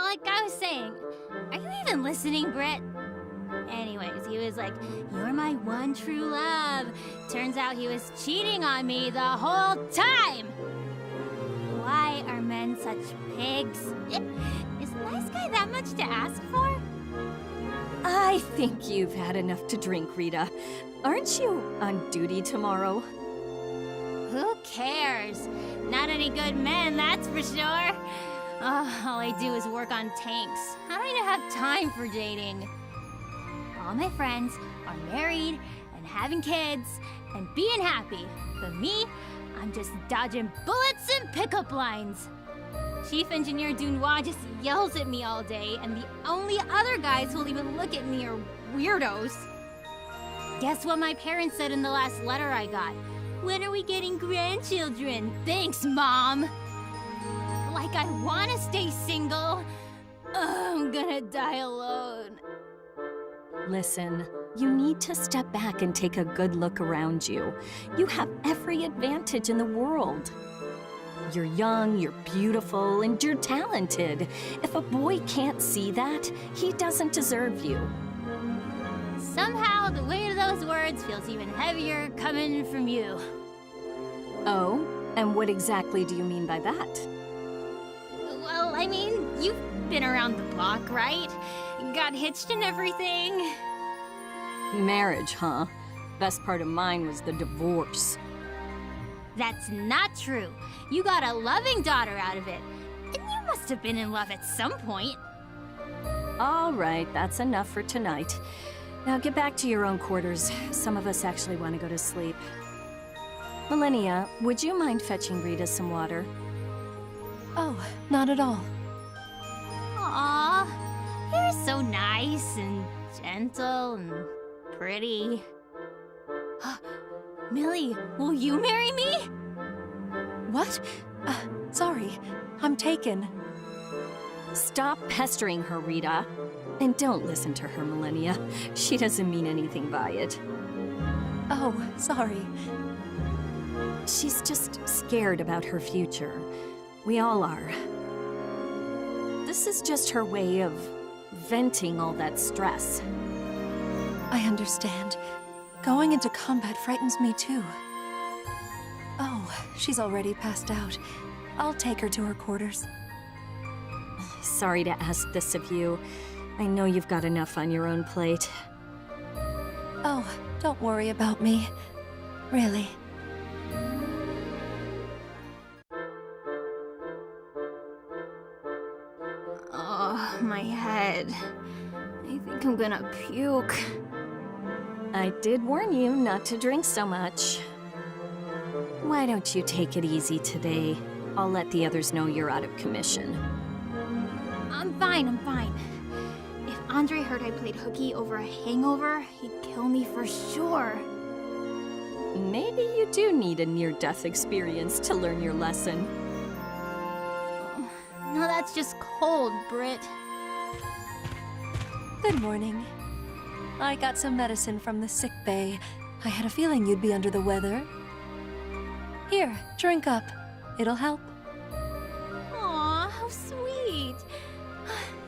like I was saying, are you even listening, Britt? Anyways, he was like, "You're my one true love." Turns out he was cheating on me the whole time! Why are men such pigs? Is a nice guy that much to ask for? I think you've had enough to drink, Rita. Aren't you on duty tomorrow? Who cares? Not any good men, that's for sure. All I do is work on tanks. I don't even have time for dating. All my friends are married and having kids and being happy. But me, I'm just dodging bullets and pickup lines. Chief Engineer Dunois just yells at me all day, and the only other guys who'll even look at me are weirdos. Guess what my parents said in the last letter I got? "When are we getting grandchildren? Thanks, Mom." Like I want to stay single. I'm gonna die alone. Listen, you need to step back and take a good look around you. You have every advantage in the world. You're young, you're beautiful, and you're talented. If a boy can't see that, he doesn't deserve you. Somehow, the weight of those words feels even heavier coming from you. Oh? And what exactly do you mean by that? Well, I mean, you've been around the block, right? Got hitched and everything. Marriage, huh? Best part of mine was the divorce. That's not true. You got a loving daughter out of it. And you must have been in love at some point. All right, that's enough for tonight. Now get back to your own quarters. Some of us actually want to go to sleep. Millennia, would you mind fetching Rita some water? Oh, not at all. Aw, you're so nice and gentle and pretty. Millie, will you marry me? What? Sorry, I'm taken. Stop pestering her, Rita. And don't listen to her, Millennia. She doesn't mean anything by it. Oh, sorry. She's just scared about her future. We all are. This is just her way of venting all that stress. I understand. Going into combat frightens me too. Oh, she's already passed out. I'll take her to her quarters. Sorry to ask this of you. I know you've got enough on your own plate. Oh, don't worry about me. Really. Oh, my head. I think I'm gonna puke. I did warn you not to drink so much. Why don't you take it easy today? I'll let the others know you're out of commission. I'm fine. If Andre heard I played hooky over a hangover, he'd kill me for sure. Maybe you do need a near-death experience to learn your lesson. No, that's just cold, Britt. Good morning. I got some medicine from the sick bay. I had a feeling you'd be under the weather. Here, drink up. It'll help. Aw, how sweet.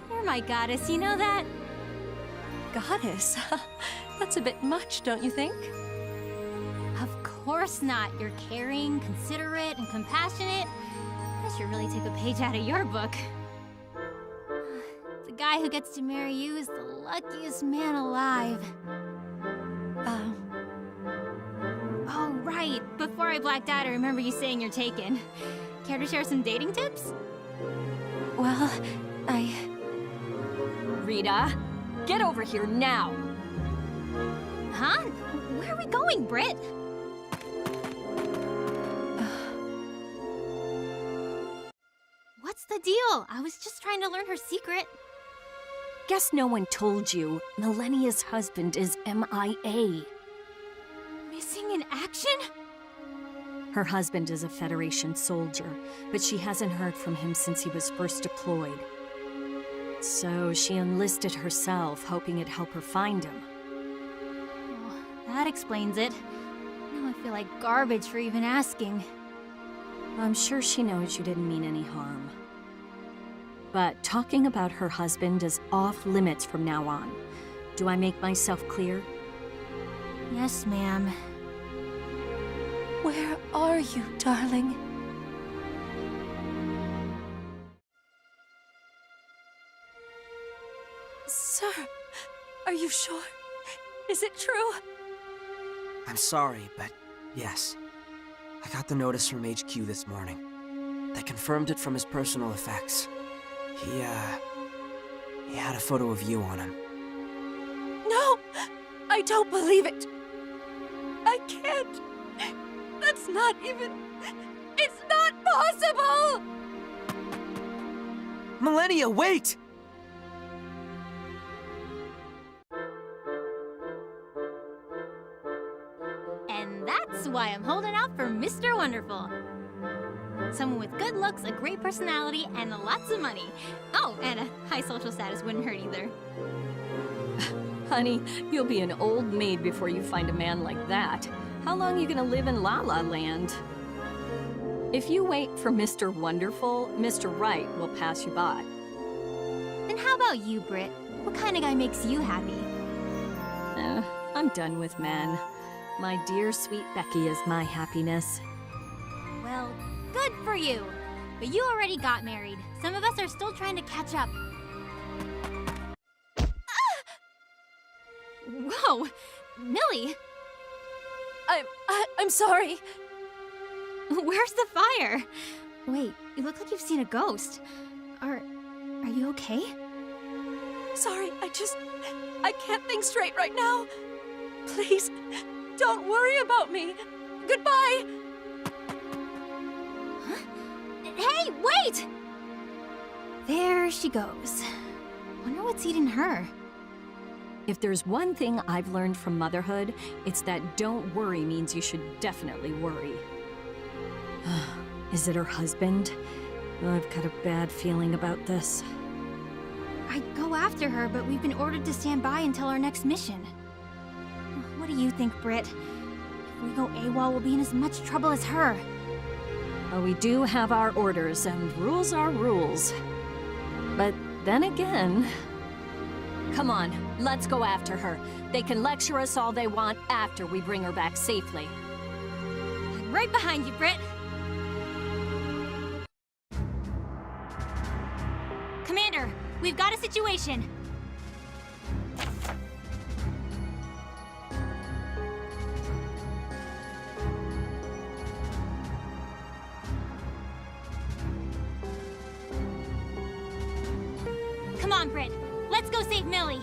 You're my goddess, you know that? Goddess? That's a bit much, don't you think? Of course not. You're caring, considerate, and compassionate. I should really take a page out of your book. The guy who gets to marry you is the luckiest man alive. Oh, right. Before I blacked out, I remember you saying you're taken. Care to share some dating tips? Well, Rita, get over here now! Huh? Where are we going, Britt? What's the deal? I was just trying to learn her secret. Guess no one told you. Millennia's husband is MIA. Missing in action? Her husband is a Federation soldier, but she hasn't heard from him since he was first deployed. So she enlisted herself, hoping it'd help her find him. Oh, that explains it. Now I feel like garbage for even asking. I'm sure she knows you didn't mean any harm. but talking about her husband is off limits from now on. Do I make myself clear? Yes, ma'am. Where are you, darling? Sir, are you sure? Is it true? I'm sorry, but yes. I got the notice from HQ this morning. They confirmed it from his personal effects. He had a photo of you on him. No! I don't believe it! I can't! That's not even... It's not possible! Millennia, wait! And that's why I'm holding out for Mr. Wonderful. Someone with good looks, a great personality, and lots of money. Oh, and a high social status wouldn't hurt either. Honey, you'll be an old maid before you find a man like that. How long are you gonna live in La La Land? If you wait for Mr. Wonderful, Mr. Right will pass you by. Then how about you, Britt? What kind of guy makes you happy? I'm done with men. My dear sweet Becky is my happiness. Well, good for you. But you already got married. Some of us are still trying to catch up. Whoa! Millie! I'm sorry. Where's the fire? Wait, you look like you've seen a ghost. Are you okay? Sorry, I can't think straight right now. Please, don't worry about me. Goodbye! Huh? Hey, wait! There she goes. Wonder what's eating her. If there's one thing I've learned from motherhood, it's that don't worry means you should definitely worry. Is it her husband? I've got a bad feeling about this. I'd go after her, but we've been ordered to stand by until our next mission. What do you think, Britt? If we go AWOL, we'll be in as much trouble as her. Well, we do have our orders, and rules are rules. But then again... Come on, let's go after her. They can lecture us all they want after we bring her back safely. I'm right behind you, Britt. Commander, we've got a situation. Come on, Britt. Let's go save Millie.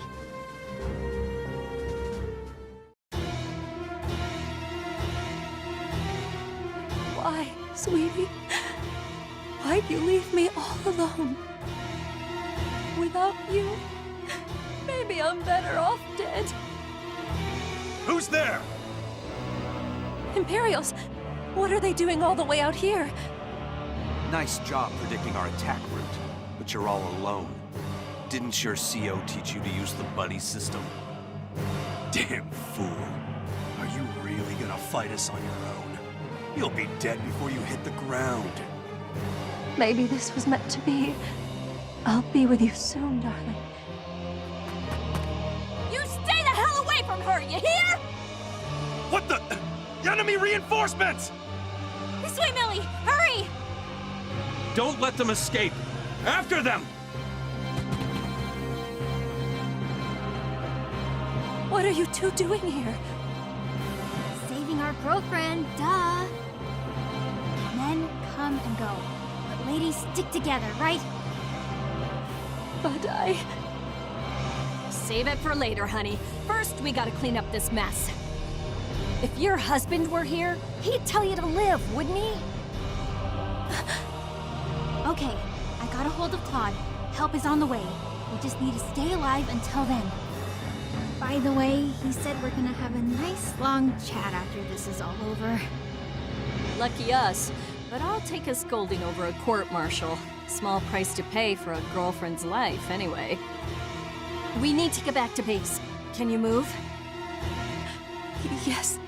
Why, sweetie? Why'd you leave me all alone? Without you, maybe I'm better off dead. Who's there? Imperials, what are they doing all the way out here? Nice job predicting our attack route, but you're all alone. Didn't your CO teach you to use the buddy system? Damn fool. Are you really gonna fight us on your own? You'll be dead before you hit the ground. Maybe this was meant to be. I'll be with you soon, darling. You stay the hell away from her, you hear? What the? Enemy reinforcements! This way, Millie! Hurry! Don't let them escape! After them! What are you two doing here? Saving our girlfriend, duh. Men come and go, but ladies stick together, right? But I... Save it for later, honey. First, we gotta clean up this mess. If your husband were here, he'd tell you to live, wouldn't he? Okay, I got a hold of Claude. Help is on the way. We just need to stay alive until then. By the way, he said we're gonna have a nice long chat after this is all over. Lucky us, but I'll take a scolding over a court-martial. Small price to pay for a girlfriend's life, anyway. We need to get back to base. Can you move? Yes.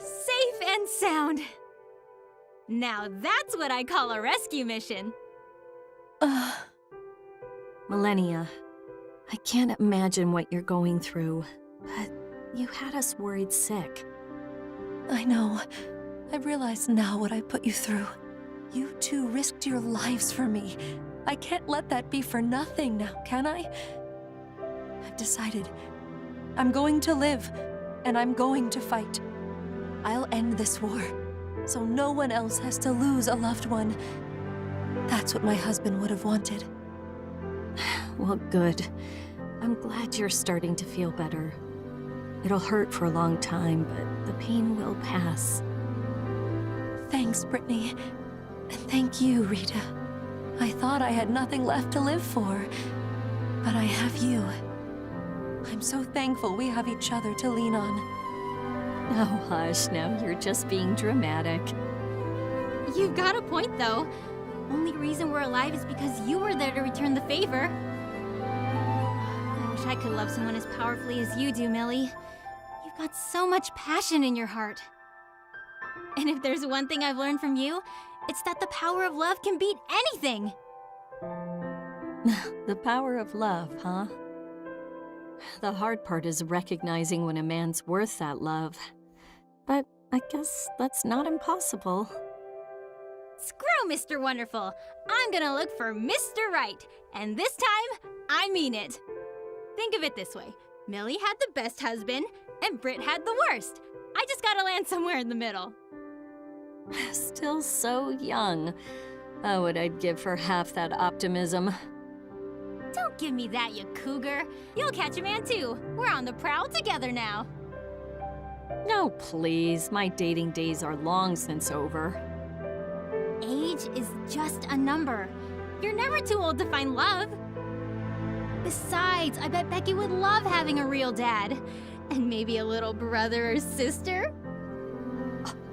Safe and sound. Now that's what I call a rescue mission. Millennia, I can't imagine what you're going through, but you had us worried sick. I know. I realize now what I put you through. You two risked your lives for me. I can't let that be for nothing now, can I? I've decided. I'm going to live, and I'm going to fight. I'll end this war, so no one else has to lose a loved one. That's what my husband would have wanted. Well, good. I'm glad you're starting to feel better. It'll hurt for a long time, but the pain will pass. Thanks, Brittany. And thank you, Rita. I thought I had nothing left to live for, but I have you. I'm so thankful we have each other to lean on. Oh, hush, now you're just being dramatic. You've got a point, though. Only reason we're alive is because you were there to return the favor. I wish I could love someone as powerfully as you do, Millie. You've got so much passion in your heart. And if there's one thing I've learned from you, it's that the power of love can beat anything! The power of love, huh? The hard part is recognizing when a man's worth that love. But I guess that's not impossible. Screw Mr. Wonderful! I'm gonna look for Mr. Right, and this time, I mean it! Think of it this way. Millie had the best husband, and Britt had the worst. I just gotta land somewhere in the middle. Still so young. Oh, what I'd give for half that optimism. Don't give me that, you cougar. You'll catch a man too. We're on the prowl together now. No, please. My dating days are long since over. Age is just a number. You're never too old to find love. Besides, I bet Becky would love having a real dad. And maybe a little brother or sister.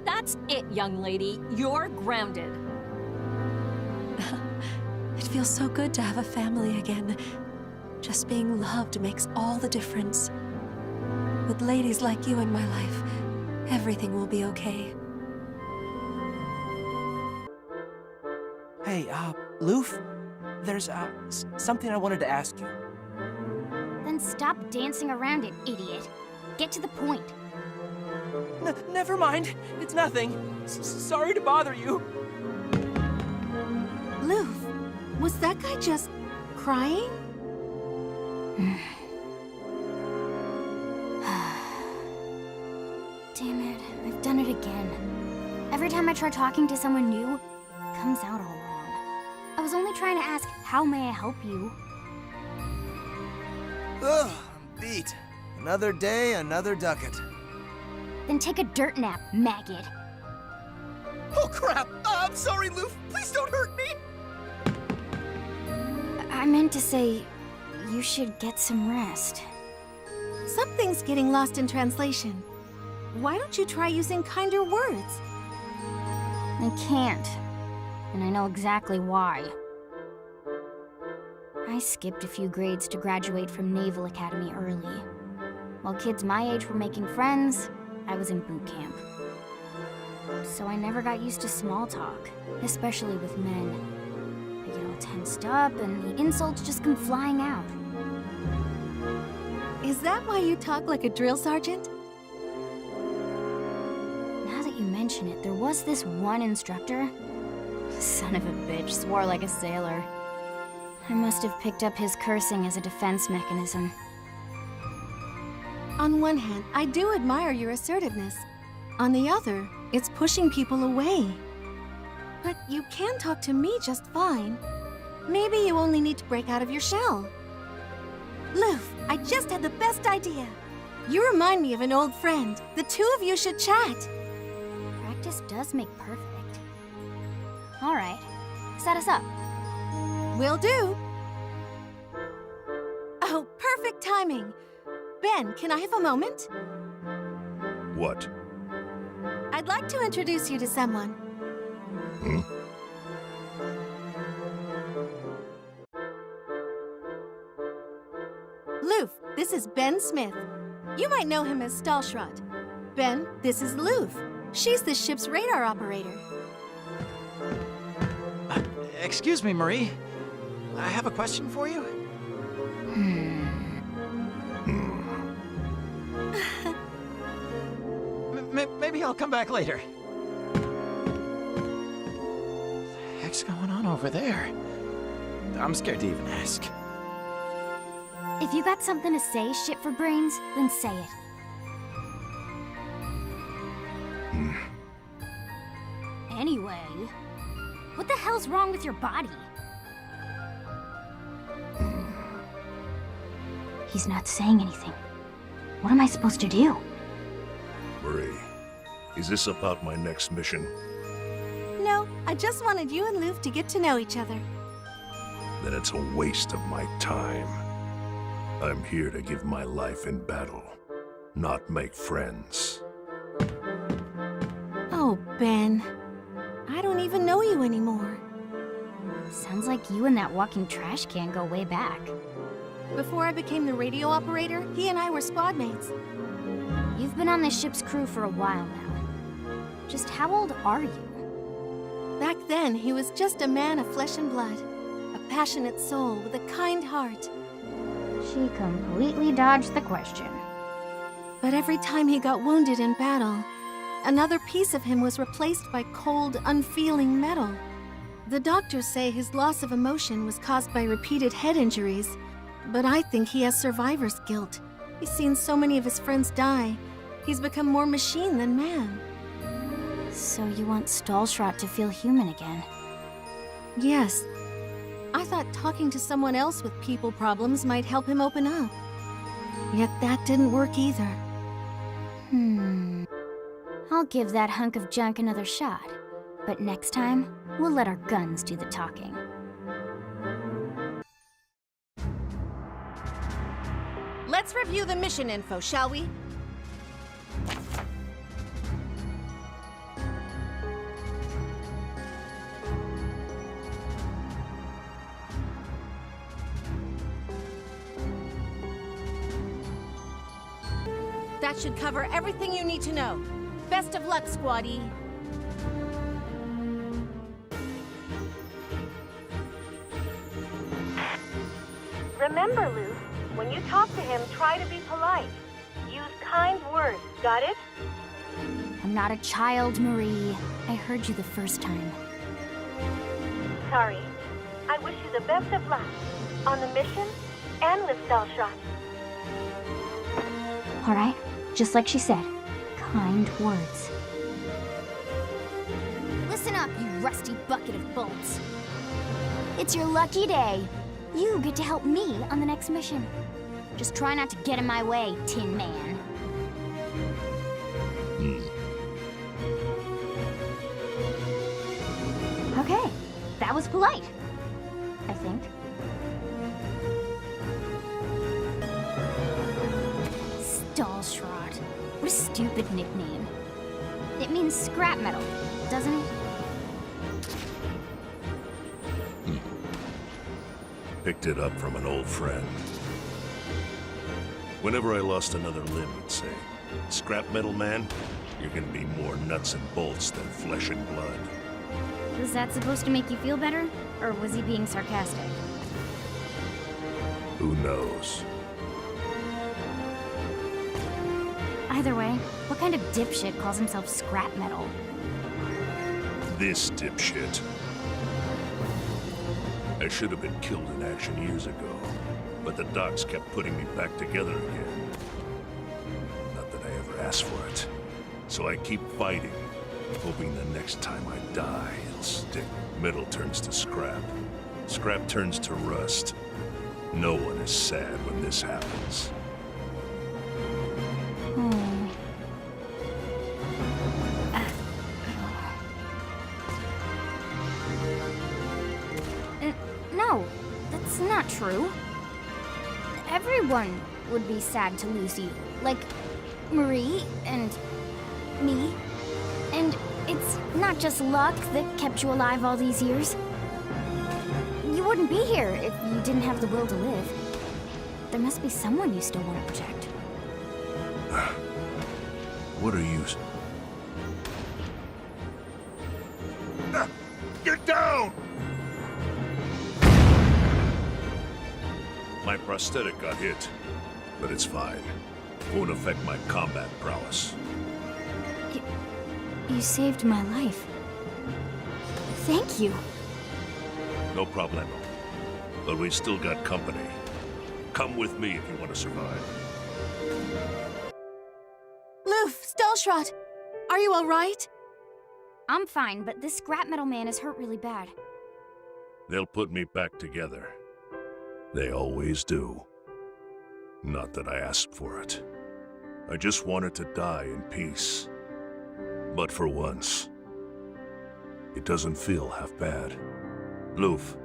That's it, young lady. You're grounded. It feels so good to have a family again. Just being loved makes all the difference. With ladies like you in my life, everything will be okay. Hey, Lof? There's, something I wanted to ask you. Then stop dancing around it, idiot. Get to the point. Never mind. It's nothing. Sorry to bother you. Lof, was that guy just crying? Damn it, I've done it again. Every time I try talking to someone new, it comes out all wrong. I was only trying to ask, how may I help you? Ugh, I'm beat. Another day, another ducat. Then take a dirt nap, maggot. Oh crap! I'm sorry, Lof. Please don't hurt me! I meant to say, you should get some rest. Something's getting lost in translation. Why don't you try using kinder words? I can't, and I know exactly why. I skipped a few grades to graduate from Naval Academy early. While kids my age were making friends, I was in boot camp. So I never got used to small talk, especially with men. I get all tensed up, and the insults just come flying out. Is that why you talk like a drill sergeant? Now that you mention it, there was this one instructor. Son of a bitch, swore like a sailor. I must have picked up his cursing as a defense mechanism. On one hand, I do admire your assertiveness. On the other, it's pushing people away. But you can talk to me just fine. Maybe you only need to break out of your shell. Lof, I just had the best idea. You remind me of an old friend. The two of you should chat. Practice does make perfect. All right, set us up. Will do. Oh, perfect timing. Ben, can I have a moment? What? I'd like to introduce you to someone. Hmm? Lof, this is Ben Smith. You might know him as Stalshrot. Ben, this is Lof. She's the ship's radar operator. Excuse me, Marie. I have a question for you. Maybe I'll come back later. What the heck's going on over there? I'm scared to even ask. If you got something to say, shit for brains, then say it. Anyway, what the hell's wrong with your body? He's not saying anything. What am I supposed to do? Marie, is this about my next mission? No, I just wanted you and Lof to get to know each other. Then it's a waste of my time. I'm here to give my life in battle, not make friends. Oh, Ben. I don't even know you anymore. Sounds like you and that walking trash can go way back. Before I became the radio operator, he and I were squad mates. You've been on this ship's crew for a while now. Just how old are you? Back then, he was just a man of flesh and blood. A passionate soul with a kind heart. She completely dodged the question. But every time he got wounded in battle, another piece of him was replaced by cold, unfeeling metal. The doctors say his loss of emotion was caused by repeated head injuries, but I think he has survivor's guilt. He's seen so many of his friends die. He's become more machine than man. So you want Stalshot to feel human again? Yes. I thought talking to someone else with people problems might help him open up. Yet that didn't work either. I'll give that hunk of junk another shot. But next time, we'll let our guns do the talking. Let's review the mission info, shall we? That should cover everything you need to know. Best of luck, squaddie. Remember, Lof, when you talk to him, try to be polite. Use kind words, got it? I'm not a child, Marie. I heard you the first time. Sorry. I wish you the best of luck on the mission and with Stalshot. All right, just like she said. Kind words. Listen up, you rusty bucket of bolts. It's your lucky day. You get to help me on the next mission. Just try not to get in my way, Tin Man. Okay, that was polite. I think. Stalshot. What a stupid nickname. It means scrap metal, doesn't it? Picked it up from an old friend. Whenever I lost another limb, he'd say, "Scrap metal man, you're gonna be more nuts and bolts than flesh and blood." Was that supposed to make you feel better? Or was he being sarcastic? Who knows? Either way, what kind of dipshit calls himself scrap metal? This dipshit. I should have been killed in action years ago, but the docs kept putting me back together again. Not that I ever asked for it. So I keep fighting, hoping the next time I die, it'll stick. Metal turns to scrap. Scrap turns to rust. No one is sad when this happens. No, that's not true. Everyone would be sad to lose you. Like Marie and me. And it's not just luck that kept you alive all these years. You wouldn't be here if you didn't have the will to live. There must be someone you still want to protect. What are you... Get down! My prosthetic got hit, but it's fine. Won't affect my combat prowess. You saved my life. Thank you. No problemo. But we still got company. Come with me if you want to survive. Lof, Stal, are you all right? I'm fine, but this scrap metal man is hurt really bad. They'll put me back together. They always do. Not that I asked for it. I just wanted to die in peace. But for once, it doesn't feel half bad. Lof.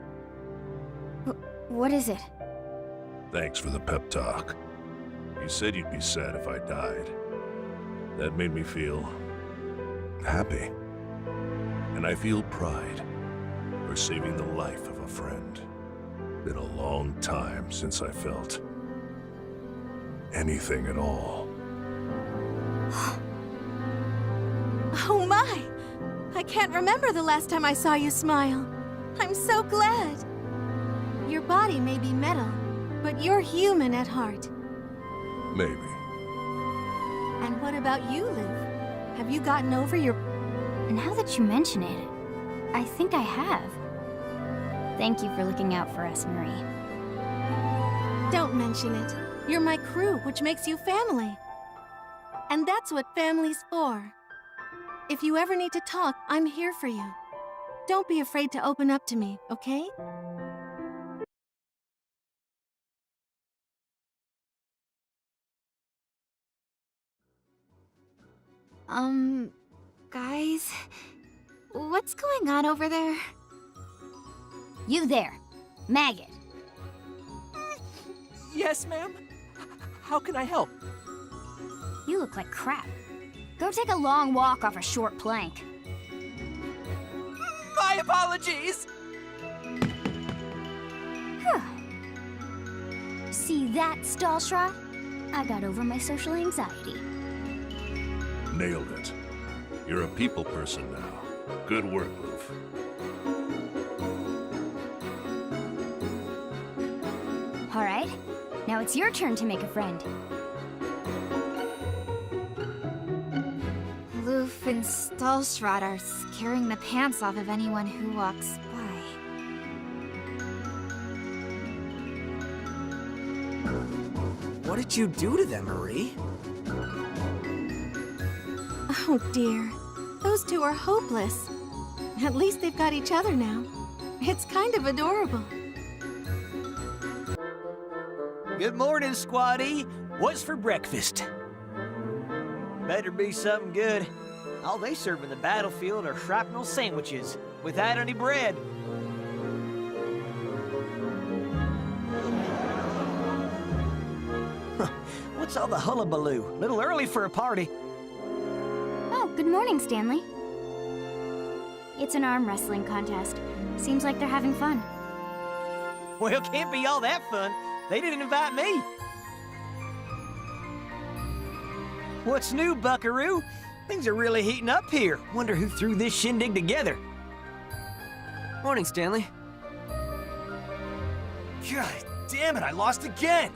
What is it? Thanks for the pep talk. You said you'd be sad if I died. That made me feel happy. And I feel pride for saving the life of a friend. Been a long time since I felt anything at all. Oh my! I can't remember the last time I saw you smile. I'm so glad. Your body may be metal, but you're human at heart. Maybe. And what about you, Lof? Have you gotten over your... Now that you mention it, I think I have. Thank you for looking out for us, Marie. Don't mention it. You're my crew, which makes you family. And that's what family's for. If you ever need to talk, I'm here for you. Don't be afraid to open up to me, okay? Guys, what's going on over there? You there, maggot. Yes, ma'am? How can I help? You look like crap. Go take a long walk off a short plank. My apologies! See that, Stalshot? I got over my social anxiety. Nailed it. You're a people person now. Good work, Lof. All right, now it's your turn to make a friend. Lof and Stal are scaring the pants off of anyone who walks by. What did you do to them, Marie? Oh dear. Those two are hopeless. At least they've got each other now. It's kind of adorable. Good morning, squaddie. What's for breakfast? Better be something good. All they serve in the battlefield are shrapnel sandwiches, without any bread. What's all the hullabaloo? Little early for a party. Oh, good morning, Stanley. It's an arm wrestling contest. Seems like they're having fun. Well, can't be all that fun. They didn't invite me. What's new, buckaroo? Things are really heating up here. Wonder who threw this shindig together. Morning, Stanley. God damn it, I lost again.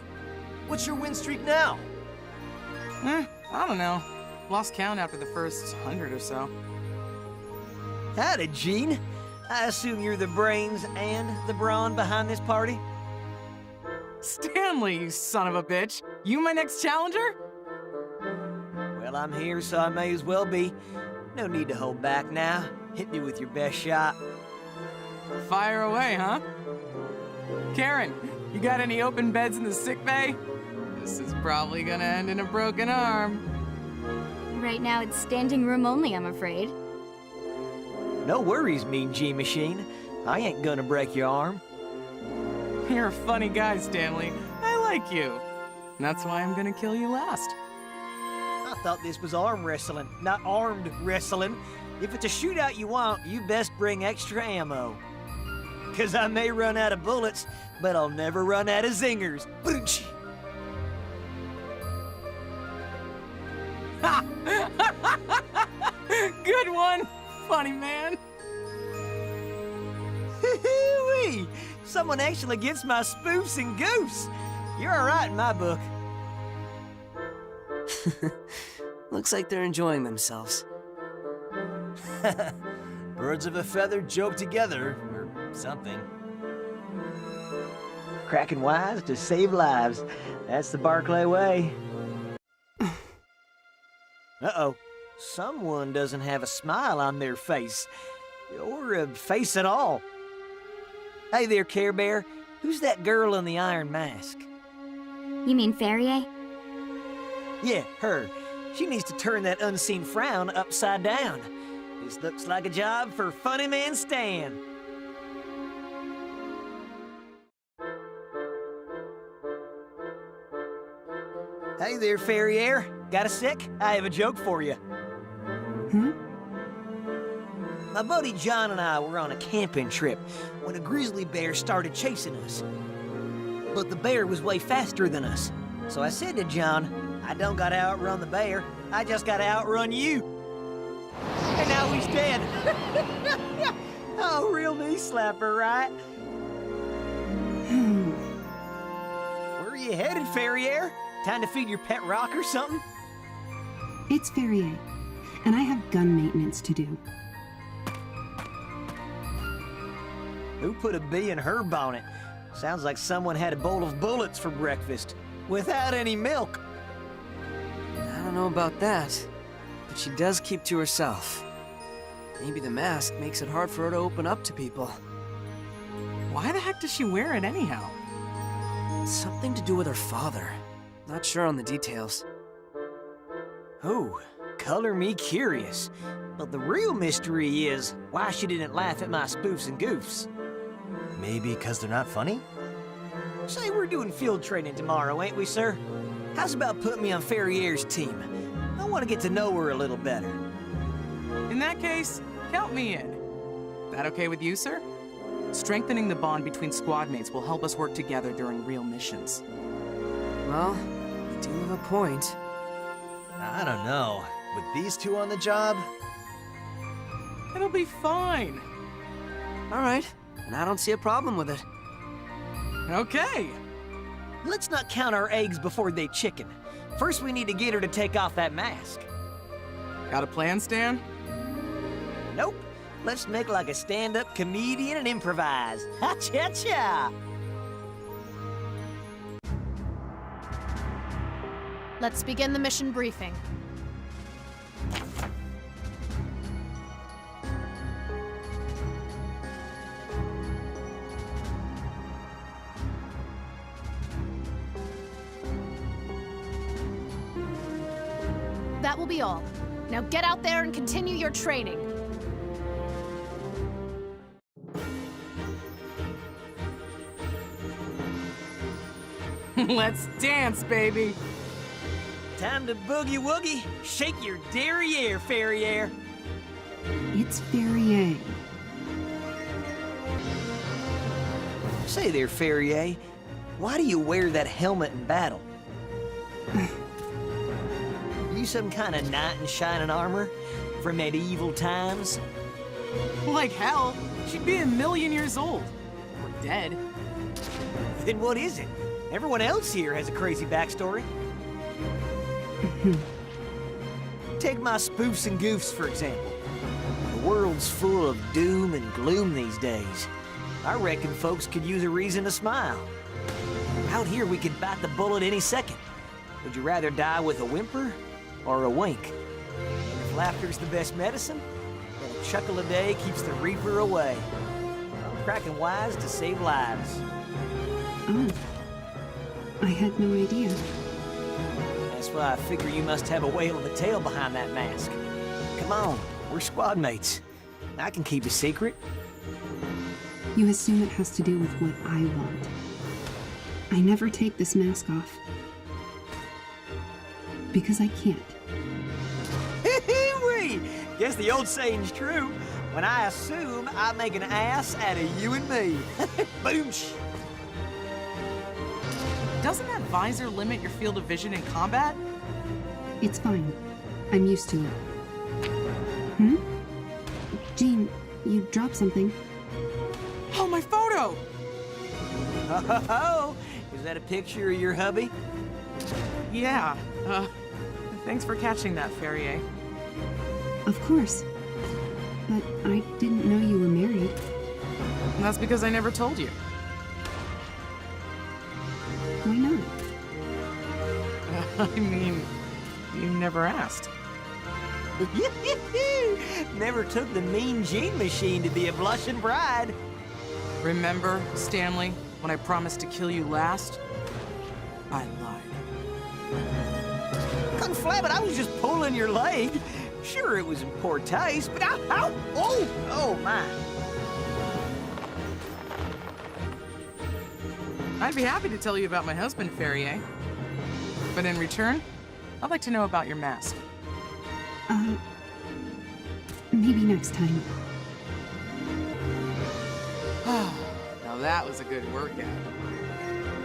What's your win streak now? I don't know. Lost count after the first 100 or so. Howdy, Gene. I assume you're the brains and the brawn behind this party? Stanley, you son of a bitch! You my next challenger? Well, I'm here, so I may as well be. No need to hold back now. Hit me with your best shot. Fire away, huh? Karen, you got any open beds in the sick bay? This is probably gonna end in a broken arm. Right now it's standing room only, I'm afraid. No worries, Mean G-Machine. I ain't gonna break your arm. You're a funny guy, Stanley. I like you. And that's why I'm gonna kill you last. I thought this was arm wrestling, not armed wrestling. If it's a shootout you want, you best bring extra ammo. 'Cause I may run out of bullets, but I'll never run out of zingers. Boonch! Good one, funny man. Someone actually gets my spoofs and goofs. You're all right in my book. Looks like they're enjoying themselves. Birds of a feather joke together, or something. Cracking wise to save lives. That's the Barclay way. Uh-oh. Someone doesn't have a smile on their face. Or a face at all. Hey there, Care Bear. Who's that girl in the iron mask? You mean Faier? Yeah, her. She needs to turn that unseen frown upside down. This looks like a job for Funny Man Stan. Hey there, Faier. Got a sec? I have a joke for you. My buddy John and I were on a camping trip when a grizzly bear started chasing us. But the bear was way faster than us. So I said to John, I don't gotta outrun the bear, I just gotta outrun you. And now he's dead. Oh, real knee slapper, right? Where are you headed, Faier? Time to feed your pet rock or something? It's Faier, and I have gun maintenance to do. Who put a bee in her bonnet? Sounds like someone had a bowl of bullets for breakfast, without any milk. I don't know about that, but she does keep to herself. Maybe the mask makes it hard for her to open up to people. Why the heck does she wear it anyhow? It's something to do with her father. Not sure on the details. Oh, color me curious. But the real mystery is why she didn't laugh at my spoofs and goofs. Maybe because they're not funny? Say, we're doing field training tomorrow, ain't we, sir? How's about putting me on Fairier's team? I want to get to know her a little better. In that case, count me in. That okay with you, sir? Strengthening the bond between squad mates will help us work together during real missions. Well, you do have a point. I don't know. With these two on the job? It'll be fine. All right, and I don't see a problem with it. Okay. Let's not count our eggs before they chicken. First, we need to get her to take off that mask. Got a plan, Stan? Nope. Let's make like a stand-up comedian and improvise. Ha-cha-cha! Let's begin the mission briefing. That will be all. Now get out there and continue your training. Let's dance, baby! Time to boogie-woogie. Shake your derriere, Faier. It's Faier. Say there, Faier. Why do you wear that helmet in battle? You some kind of knight in shining armor from medieval times? Like hell. She'd be 1,000,000 years old. Or dead. Then what is it? Everyone else here has a crazy backstory. Take my spoofs and goofs, for example. The world's full of doom and gloom these days. I reckon folks could use a reason to smile. Out here, we could bite the bullet any second. Would you rather die with a whimper or a wink? And if laughter's the best medicine, then a chuckle a day keeps the reaper away. I'm cracking wise to save lives. Oh. I had no idea. That's why I figure you must have a whale of a tail behind that mask. Come on, we're squad mates. I can keep a secret. You assume it has to do with what I want. I never take this mask off. Because I can't. Hee-wee! Guess the old saying's true. When I assume, I make an ass out of you and me. Boom! Doesn't that visor limit your field of vision in combat? It's fine. I'm used to it. Jean, you dropped something. Oh, my photo! Oh, is that a picture of your hubby? Yeah, thanks for catching that, Faier. Of course. But I didn't know you were married. And that's because I never told you. Why not? I mean, you never asked. Never took the mean gene machine to be a blushing bride. Remember, Stanley, when I promised to kill you last? I lied. Conflabbit, I was just pulling your leg. Sure, it was in poor taste, but ow! Oh my. I'd be happy to tell you about my husband, Faier. But in return, I'd like to know about your mask. Maybe next time. Now that was a good workout.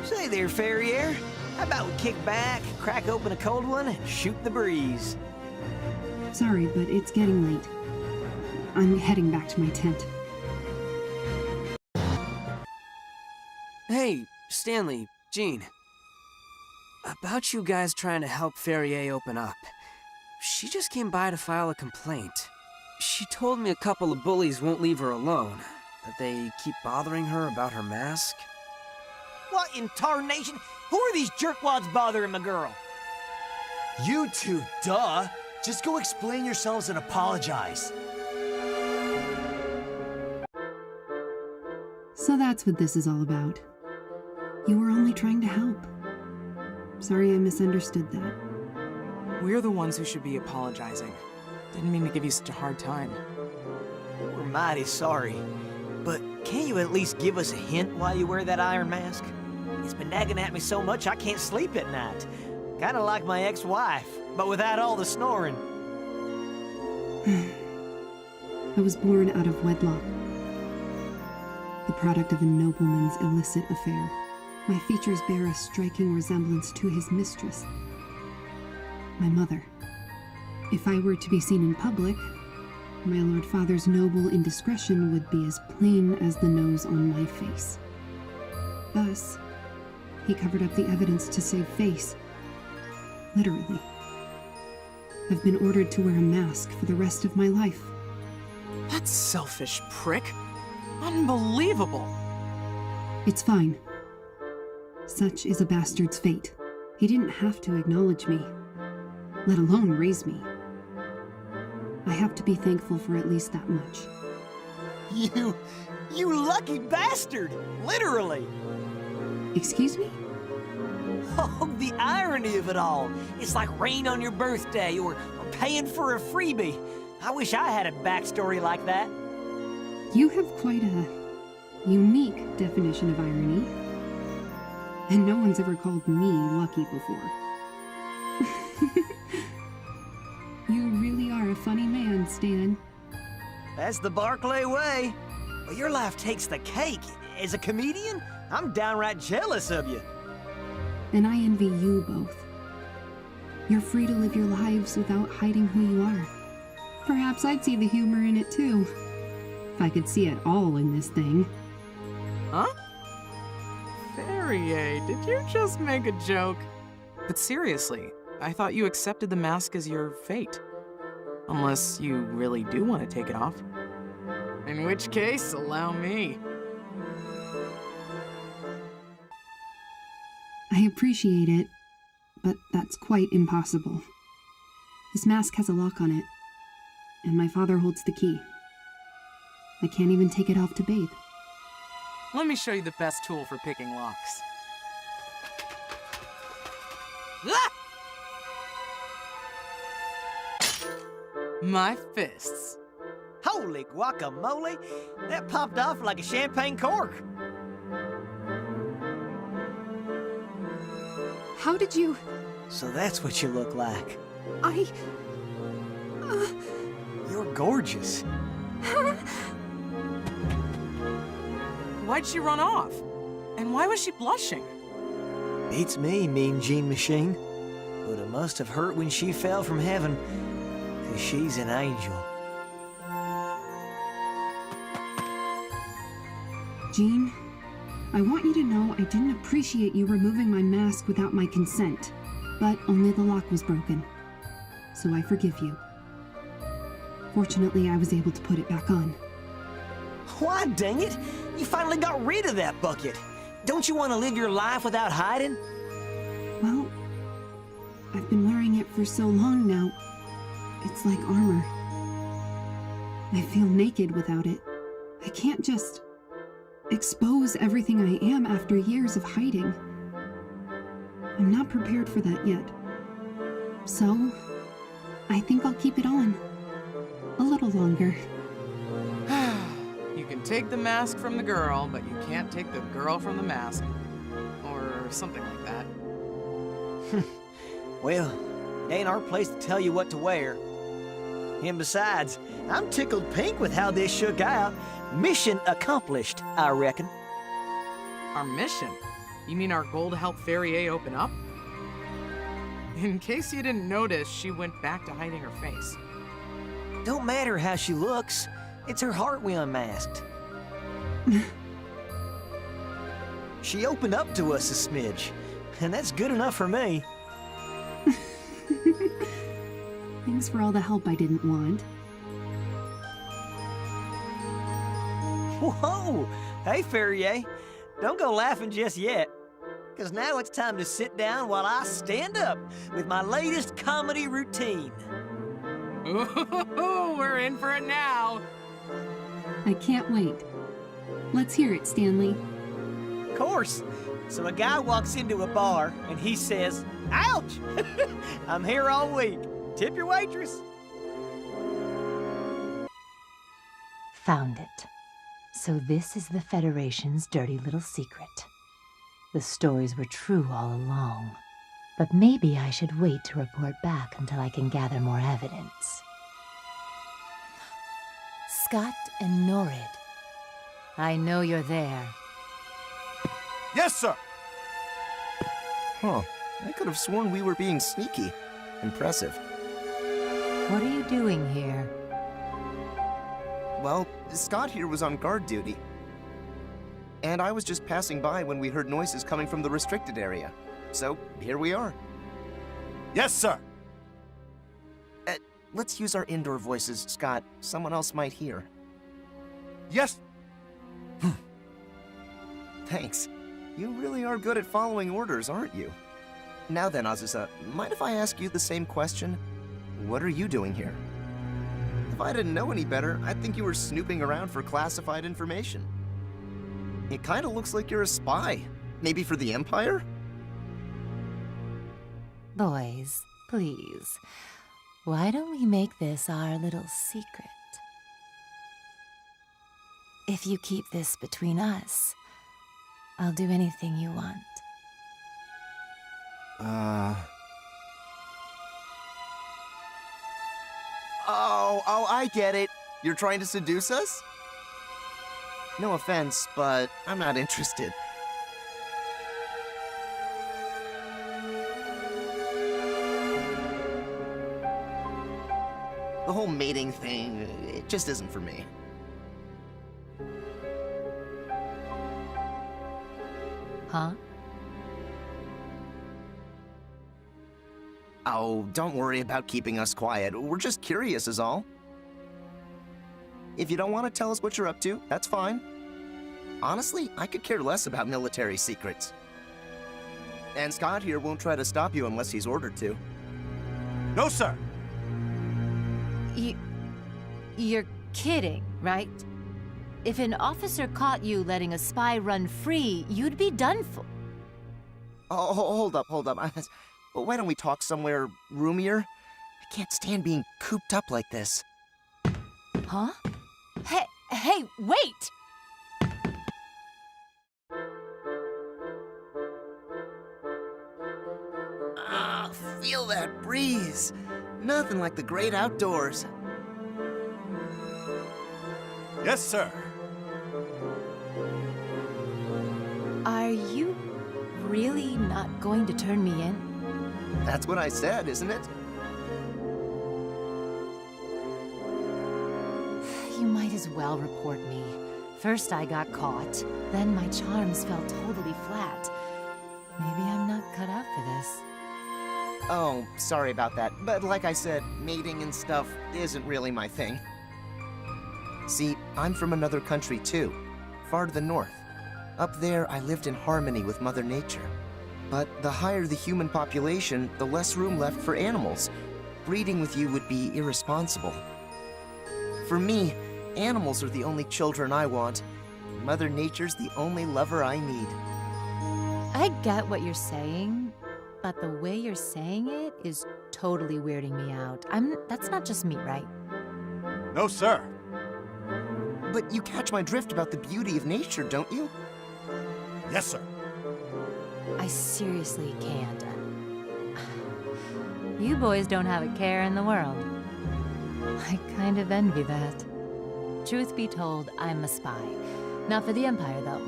Say there, Faier. How about we kick back, crack open a cold one, and shoot the breeze? Sorry, but it's getting late. I'm heading back to my tent. Hey, Stanley, Jean. About you guys trying to help Faier open up. She just came by to file a complaint. She told me a couple of bullies won't leave her alone. That they keep bothering her about her mask. What in tarnation? Who are these jerkwads bothering my girl? You two, duh! Just go explain yourselves and apologize. So that's what this is all about. You were only trying to help. Sorry I misunderstood that. We're the ones who should be apologizing. Didn't mean to give you such a hard time. We're mighty sorry. But can't you at least give us a hint why you wear that iron mask? It's been nagging at me so much I can't sleep at night. Kinda like my ex-wife, but without all the snoring. I was born out of wedlock. The product of a nobleman's illicit affair. My features bear a striking resemblance to his mistress, my mother. If I were to be seen in public, my Lord Father's noble indiscretion would be as plain as the nose on my face. Thus, he covered up the evidence to save face. Literally. I've been ordered to wear a mask for the rest of my life. That selfish prick. Unbelievable. It's fine. Such is a bastard's fate. He didn't have to acknowledge me, let alone raise me. I have to be thankful for at least that much. You lucky bastard! Literally! Excuse me? Oh, the irony of it all. It's like rain on your birthday or paying for a freebie. I wish I had a backstory like that. You have quite a unique definition of irony. And no one's ever called me lucky before. You really are a funny man, Stan. That's the Barclay way. Well, your life takes the cake. As a comedian, I'm downright jealous of you. And I envy you both. You're free to live your lives without hiding who you are. Perhaps I'd see the humor in it too. If I could see it all in this thing. Huh? Faier, did you just make a joke? But seriously, I thought you accepted the mask as your fate. Unless you really do want to take it off. In which case, allow me. I appreciate it, but that's quite impossible. This mask has a lock on it, and my father holds the key. I can't even take it off to bathe. Let me show you the best tool for picking locks. Ah! My fists. Holy guacamole! That popped off like a champagne cork. How did you... So that's what you look like. You're gorgeous. Why'd she run off? And why was she blushing? Beats me, mean gene machine. But it must have hurt when she fell from heaven. 'Cause she's an angel. Jean, I want you to know I didn't appreciate you removing my mask without my consent, but only the lock was broken. So I forgive you. Fortunately, I was able to put it back on. Why, dang it! You finally got rid of that bucket! Don't you want to live your life without hiding? Well, I've been wearing it for so long now. It's like armor. I feel naked without it. I can't just expose everything I am after years of hiding. I'm not prepared for that yet. So, I think I'll keep it on. A little longer. You can take the mask from the girl, but you can't take the girl from the mask. Or something like that. Well, it ain't our place to tell you what to wear. And besides, I'm tickled pink with how this shook out. Mission accomplished, I reckon. Our mission? You mean our goal to help Farrier open up? In case you didn't notice, she went back to hiding her face. Don't matter how she looks. It's her heart we unmasked. She opened up to us a smidge, and that's good enough for me. Thanks for all the help I didn't want. Whoa! Hey, Farrier. Don't go laughing just yet. Because now it's time to sit down while I stand up with my latest comedy routine. Ooh, we're in for it now. I can't wait. Let's hear it, Stanley. Of course. So a guy walks into a bar and he says, "Ouch! I'm here all week. Tip your waitress." Found it. So this is the Federation's dirty little secret. The stories were true all along. But maybe I should wait to report back until I can gather more evidence. Scott and Norid. I know you're there. Yes, sir! Huh. I could have sworn we were being sneaky. Impressive. What are you doing here? Well, Scott here was on guard duty. And I was just passing by when we heard noises coming from the restricted area. So, here we are. Yes, sir! Let's use our indoor voices, Scott. Someone else might hear. Yes! Thanks. You really are good at following orders, aren't you? Now then, Azuza, mind if I ask you the same question? What are you doing here? If I didn't know any better, I'd think you were snooping around for classified information. It kind of looks like you're a spy. Maybe for the Empire? Boys, please. Why don't we make this our little secret? If you keep this between us, I'll do anything you want. Oh, I get it. You're trying to seduce us? No offense, but I'm not interested. The whole mating thing, it just isn't for me. Huh? Oh, don't worry about keeping us quiet. We're just curious is all. If you don't want to tell us what you're up to, that's fine. Honestly, I could care less about military secrets. And Scott here won't try to stop you unless he's ordered to. No, sir! You're kidding, right? If an officer caught you letting a spy run free, you'd be done for. Oh, hold up. Why don't we talk somewhere roomier? I can't stand being cooped up like this. Huh? Hey, wait! Ah, feel that breeze. Nothing like the great outdoors. Yes, sir. Are you really not going to turn me in? That's what I said, isn't it? You might as well report me. First I got caught, then my charms fell totally flat. Maybe I'm not cut out for this. Oh, sorry about that. But like I said, mating and stuff isn't really my thing. See, I'm from another country too, far to the north. Up there, I lived in harmony with Mother Nature. But the higher the human population, the less room left for animals. Breeding with you would be irresponsible. For me, animals are the only children I want. Mother Nature's the only lover I need. I get what you're saying, but the way you're saying it is totally weirding me out. That's not just me, right? No, sir. But you catch my drift about the beauty of nature, don't you? Yes, sir. I seriously can't. You boys don't have a care in the world. I kind of envy that. Truth be told, I'm a spy. Not for the Empire, though.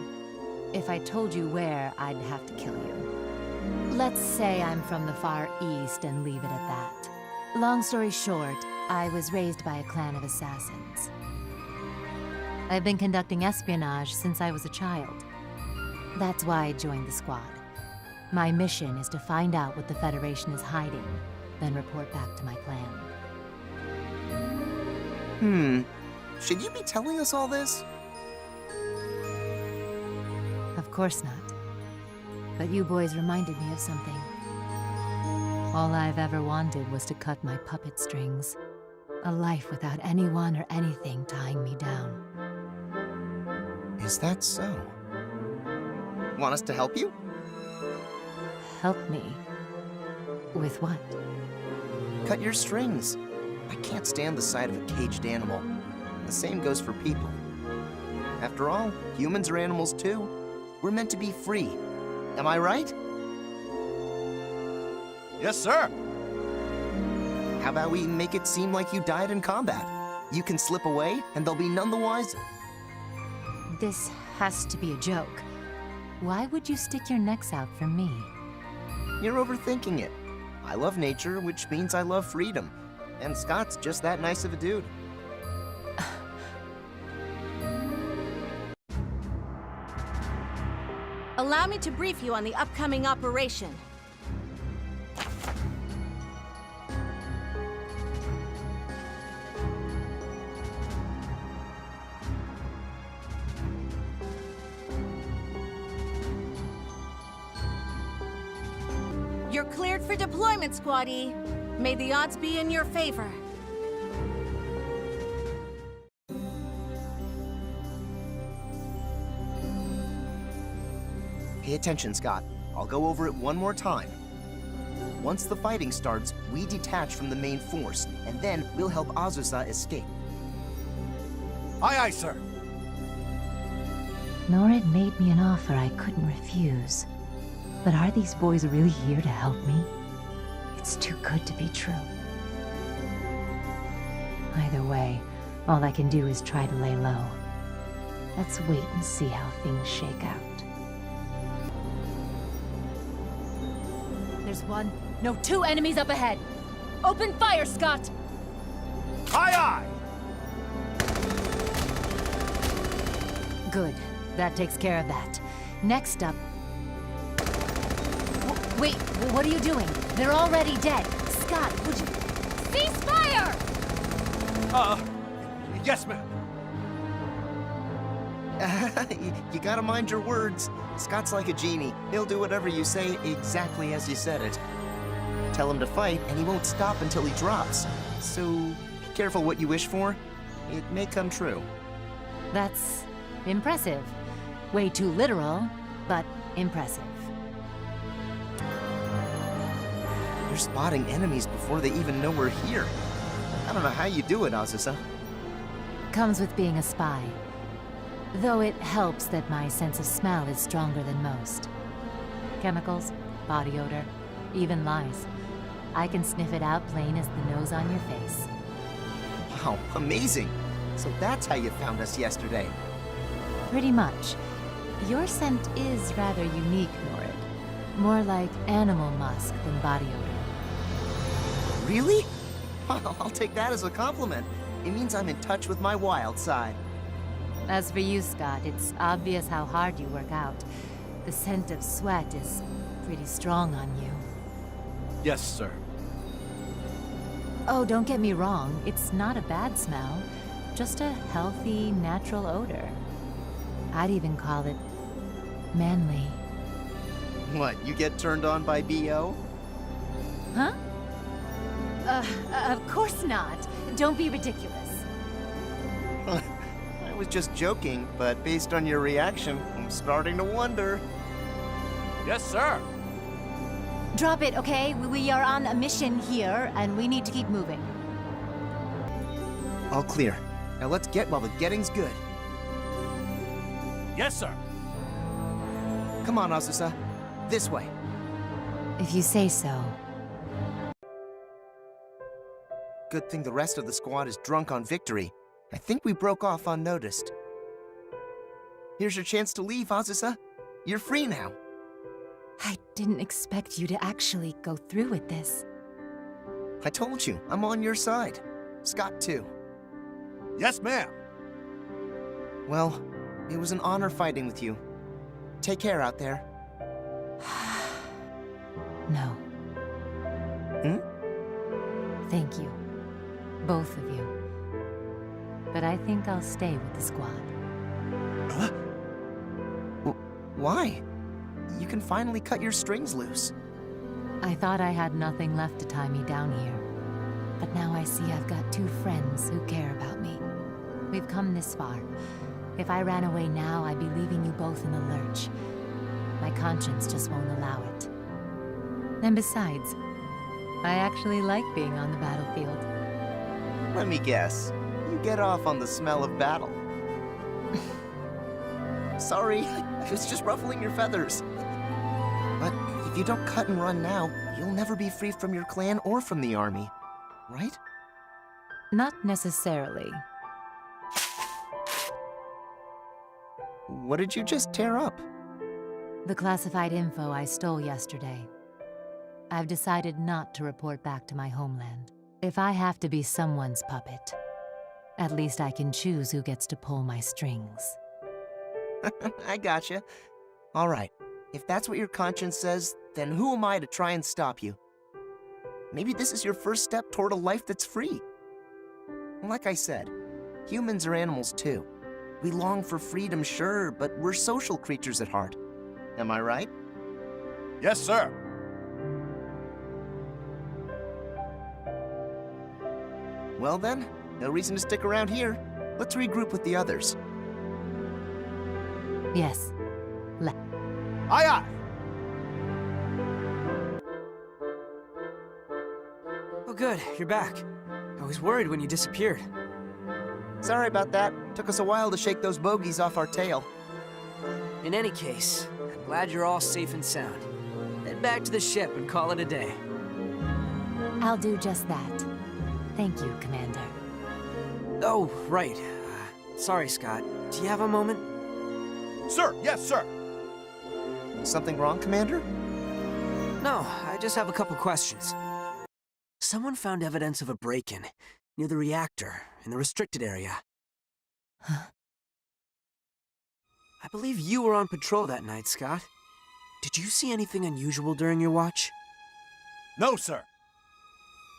If I told you where, I'd have to kill you. Let's say I'm from the Far East and leave it at that. Long story short, I was raised by a clan of assassins. I've been conducting espionage since I was a child. That's why I joined the squad. My mission is to find out what the Federation is hiding, then report back to my clan. Should you be telling us all this? Of course not. But you boys reminded me of something. All I've ever wanted was to cut my puppet strings. A life without anyone or anything tying me down. Is that so? Want us to help you? Help me? With what? Cut your strings. I can't stand the sight of a caged animal. The same goes for people. After all, humans are animals too. We're meant to be free. Am I right? Yes, sir. How about we make it seem like you died in combat? You can slip away, and they'll be none the wiser. This has to be a joke. Why would you stick your necks out for me? You're overthinking it. I love nature, which means I love freedom. And Scott's just that nice of a dude. Allow me to brief you on the upcoming operation. You're cleared for deployment, Squaddie. May the odds be in your favor. Pay attention, Scott. I'll go over it one more time. Once the fighting starts, we detach from the main force, and then we'll help Azuza escape. Aye, aye, sir. Norad made me an offer I couldn't refuse. But are these boys really here to help me? It's too good to be true. Either way, all I can do is try to lay low. Let's wait and see how things shake out. There's one, no, two enemies up ahead. Open fire, Scott! Aye, aye! Good. That takes care of that. Next up... Wait, what are you doing? They're already dead. Scott, would you... Cease fire! Yes, ma'am. You gotta mind your words. Scott's like a genie. He'll do whatever you say exactly as you said it. Tell him to fight, and he won't stop until he drops. So, be careful what you wish for. It may come true. That's impressive. Way too literal, but impressive. You're spotting enemies before they even know we're here. I don't know how you do it, Azuza. Comes with being a spy. Though it helps that my sense of smell is stronger than most. Chemicals, body odor, even lies. I can sniff it out plain as the nose on your face. Wow, amazing! So that's how you found us yesterday. Pretty much. Your scent is rather unique, Norad. More like animal musk than body odor. Really? I'll take that as a compliment. It means I'm in touch with my wild side. As for you, Scott, it's obvious how hard you work out. The scent of sweat is pretty strong on you. Yes, sir. Oh, don't get me wrong, it's not a bad smell. Just a healthy, natural odor. I'd even call it manly. What, you get turned on by B.O.? Huh? Of course not. Don't be ridiculous. I was just joking, but based on your reaction, I'm starting to wonder. Yes, sir. Drop it, okay? We are on a mission here, and we need to keep moving. All clear. Now let's get while the getting's good. Yes, sir. Come on, Azusa. This way. If you say so. Good thing the rest of the squad is drunk on victory. I think we broke off unnoticed. Here's your chance to leave, Azusa. You're free now. I didn't expect you to actually go through with this. I told you, I'm on your side. Scott, too. Yes, ma'am. Well, it was an honor fighting with you. Take care out there. No. Hmm? Thank you. Both of you. But I think I'll stay with the squad. Why? You can finally cut your strings loose. I thought I had nothing left to tie me down here. But now I see I've got two friends who care about me. We've come this far. If I ran away now, I'd be leaving you both in the lurch. My conscience just won't allow it. And besides, I actually like being on the battlefield. Let me guess. You get off on the smell of battle. Sorry, I was just ruffling your feathers. But if you don't cut and run now, you'll never be free from your clan or from the army, right? Not necessarily. What did you just tear up? The classified info I stole yesterday. I've decided not to report back to my homeland. If I have to be someone's puppet, at least I can choose who gets to pull my strings. I gotcha. All right, if that's what your conscience says, then who am I to try and stop you? Maybe this is your first step toward a life that's free. Like I said, humans are animals too. We long for freedom, sure, but we're social creatures at heart. Am I right? Yes, sir. Well then, no reason to stick around here. Let's regroup with the others. Yes. Aye, aye. Oh good, you're back. I was worried when you disappeared. Sorry about that. Took us a while to shake those bogeys off our tail. In any case, I'm glad you're all safe and sound. Head back to the ship and call it a day. I'll do just that. Thank you, Commander. Oh, right. Sorry, Scott. Do you have a moment? Sir, yes, sir. Something wrong, Commander? No, I just have a couple questions. Someone found evidence of a break-in near the reactor in the restricted area. Huh? I believe you were on patrol that night, Scott. Did you see anything unusual during your watch? No, sir.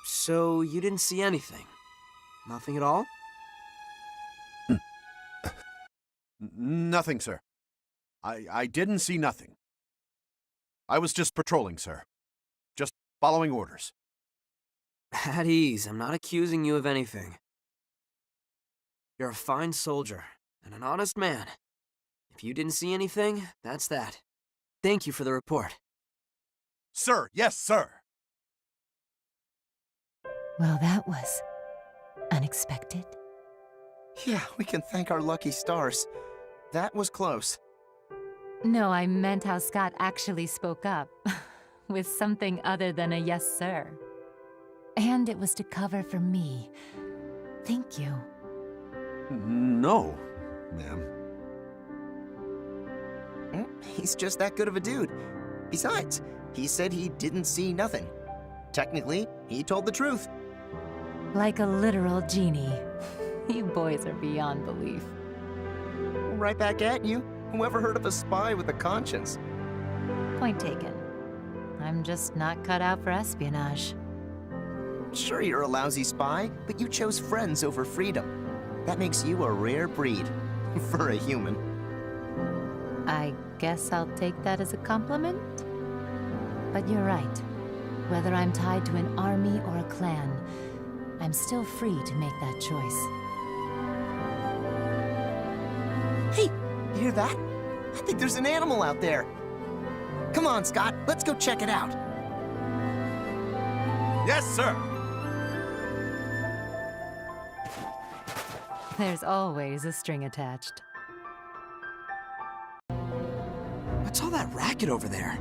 So you didn't see anything? Nothing at all? Nothing, sir. I didn't see nothing. I was just patrolling, sir. Just following orders. At ease, I'm not accusing you of anything. You're a fine soldier, and an honest man. If you didn't see anything, that's that. Thank you for the report. Sir, yes, sir. Well, that was unexpected. Yeah, we can thank our lucky stars. That was close. No, I meant how Scott actually spoke up. With something other than a yes, sir. And it was to cover for me. Thank you. No, ma'am. He's just that good of a dude. Besides, he said he didn't see nothing. Technically, he told the truth. Like a literal genie. You boys are beyond belief. right back at you. Whoever heard of a spy with a conscience? Point taken. I'm just not cut out for espionage. Sure, you're a lousy spy, but you chose friends over freedom. That makes you a rare breed. For a human. I guess I'll take that as a compliment. But you're right. Whether I'm tied to an army or a clan, I'm still free to make that choice. Hey, you hear that? I think there's an animal out there. Come on, Scott, let's go check it out. Yes, sir! There's always a string attached. What's all that racket over there?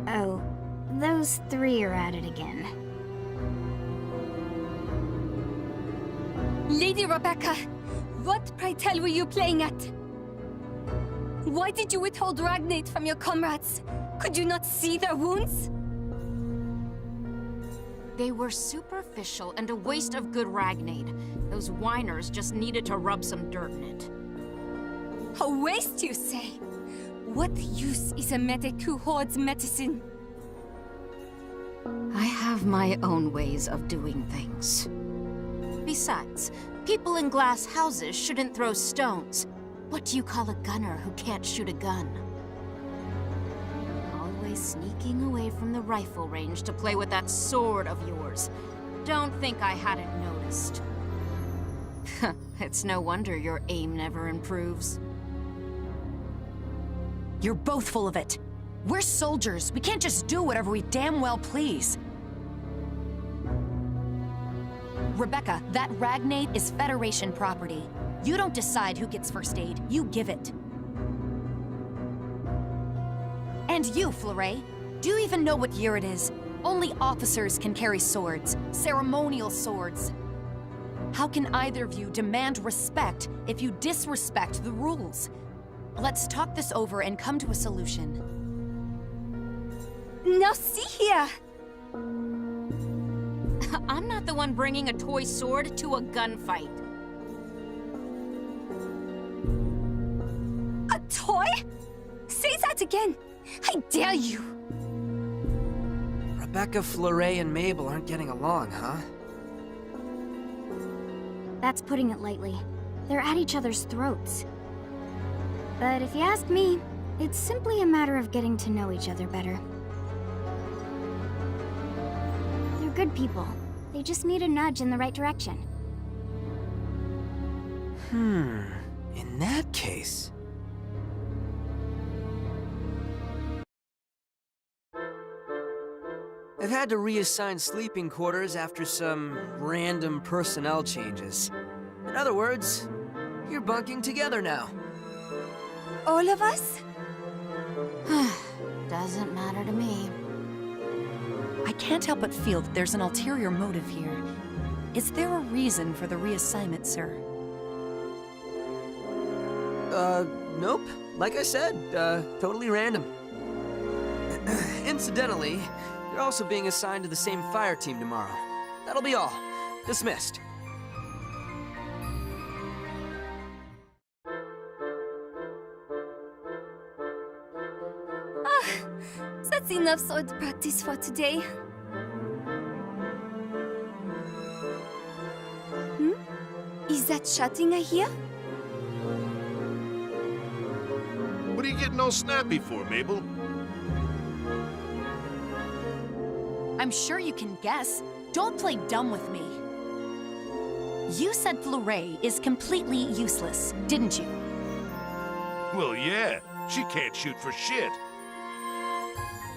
Oh, those three are at it again. Lady Rebecca, what, pray tell, were you playing at? Why did you withhold Ragnate from your comrades? Could you not see their wounds? They were superficial and a waste of good Ragnade. Those whiners just needed to rub some dirt in it. A waste, you say? What use is a medic who hoards medicine? I have my own ways of doing things. Besides, people in glass houses shouldn't throw stones. What do you call a gunner who can't shoot a gun? Always sneaking away from the rifle range to play with that sword of yours. Don't think I hadn't noticed. It's no wonder your aim never improves. You're both full of it. We're soldiers. We can't just do whatever we damn well please. Rebecca, that Ragnate is Federation property. You don't decide who gets first aid, you give it. And you, Flay, do you even know what year it is? Only officers can carry swords, ceremonial swords. How can either of you demand respect if you disrespect the rules? Let's talk this over and come to a solution. Now see here! I'm not the one bringing a toy sword to a gunfight. A toy? Say that again! I dare you! Rebecca, Flay, and Mabel aren't getting along, huh? That's putting it lightly. They're at each other's throats. But if you ask me, it's simply a matter of getting to know each other better. They're good people. They just need a nudge in the right direction. In that case... I've had to reassign sleeping quarters after some random personnel changes. In other words, you're bunking together now. All of us? Doesn't matter to me. I can't help but feel that there's an ulterior motive here. Is there a reason for the reassignment, sir? Nope. Like I said, totally random. Incidentally, you're also being assigned to the same fire team tomorrow. That'll be all. Dismissed. That's enough sword practice for today. Is that shouting I hear? What are you getting all snappy for, Mabel? I'm sure you can guess. Don't play dumb with me. You said Flay is completely useless, didn't you? Well, yeah. She can't shoot for shit.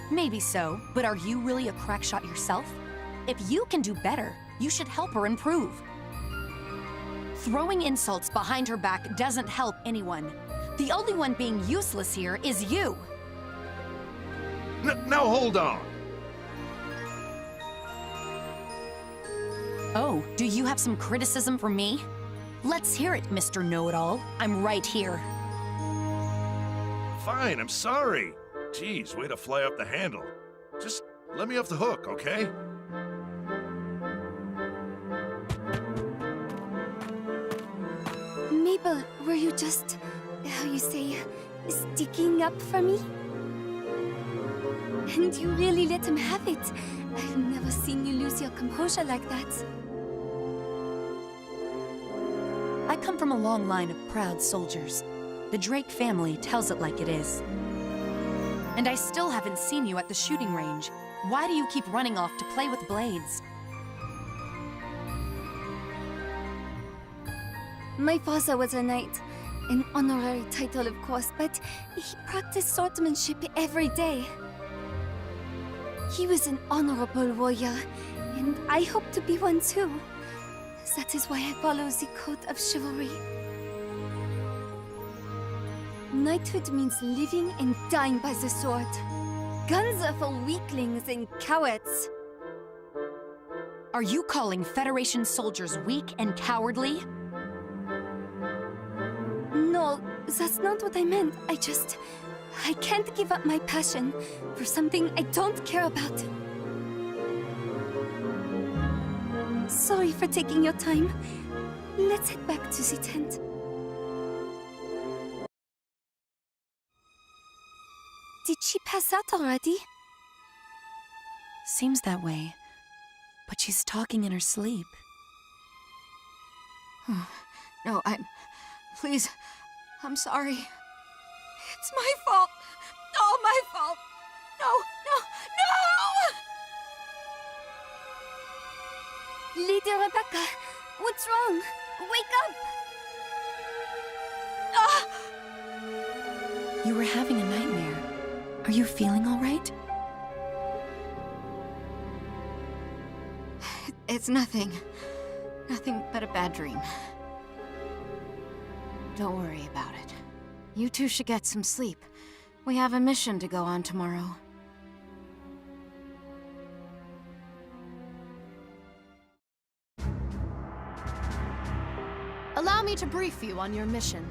Maybe so, but are you really a crack shot yourself? If you can do better, you should help her improve. Throwing insults behind her back doesn't help anyone. The only one being useless here is you. Now hold on. Oh, do you have some criticism for me? Let's hear it, Mr. Know-It-All. I'm right here. Fine, I'm sorry. Jeez, way to fly up the handle. Just let me off the hook, okay? Mabel, were you just, how you say, sticking up for me? And you really let him have it. I've never seen you lose your composure like that. I come from a long line of proud soldiers. The Drake family tells it like it is. And I still haven't seen you at the shooting range. Why do you keep running off to play with blades? My father was a knight. An honorary title, of course, but he practiced swordsmanship every day. He was an honorable warrior, and I hope to be one too. That is why I follow the code of chivalry. Knighthood means living and dying by the sword. Guns are for weaklings and cowards. Are you calling Federation soldiers weak and cowardly? No, that's not what I meant. I can't give up my passion for something I don't care about. Sorry for taking your time. Let's head back to the tent. Did she pass out already? Seems that way. But she's talking in her sleep. No, Please, I'm sorry. It's my fault. All my fault. No! Lady Rebecca, what's wrong? Wake up! You were having a nightmare. Are you feeling all right? It's nothing. Nothing but a bad dream. Don't worry about it. You two should get some sleep. We have a mission to go on tomorrow. Allow me to brief you on your mission.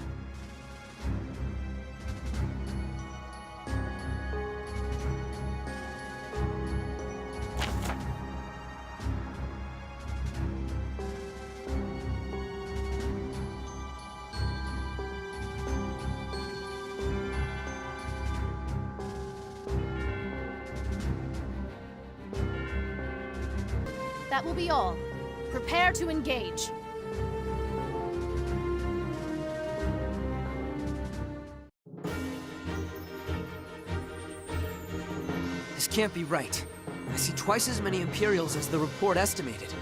That will be all. Prepare to engage. This can't be right. I see twice as many Imperials as the report estimated.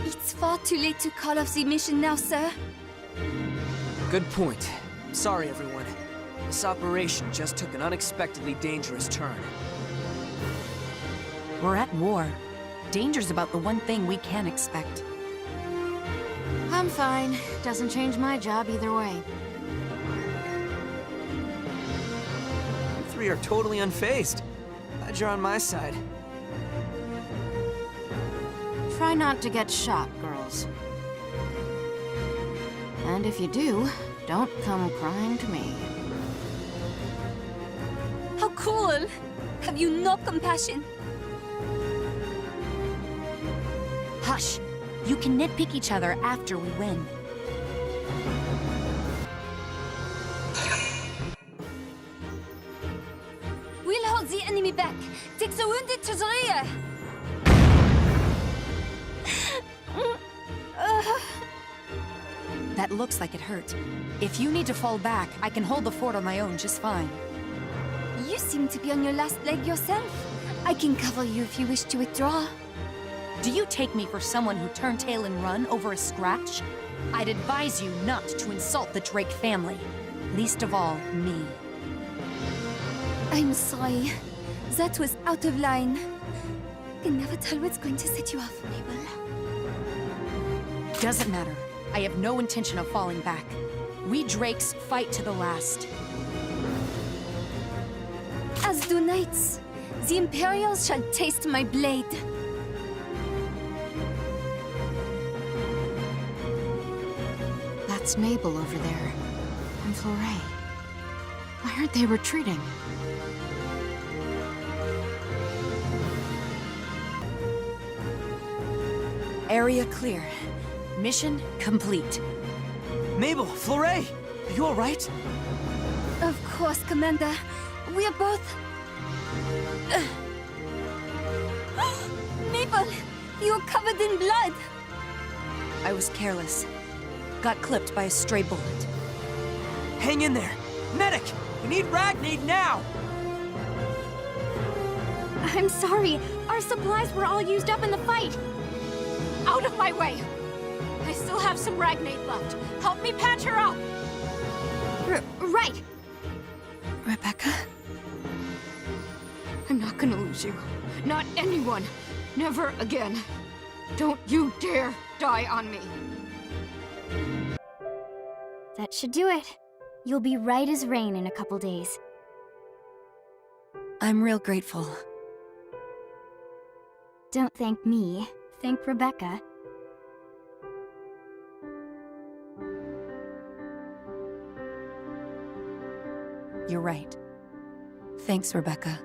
It's far too late to call off the mission now, sir. Good point. Sorry, everyone. This operation just took an unexpectedly dangerous turn. We're at war. Danger's about the one thing we can expect. I'm fine. Doesn't change my job either way. You three are totally unfazed. Glad you're on my side. Try not to get shot, girls. And if you do, don't come crying to me. How cruel! Have you no compassion? Hush! You can nitpick each other after we win. We'll hold the enemy back. Take the wounded to the rear. That looks like it hurt. If you need to fall back, I can hold the fort on my own just fine. You seem to be on your last leg yourself. I can cover you if you wish to withdraw. Do you take me for someone who turned tail and run over a scratch? I'd advise you not to insult the Drake family. Least of all, me. I'm sorry. That was out of line. I can never tell what's going to set you off, Mabel. Doesn't matter. I have no intention of falling back. We Drakes fight to the last. As do knights. The Imperials shall taste my blade. That's Mabel over there. And Flay. Why aren't they retreating? Area clear. Mission complete. Mabel, Flay, are you alright? Of course, Commander. We are both... Mabel, you're covered in blood. I was careless. Got clipped by a stray bullet. Hang in there! Medic! We need Ragnade now! I'm sorry. Our supplies were all used up in the fight. Out of my way! I still have some Ragnade left. Help me patch her up! Right! Rebecca? I'm not gonna lose you. Not anyone. Never again. Don't you dare die on me. That should do it. You'll be right as rain in a couple days. I'm real grateful. Don't thank me. Thank Rebecca. You're right. Thanks, Rebecca.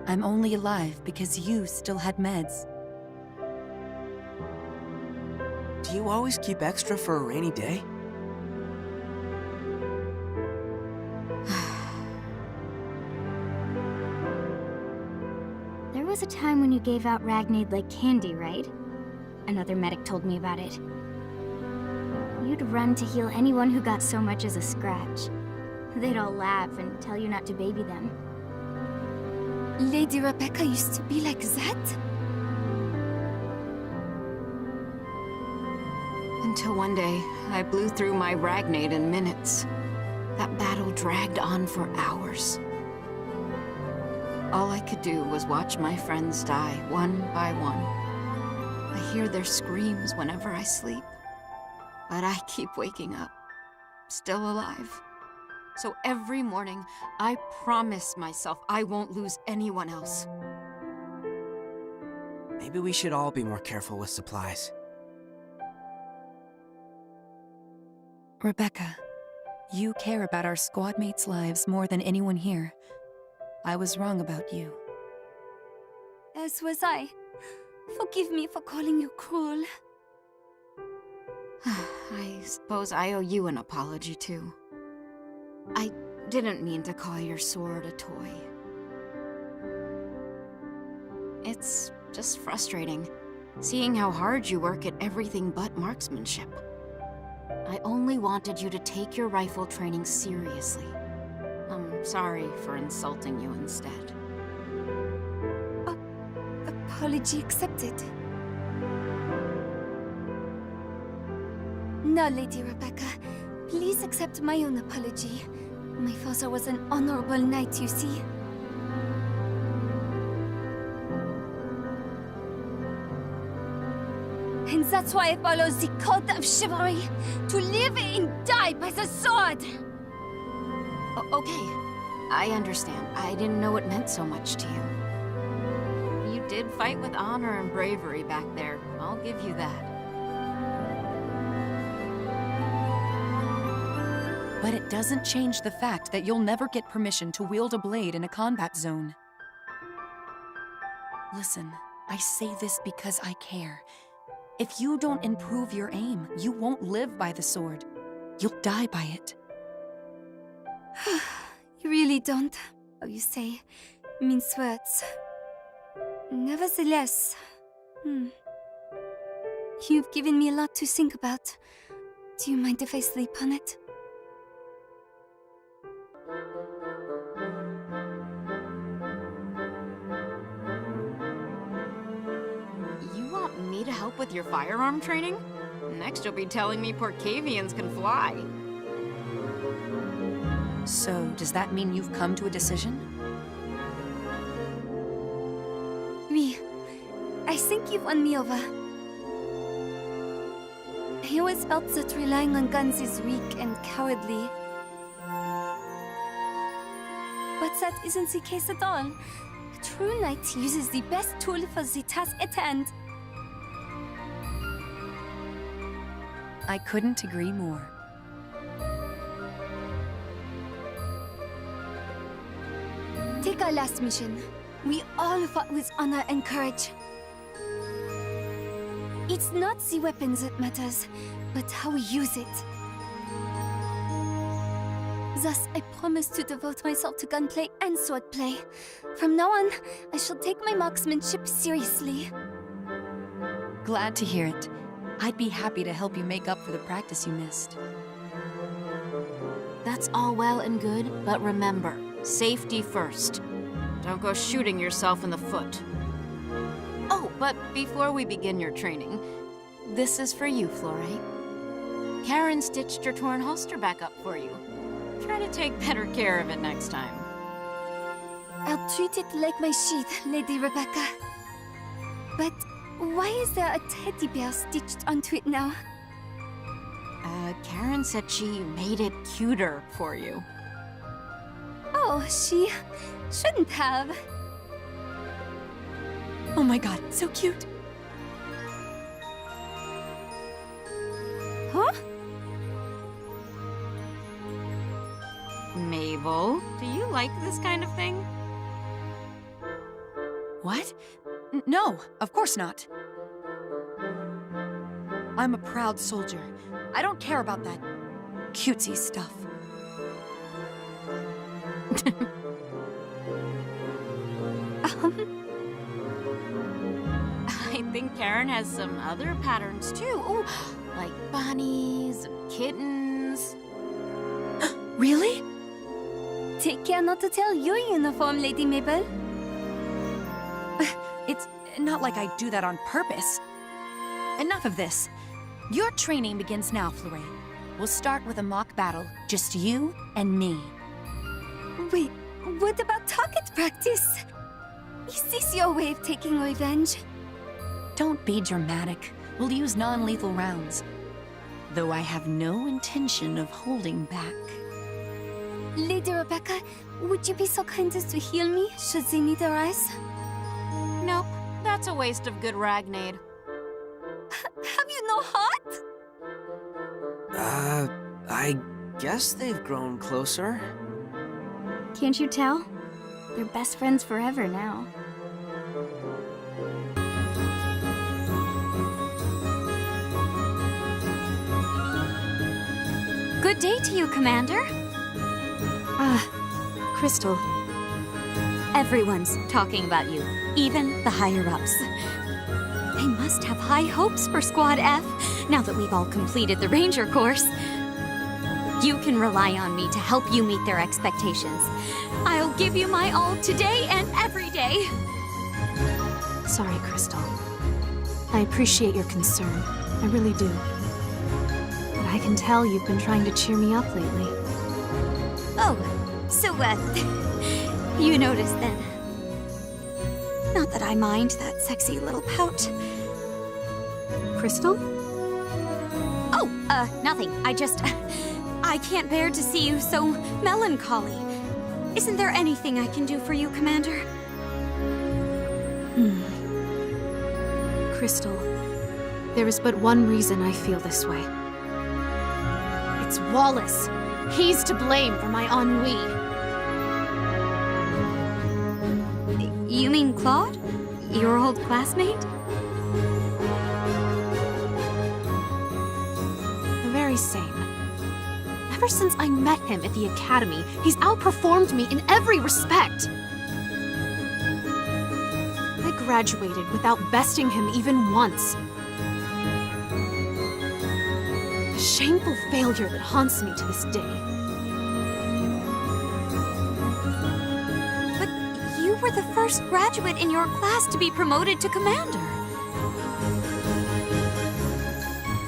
I'm only alive because you still had meds. Do you always keep extra for a rainy day? There was a time when you gave out Ragnade like candy, right? Another medic told me about it. You'd run to heal anyone who got so much as a scratch. They'd all laugh and tell you not to baby them. Lady Rebecca used to be like that? Until one day, I blew through my Ragnade in minutes. That battle dragged on for hours. All I could do was watch my friends die, one by one. I hear their screams whenever I sleep. But I keep waking up, still alive. So every morning, I promise myself I won't lose anyone else. Maybe we should all be more careful with supplies. Rebecca, you care about our squad mates' lives more than anyone here. I was wrong about you. As was I. Forgive me for calling you cruel. I suppose I owe you an apology, too. I didn't mean to call your sword a toy. It's just frustrating, seeing how hard you work at everything but marksmanship. I only wanted you to take your rifle training seriously. I'm sorry for insulting you instead. Apology accepted. Now, Lady Rebecca, please accept my own apology. My father was an honorable knight, you see. And that's why I follow the code of chivalry, to live and die by the sword! Okay, I understand. I didn't know it meant so much to you. You did fight with honor and bravery back there. I'll give you that. But it doesn't change the fact that you'll never get permission to wield a blade in a combat zone. Listen, I say this because I care. If you don't improve your aim, you won't live by the sword. You'll die by it. You really don't, how you say, mince words. Nevertheless, you've given me a lot to think about. Do you mind if I sleep on it? You want me to help with your firearm training? Next you'll be telling me Porcavians can fly. So, does that mean you've come to a decision? Oui. I think you've won me over. I always felt that relying on guns is weak and cowardly. But that isn't the case at all. A true knight uses the best tool for the task at hand. I couldn't agree more. Take our last mission. We all fought with honor and courage. It's not the weapons that matters, but how we use it. Thus, I promise to devote myself to gunplay and swordplay. From now on, I shall take my marksmanship seriously. Glad to hear it. I'd be happy to help you make up for the practice you missed. That's all well and good, but remember, safety first. Don't go shooting yourself in the foot. Oh, but before we begin your training, this is for you, Flay. Karen stitched your torn holster back up for you. Try to take better care of it next time. I'll treat it like my sheath, Lady Rebecca. But why is there a teddy bear stitched onto it now? Karen said she made it cuter for you. Oh, she shouldn't have. Oh my god, so cute. Huh? Mabel, do you like this kind of thing? What? No, of course not. I'm a proud soldier. I don't care about that cutesy stuff. I think Karen has some other patterns too. Ooh, like bunnies and kittens. Really? Take care not to tear your uniform, Lady Mabel. It's not like I do that on purpose. Enough of this. Your training begins now, Flay. We'll start with a mock battle, just you and me. Wait, what about target practice? Is this your way of taking revenge? Don't be dramatic. We'll use non-lethal rounds. Though I have no intention of holding back. Lady Rebecca, would you be so kind as to heal me, should they need a rise? Nope, that's a waste of good ragnade. Have you no heart? I guess they've grown closer. Can't you tell? They're best friends forever now. Good day to you, Commander. Crystal. Everyone's talking about you, even the higher-ups. They must have high hopes for Squad F, now that we've all completed the Ranger course. You can rely on me to help you meet their expectations. I'll give you my all today and every day. Sorry, Crystal. I appreciate your concern. I really do. But I can tell you've been trying to cheer me up lately. Oh, so, you noticed then. Not that I mind that sexy little pout. Crystal? Oh, nothing. I can't bear to see you so melancholy. Isn't there anything I can do for you, Commander? Crystal, there is but one reason I feel this way. It's Wallace. He's to blame for my ennui. You mean Claude? Your old classmate? The very same. Ever since I met him at the academy, he's outperformed me in every respect. I graduated without besting him even once. A shameful failure that haunts me to this day. But you were the first graduate in your class to be promoted to commander.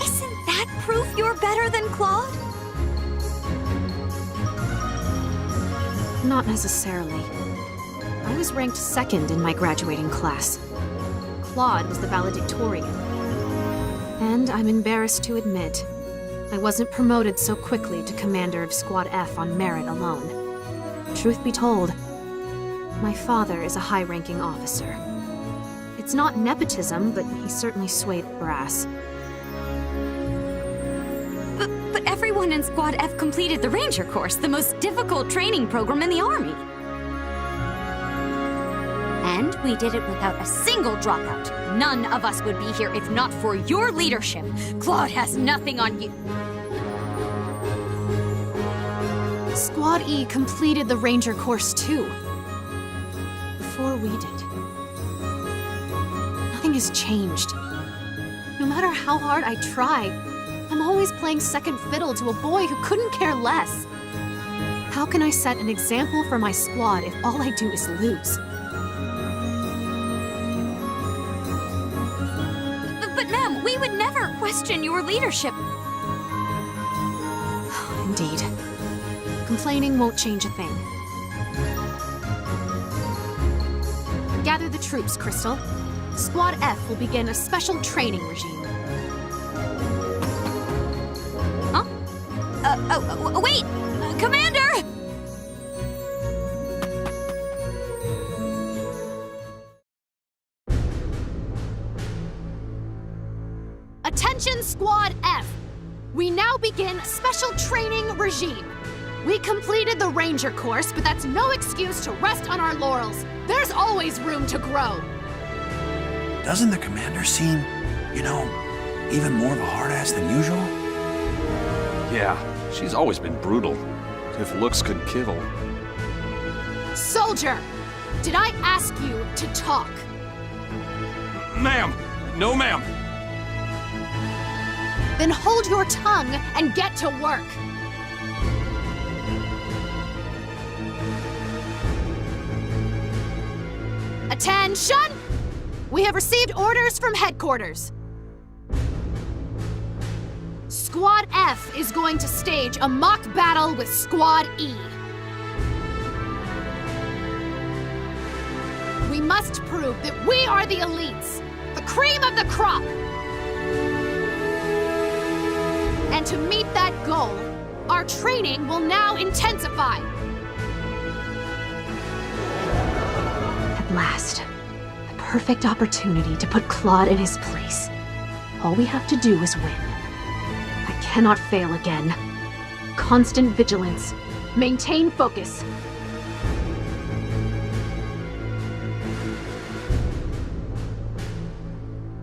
Isn't that proof you're better than Claude? Not necessarily. I was ranked second in my graduating class. Claude was the valedictorian. And I'm embarrassed to admit, I wasn't promoted so quickly to commander of Squad F on merit alone. Truth be told, my father is a high-ranking officer. It's not nepotism, but he certainly swayed the brass. But everyone in Squad F completed the Ranger course, the most difficult training program in the Army. And We did it without a single dropout. None of us would be here if not for your leadership. Claude has nothing on you. Squad E completed the Ranger course too. Before we did. Nothing has changed. No matter how hard I try, I'm always playing second fiddle to a boy who couldn't care less. How can I set an example for my squad if all I do is lose? But ma'am, we would never question your leadership. Indeed. Complaining won't change a thing. Gather the troops, Crystal. Squad F will begin a special training regime. Huh? Wait! Commander! Attention, Squad F! We now begin a special training regime. We completed the Ranger course, but that's no excuse to rest on our laurels. There's always room to grow. Doesn't the commander seem, even more of a hard-ass than usual? Yeah, she's always been brutal. If looks could kill. Soldier! Did I ask you to talk? Ma'am! No, ma'am! Then hold your tongue and get to work. Attention! We have received orders from headquarters. Squad F is going to stage a mock battle with Squad E. We must prove that we are the elites, the cream of the crop. And to meet that goal, our training will now intensify. At last, the perfect opportunity to put Claude in his place. All we have to do is win. I cannot fail again. Constant vigilance. Maintain focus.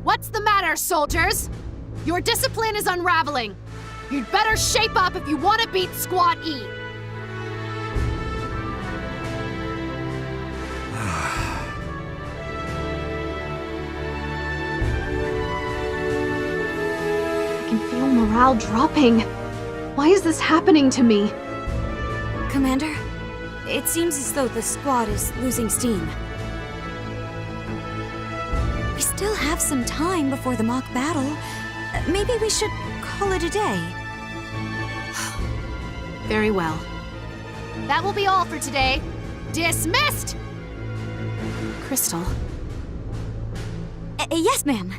What's the matter, soldiers? Your discipline is unraveling. You'd better shape up if you want to beat Squad E. I can feel morale dropping. Why is this happening to me? Commander, it seems as though the squad is losing steam. We still have some time before the mock battle. Maybe we should call it a day. Very well. That will be all for today. Dismissed! Crystal. Yes, ma'am.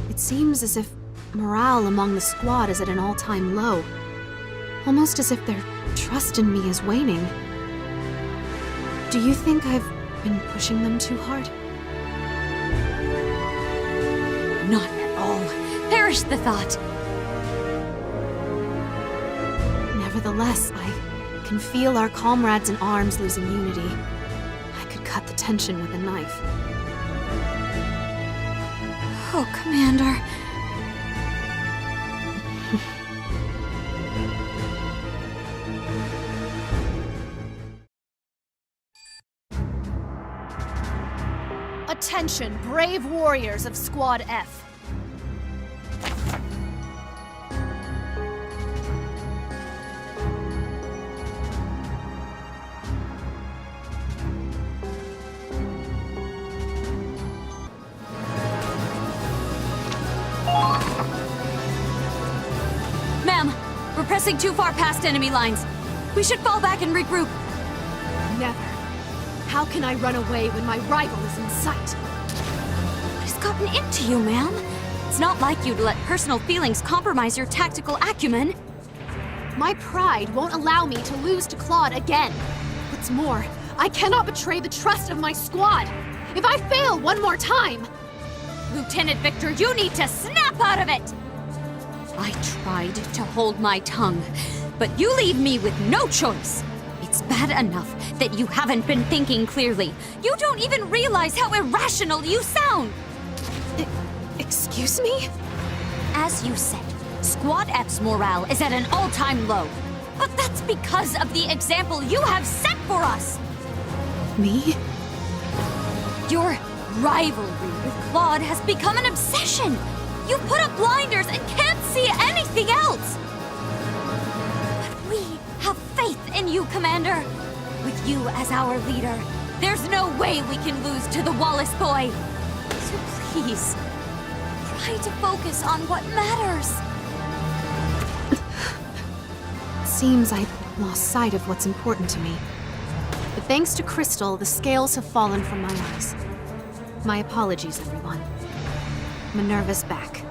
It seems as if morale among the squad is at an all-time low. Almost as if their trust in me is waning. Do you think I've been pushing them too hard? Not at all. Perish the thought. Nevertheless, I can feel our comrades in arms losing unity. I could cut the tension with a knife. Oh, Commander. Attention, brave warriors of Squad F. Ma'am, we're pressing too far past enemy lines. We should fall back and regroup. Never. How can I run away when my rival is in sight? What has gotten into you, ma'am? It's not like you to let personal feelings compromise your tactical acumen. My pride won't allow me to lose to Claude again. What's more, I cannot betray the trust of my squad. If I fail one more time... Lieutenant Victor, you need to snap out of it! I tried to hold my tongue, but you leave me with no choice. If It's bad enough that you haven't been thinking clearly. You don't even realize how irrational you sound! Excuse me? As you said, Squad F's morale is at an all-time low. But that's because of the example you have set for us! Me? Your rivalry with Claude has become an obsession! You put up blinders and can't see anything else! But we have faith in you, Commander! With you as our leader, there's no way we can lose to the Wallace boy! So please, try to focus on what matters! Seems I've lost sight of what's important to me. But thanks to Crystal, the scales have fallen from my eyes. My apologies, everyone. Minerva's back.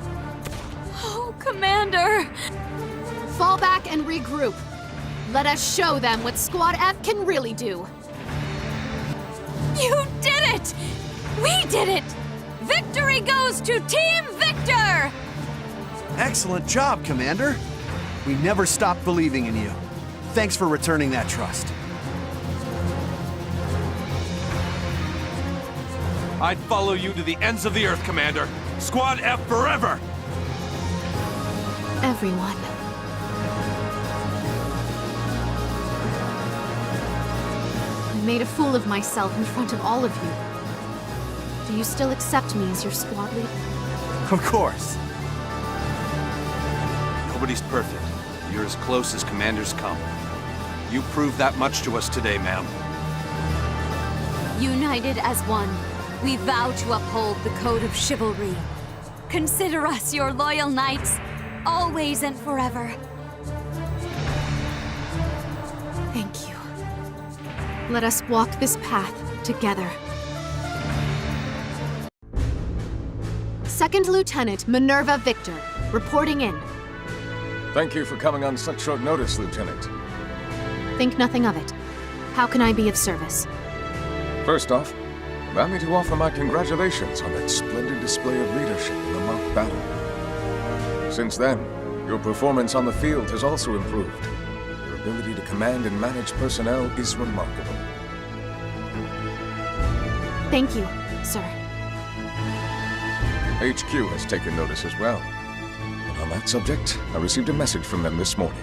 Oh, Commander! Fall back and regroup. Let us show them what Squad F can really do. You did it! We did it! Victory goes to Team Victor! Excellent job, Commander. We never stopped believing in you. Thanks for returning that trust. I'd follow you to the ends of the earth, Commander. Squad F forever! Everyone. I made a fool of myself in front of all of you. Do you still accept me as your squad leader? Of course. Nobody's perfect. You're as close as commanders come. You proved that much to us today, ma'am. United as one, we vow to uphold the code of chivalry. Consider us your loyal knights, always and forever. Thank you. Let us walk this path together. Second Lieutenant Minerva Victor, reporting in. Thank you for coming on such short notice, Lieutenant. Think nothing of it. How can I be of service? First off, allow me to offer my congratulations on that splendid display of leadership in the mock battle. Since then, your performance on the field has also improved. Your ability to command and manage personnel is remarkable. Thank you, sir. HQ has taken notice as well. And on that subject, I received a message from them this morning.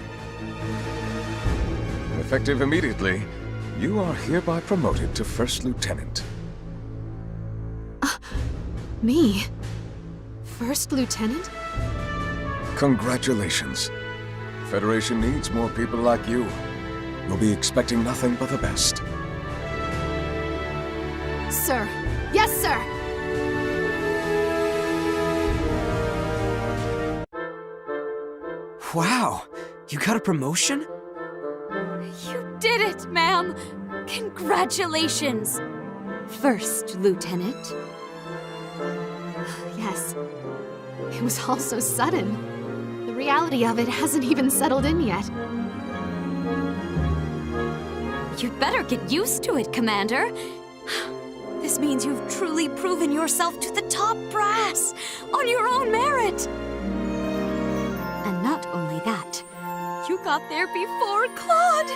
Effective immediately, you are hereby promoted to First Lieutenant. Me? First Lieutenant? Congratulations. The Federation needs more people like you. You'll be expecting nothing but the best. Sir. Yes, sir! Wow, you got a promotion? You did it, ma'am! Congratulations! First Lieutenant. Yes. It was all so sudden. The reality of it hasn't even settled in yet. You'd better get used to it, Commander. This means you've truly proven yourself to the top brass, on your own merit. And not only that, you got there before Claude!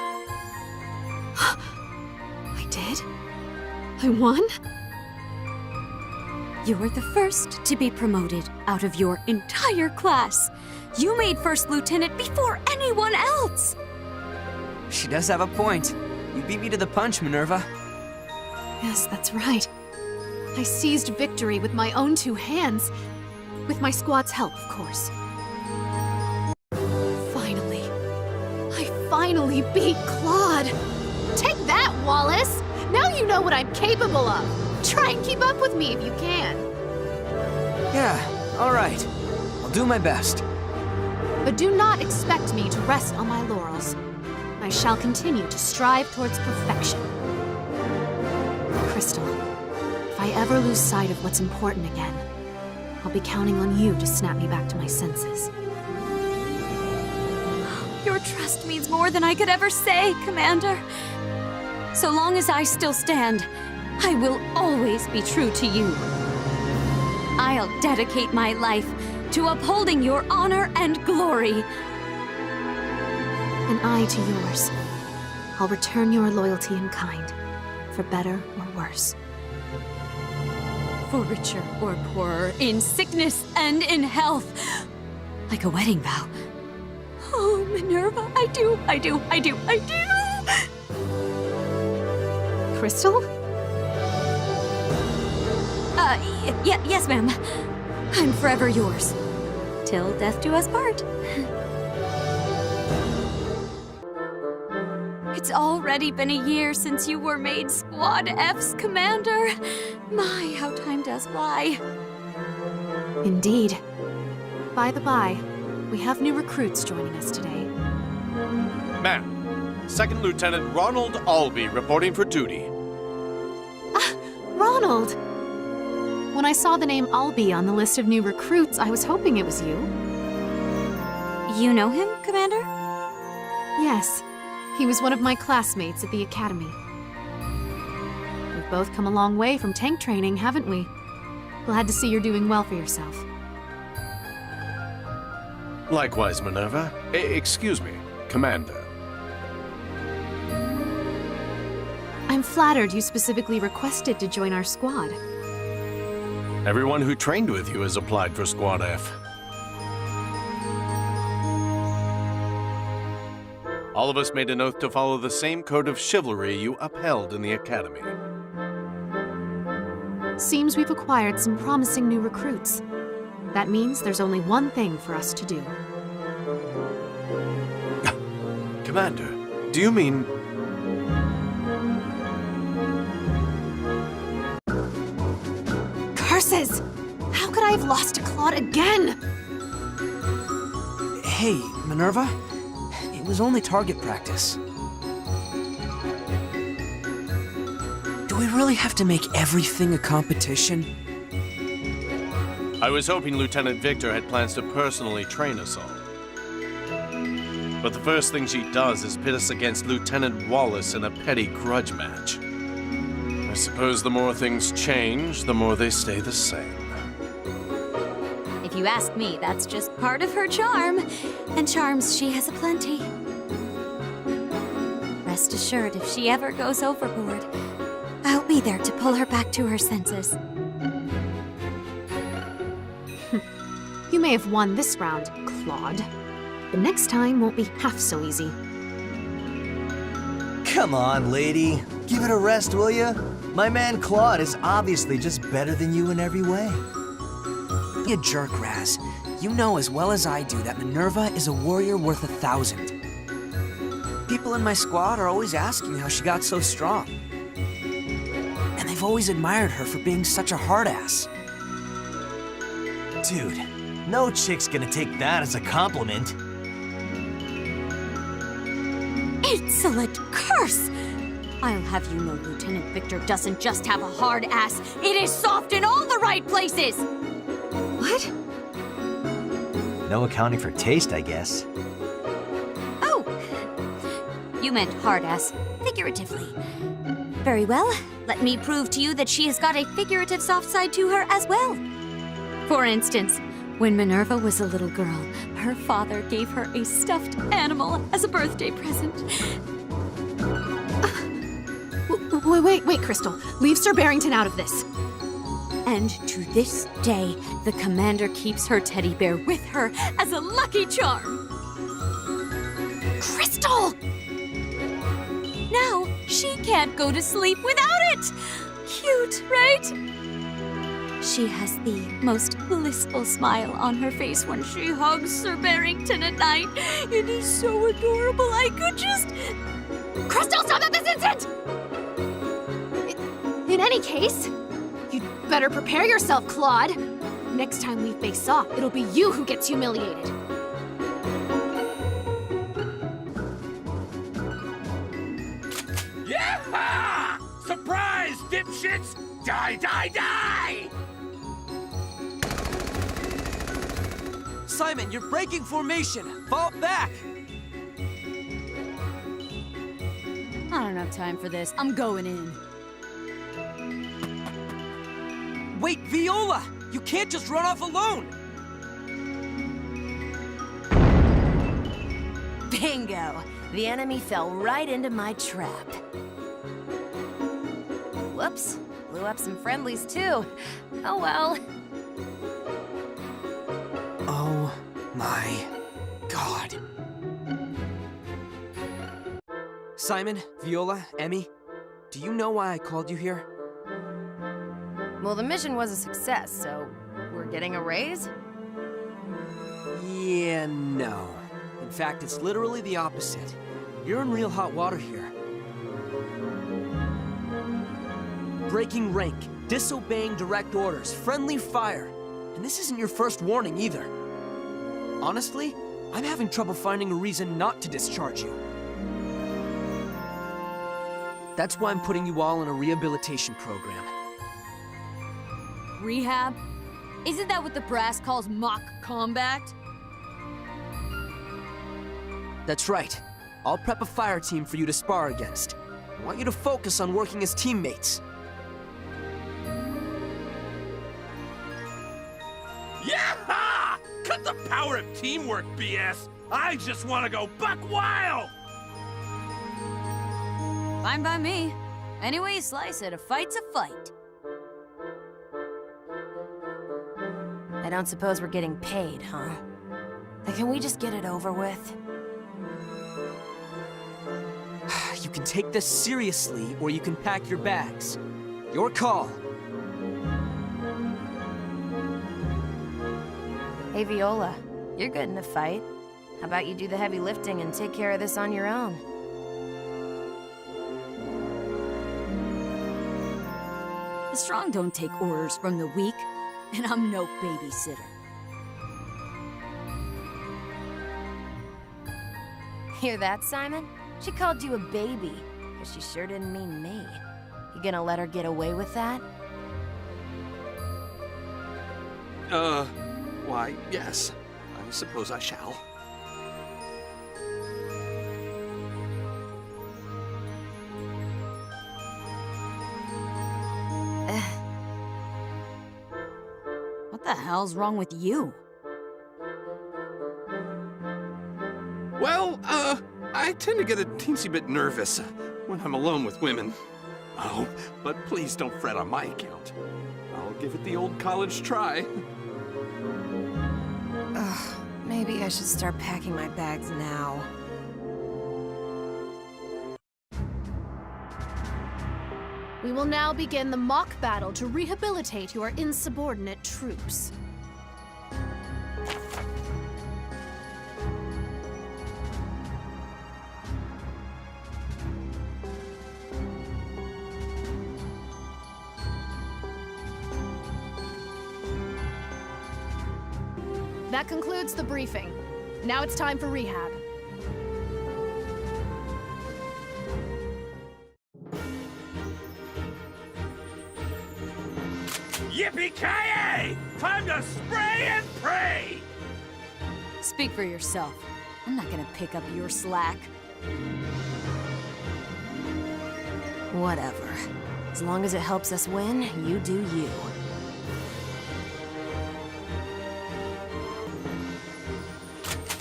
I did? I won? You were the first to be promoted out of your entire class. You made First Lieutenant before anyone else! She does have a point. You beat me to the punch, Minerva. Yes, that's right. I seized victory with my own two hands. With my squad's help, of course. Finally. I finally beat Claude! Take that, Wallace! Now you know what I'm capable of! Try and keep up with me if you can! Yeah, alright. I'll do my best. But do not expect me to rest on my laurels. I shall continue to strive towards perfection. Crystal, if I ever lose sight of what's important again, I'll be counting on you to snap me back to my senses. Your trust means more than I could ever say, Commander. So long as I still stand, I will always be true to you. I'll dedicate my life to upholding your honor and glory. And I to yours. I'll return your loyalty in kind, for better or worse. For richer or poorer, in sickness and in health. Like a wedding vow. Oh, Minerva, I do. Crystal? Yes, ma'am. I'm forever yours. Till death do us part. It's already been a year since you were made Squad F's commander. My, how time does fly. Indeed. By the by, we have new recruits joining us today. Ma'am, Second Lieutenant Ronald Albee reporting for duty. Ronald! When I saw the name Albee on the list of new recruits, I was hoping it was you. You know him, Commander? Yes. He was one of my classmates at the academy. We've both come a long way from tank training, haven't we? Glad to see you're doing well for yourself. Likewise, Minerva. Excuse me, Commander. I'm flattered you specifically requested to join our squad. Everyone who trained with you has applied for Squad F. All of us made an oath to follow the same code of chivalry you upheld in the academy. Seems we've acquired some promising new recruits. That means there's only one thing for us to do. Commander, do you mean... Curses! How could I have lost to Claude again? Hey, Minerva? It was only target practice. Do we really have to make everything a competition? I was hoping Lieutenant Victor had plans to personally train us all. But the first thing she does is pit us against Lieutenant Wallace in a petty grudge match. I suppose the more things change, the more they stay the same. If you ask me, that's just part of her charm. And charms she has aplenty. Rest assured, if she ever goes overboard, I'll be there to pull her back to her senses. You may have won this round, Claude. The next time won't be half so easy. Come on, lady. Give it a rest, will ya? My man Claude is obviously just better than you in every way. You jerk, Raz. You know as well as I do that Minerva is a warrior worth 1,000. People in my squad are always asking how she got so strong. And they've always admired her for being such a hard-ass. Dude, no chick's gonna take that as a compliment. Insolent curse! I'll have you know Lieutenant Victor doesn't just have a hard ass, it is soft in all the right places! What? No accounting for taste, I guess. Oh! You meant hard ass, figuratively. Very well, let me prove to you that she has got a figurative soft side to her as well. For instance, when Minerva was a little girl, her father gave her a stuffed animal as a birthday present. Wait, Crystal. Leave Sir Barrington out of this. And to this day, the commander keeps her teddy bear with her as a lucky charm. Crystal! Now, she can't go to sleep without it! Cute, right? She has the most blissful smile on her face when she hugs Sir Barrington at night. It is so adorable, I could just... Crystal, stop at this instant! In any case, you'd better prepare yourself, Claude. Next time we face off, it'll be you who gets humiliated. Yeah! Surprise, dipshits! Die, die, die! Simon, you're breaking formation! Fall back! I don't have time for this. I'm going in. Wait, Viola! You can't just run off alone! Bingo! The enemy fell right into my trap. Whoops. Blew up some friendlies, too. Oh well. Oh my god. Simon, Viola, Emmy, do you know why I called you here? Well, the mission was a success, so we're getting a raise? Yeah, no. In fact, it's literally the opposite. You're in real hot water here. Breaking rank, disobeying direct orders, friendly fire. And this isn't your first warning either. Honestly, I'm having trouble finding a reason not to discharge you. That's why I'm putting you all in a rehabilitation program. Rehab? Isn't that what the brass calls mock combat? That's right. I'll prep a fire team for you to spar against. I want you to focus on working as teammates. Yeah! Cut the power of teamwork, BS! I just want to go buck wild! Fine by me. Any way you slice it, a fight's a fight. I don't suppose we're getting paid, huh? Then can we just get it over with? You can take this seriously, or you can pack your bags. Your call. Hey, Viola, you're good in a fight. How about you do the heavy lifting and take care of this on your own? The strong don't take orders from the weak, and I'm no babysitter. Hear that, Simon? She called you a baby, but she sure didn't mean me. You gonna let her get away with that? Why, yes. I suppose I shall. What the hell's wrong with you? Well, I tend to get a teensy bit nervous when I'm alone with women. Oh, but please don't fret on my account. I'll give it the old college try. Ugh, maybe I should start packing my bags now. We will now begin the mock battle to rehabilitate your insubordinate troops. That concludes the briefing. Now it's time for rehab. Yippee-ki-yay! Time to spray and pray! Speak for yourself. I'm not gonna pick up your slack. Whatever. As long as it helps us win, you do you.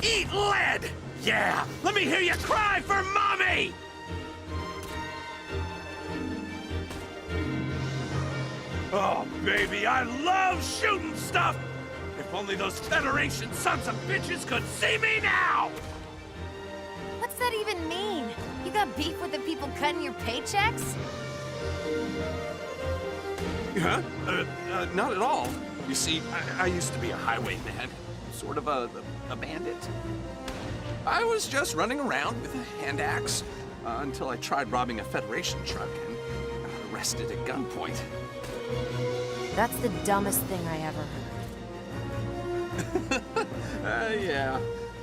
Eat lead! Yeah! Let me hear you cry for mommy! Oh, baby, I love shooting stuff! If only those Federation sons of bitches could see me now! What's that even mean? You got beef with the people cutting your paychecks? Huh? Not at all. You see, I used to be a highwayman. Sort of a bandit. I was just running around with a hand axe until I tried robbing a Federation truck and got arrested at gunpoint. That's the dumbest thing I ever heard. Yeah.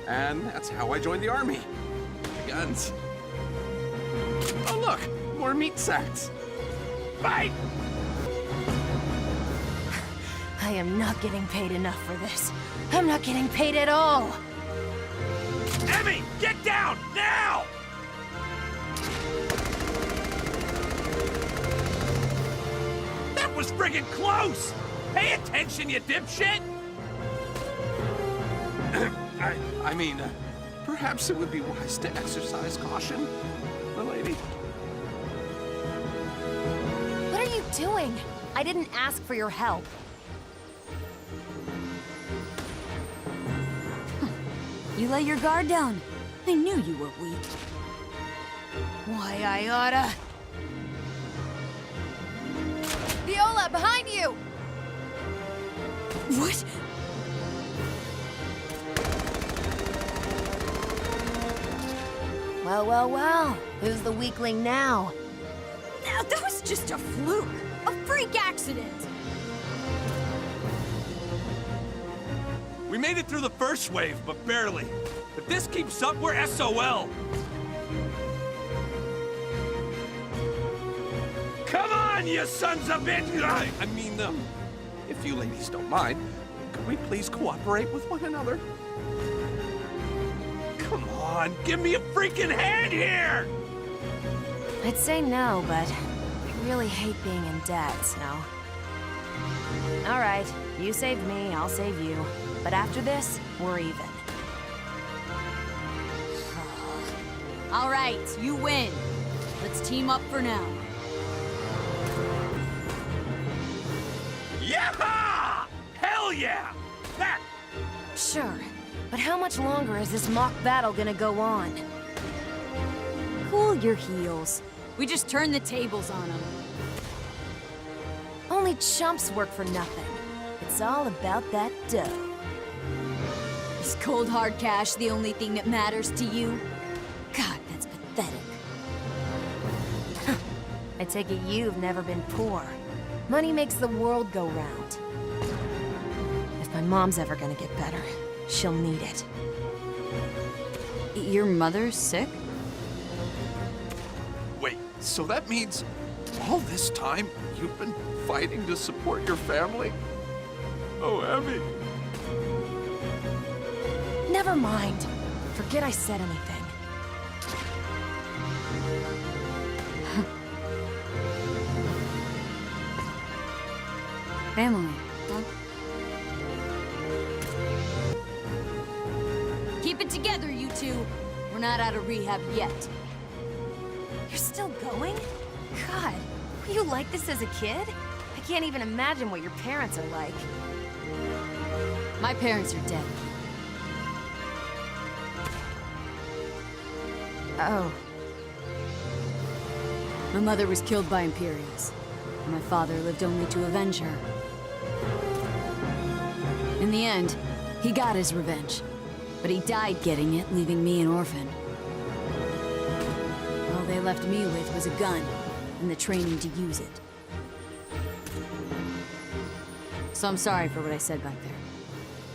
And that's how I joined the army. Guns. Oh, look! More meat sacks. Fight! I am not getting paid enough for this. I'm not getting paid at all. Emmy, get down, now! That was friggin' close! Pay attention, you dipshit! I mean, Perhaps it would be wise to exercise caution, my lady. What are you doing? I didn't ask for your help. You let your guard down. I knew you were weak. Why, I oughta... Viola, behind you! What? Well, well, well. Who's the weakling now? That was just a fluke. A freak accident. We made it through the first wave, but barely. If this keeps up, we're SOL. Come on, you sons of bitch! I mean, if you ladies don't mind, could we please cooperate with one another? Come on, give me a freaking hand here! I'd say no, but I really hate being in debt, so... All right, you saved me, I'll save you. But after this, we're even. All right, you win. Let's team up for now. Yeah! Hell yeah! That! Sure, but how much longer is this mock battle gonna go on? Cool your heels. We just turned the tables on them. Only chumps work for nothing. It's all about that dough. Is cold hard cash the only thing that matters to you? God, that's pathetic. I take it you've never been poor. Money makes the world go round. If my mom's ever gonna get better, she'll need it. Your mother's sick? Wait, so that means all this time you've been fighting to support your family? Oh, Emmy. Never mind. Forget I said anything. Family, huh? Keep it together, you two. We're not out of rehab yet. You're still going? God, were you like this as a kid? I can't even imagine what your parents are like. My parents are dead. Oh. My mother was killed by Imperials. My father lived only to avenge her. In the end, he got his revenge. But he died getting it, leaving me an orphan. All they left me with was a gun, and the training to use it. So I'm sorry for what I said back there.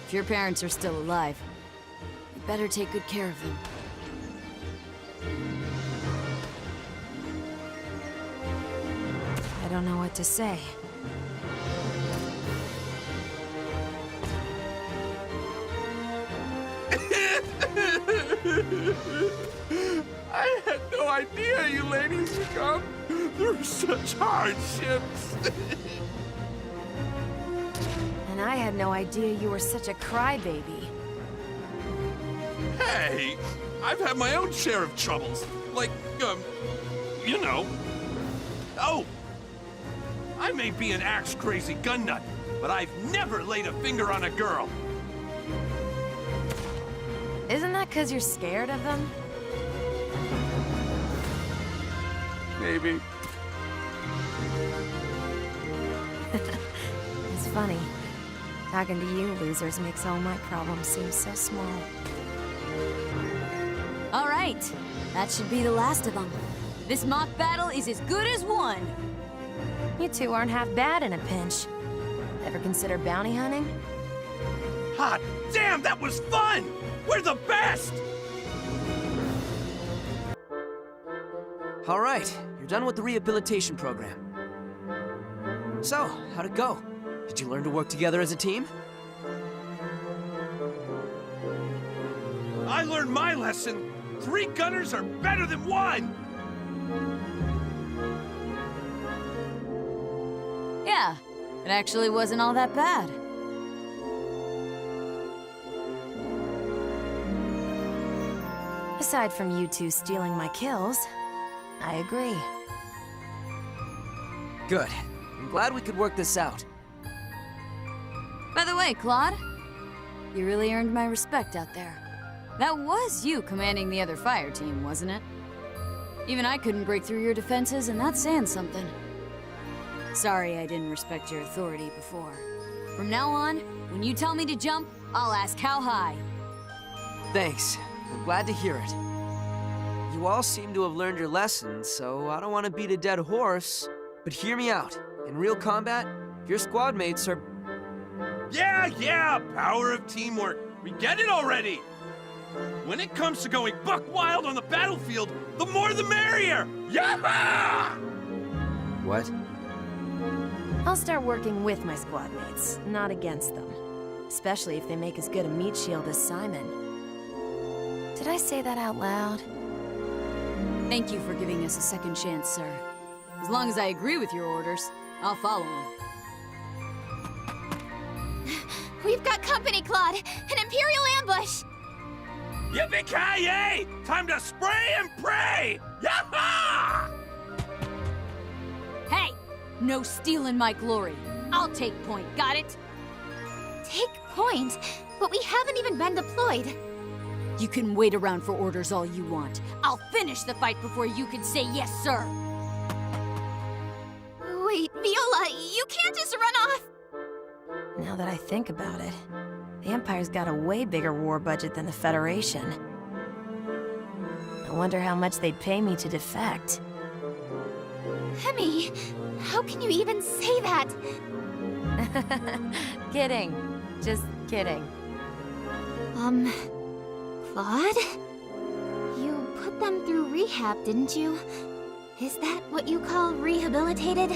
If your parents are still alive, you better take good care of them. I don't know what to say. I had no idea you ladies would come through such hardships. And I had no idea you were such a crybaby. Hey, I've had my own share of troubles. Like, you know. Oh, I may be an axe-crazy gun nut, but I've never laid a finger on a girl. Isn't that because you're scared of them? Maybe. It's funny. Talking to you losers makes all my problems seem so small. All right, that should be the last of them. This mock battle is as good as won. You two aren't half bad in a pinch. Ever consider bounty hunting? Hot damn, that was fun! We're the best! All right, you're done with the rehabilitation program. So, how'd it go? Did you learn to work together as a team? I learned my lesson. 3 gunners are better than 1! Yeah, it actually wasn't all that bad. Aside from you two stealing my kills, I agree. Good. I'm glad we could work this out. By the way, Claude, you really earned my respect out there. That was you commanding the other fire team, wasn't it? Even I couldn't break through your defenses, and that's saying something. Sorry I didn't respect your authority before. From now on, when you tell me to jump, I'll ask how high. Thanks. I'm glad to hear it. You all seem to have learned your lessons, so I don't want to beat a dead horse. But hear me out. In real combat, your squad mates are... Yeah, power of teamwork. We get it already. When it comes to going buck wild on the battlefield, the more the merrier! Yasha! What? I'll start working with my squad mates, not against them. Especially if they make as good a meat shield as Simon. Did I say that out loud? Thank you for giving us a second chance, sir. As long as I agree with your orders, I'll follow them. We've got company, Claude! An Imperial ambush! Yippee-ki-yay! Time to spray and pray! Yasha! Hey! No stealing my glory. I'll take point, got it? Take point? But we haven't even been deployed. You can wait around for orders all you want. I'll finish the fight before you can say yes, sir. Wait, Viola, you can't just run off! Now that I think about it, the Empire's got a way bigger war budget than the Federation. I wonder how much they'd pay me to defect. Emmy, how can you even say that? Kidding. Just kidding. Claude? You put them through rehab, didn't you? Is that what you call rehabilitated?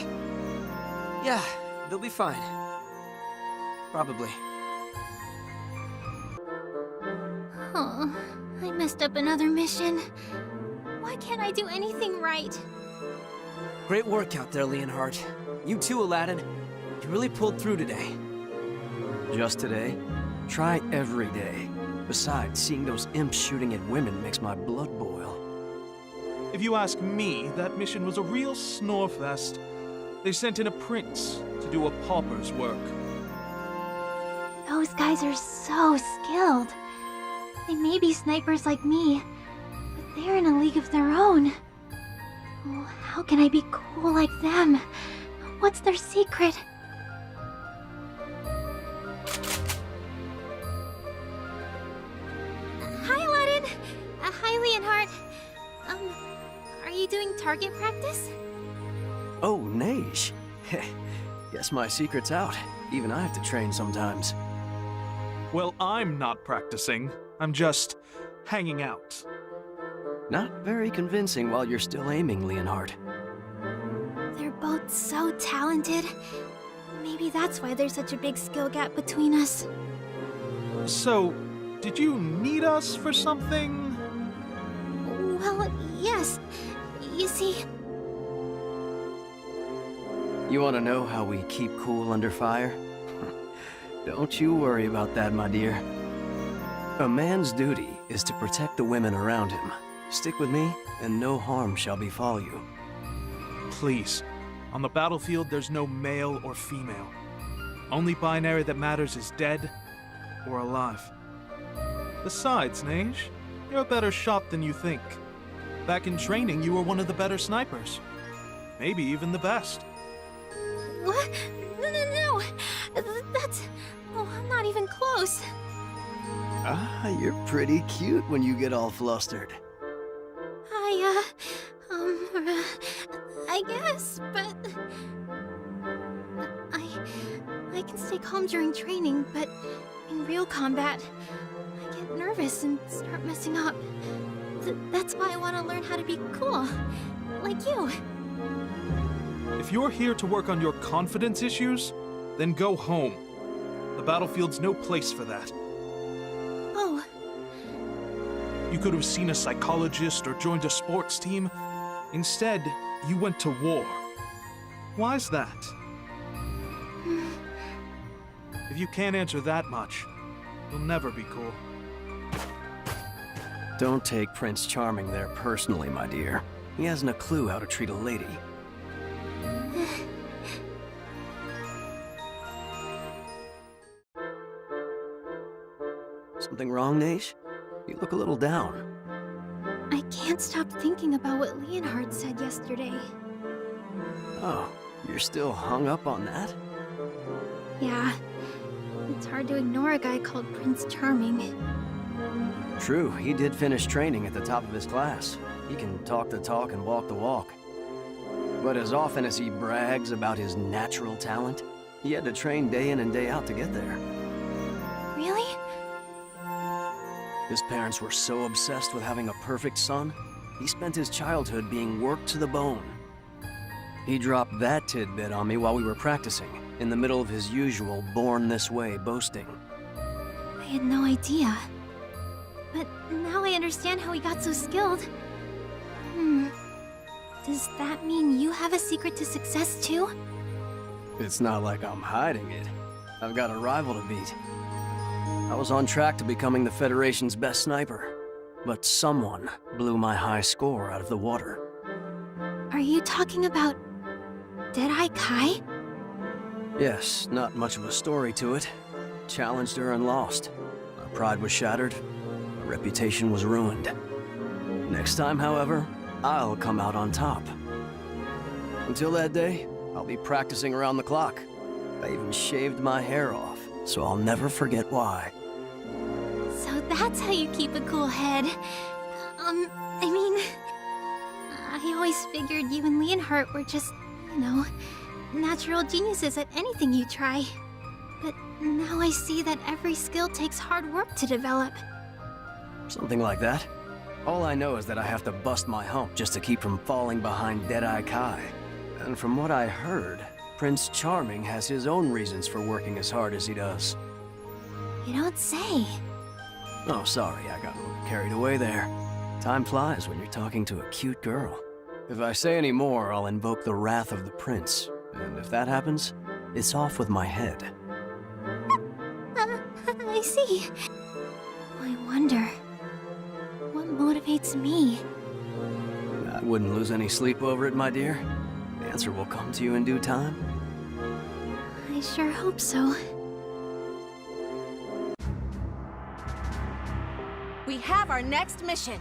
Yeah, they'll be fine. Probably. Oh, I messed up another mission. Why can't I do anything right? Great work out there, Leonhard. You too, Aladdin. You really pulled through today. Just today? Try every day. Besides, seeing those imps shooting at women makes my blood boil. If you ask me, that mission was a real snorefest. They sent in a prince to do a pauper's work. Those guys are so skilled. They may be snipers like me, but they're in a league of their own. Oh, how can I be cool like them? What's their secret? Hi, Aladdin! Hi, Leonhard. Are you doing target practice? Oh, Neige. Guess my secret's out. Even I have to train sometimes. Well, I'm not practicing. I'm just hanging out. Not very convincing while you're still aiming, Leonhard. They're both so talented. Maybe that's why there's such a big skill gap between us. So, did you need us for something? Well, yes. You see... You want to know how we keep cool under fire? Don't you worry about that, my dear. A man's duty is to protect the women around him. Stick with me, and no harm shall befall you. Please. On the battlefield, there's no male or female. Only binary that matters is dead or alive. Besides, Neige, you're a better shot than you think. Back in training, you were one of the better snipers. Maybe even the best. What? No. That's... Oh, I'm not even close. Ah, you're pretty cute when you get all flustered. I guess, but... I can stay calm during training, but in real combat, I get nervous and start messing up. That's why I want to learn how to be cool, like you. If you're here to work on your confidence issues, then go home. The battlefield's no place for that. Oh. You could have seen a psychologist or joined a sports team. Instead, you went to war. Why's that? If you can't answer that much, you'll never be cool. Don't take Prince Charming there personally, my dear. He hasn't a clue how to treat a lady. Something wrong, Naish? You look a little down. I can't stop thinking about what Leonhard said yesterday. Oh, you're still hung up on that? Yeah, it's hard to ignore a guy called Prince Charming. True, he did finish training at the top of his class. He can talk the talk and walk the walk. But as often as he brags about his natural talent, he had to train day in and day out to get there. Really? His parents were so obsessed with having a perfect son, he spent his childhood being worked to the bone. He dropped that tidbit on me while we were practicing, in the middle of his usual born-this-way boasting. I had no idea. But now I understand how he got so skilled. Does that mean you have a secret to success too? It's not like I'm hiding it. I've got a rival to beat. I was on track to becoming the Federation's best sniper, but someone blew my high score out of the water. Are you talking about Deadeye Kai? Yes, not much of a story to it. Challenged her and lost. My pride was shattered. My reputation was ruined. Next time, however, I'll come out on top. Until that day, I'll be practicing around the clock. I even shaved my hair off, so I'll never forget why. So that's how you keep a cool head. I always figured you and Leonhard were just, natural geniuses at anything you try. But now I see that every skill takes hard work to develop. Something like that. All I know is that I have to bust my hump just to keep from falling behind Deadeye Kai. And from what I heard, Prince Charming has his own reasons for working as hard as he does. You don't say. Oh, sorry, I got a little carried away there. Time flies when you're talking to a cute girl. If I say any more, I'll invoke the wrath of the prince. And if that happens, it's off with my head. I see. I wonder, what motivates me? I wouldn't lose any sleep over it, my dear. The answer will come to you in due time. I sure hope so. We have our next mission.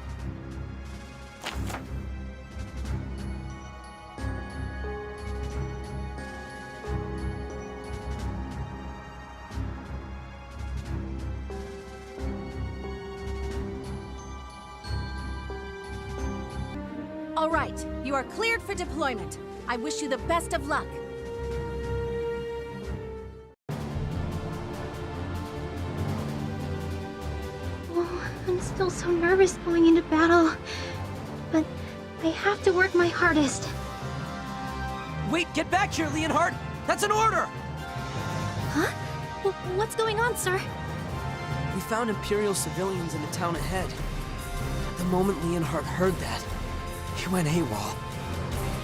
All right, you are cleared for deployment. I wish you the best of luck. I'm still so nervous going into battle, but I have to work my hardest. Wait, get back here, Leonhard! That's an order! Huh? What's going on, sir? We found Imperial civilians in the town ahead. The moment Leonhard heard that, he went AWOL.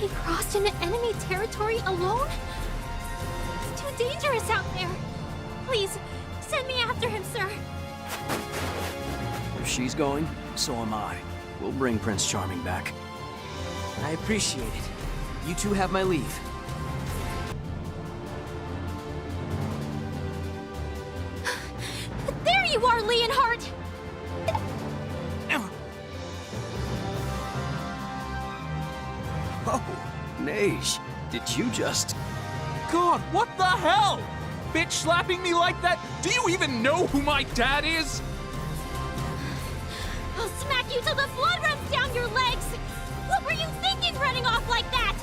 He crossed into enemy territory alone? It's too dangerous out there. Please, send me after him, sir. If she's going, so am I. We'll bring Prince Charming back. I appreciate it. You two have my leave. There you are, Leonhard! Oh, Naish, did you just... God, what the hell? Bitch slapping me like that? Do you even know who my dad is? I'll smack you till the blood runs down your legs! What were you thinking running off like that?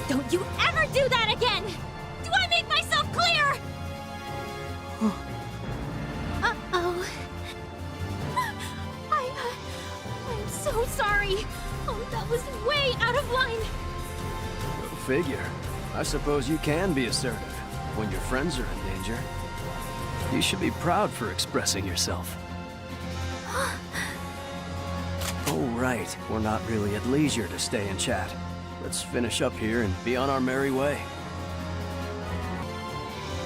Don't you ever do that again! Do I make myself clear? Uh-oh. I'm so sorry. Oh, that was way out of line. Go figure. I suppose you can be assertive when your friends are in danger. You should be proud for expressing yourself. Oh, right. We're not really at leisure to stay and chat. Let's finish up here and be on our merry way.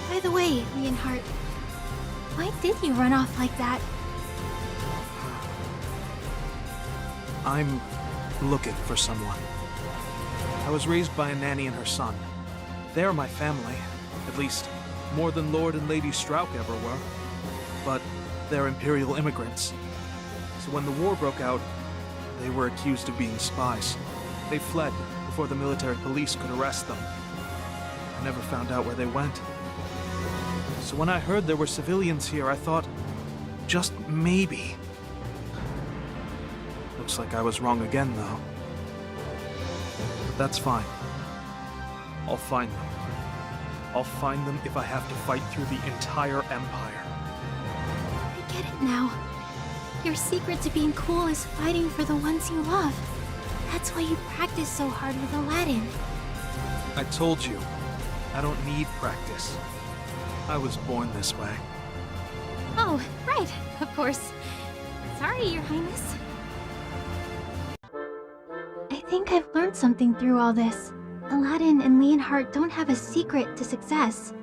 By the way, Leonhard, why did you run off like that? I'm looking for someone. I was raised by a nanny and her son. They're my family, at least more than Lord and Lady Strauch ever were. But they're Imperial immigrants. So when the war broke out, they were accused of being spies. They fled before the military police could arrest them. I never found out where they went. So when I heard there were civilians here, I thought, just maybe. Looks like I was wrong again, though. But that's fine. I'll find them. I'll find them if I have to fight through the entire Empire. I get it now. Your secret to being cool is fighting for the ones you love. That's why you practice so hard with Aladdin. I told you, I don't need practice. I was born this way. Oh, right, of course. Sorry, Your Highness. I think I've learned something through all this. Aladdin and Leonhard don't have a secret to success.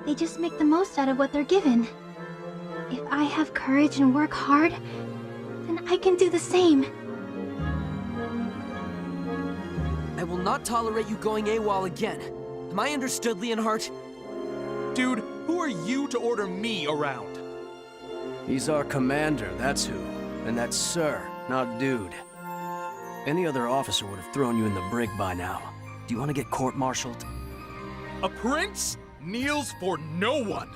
They just make the most out of what they're given. If I have courage and work hard, then I can do the same. I will not tolerate you going AWOL again. Am I understood, Leonhard? Dude, who are you to order me around? He's our commander, that's who. And that's sir, not dude. Any other officer would have thrown you in the brig by now. Do you want to get court-martialed? A prince kneels for no one.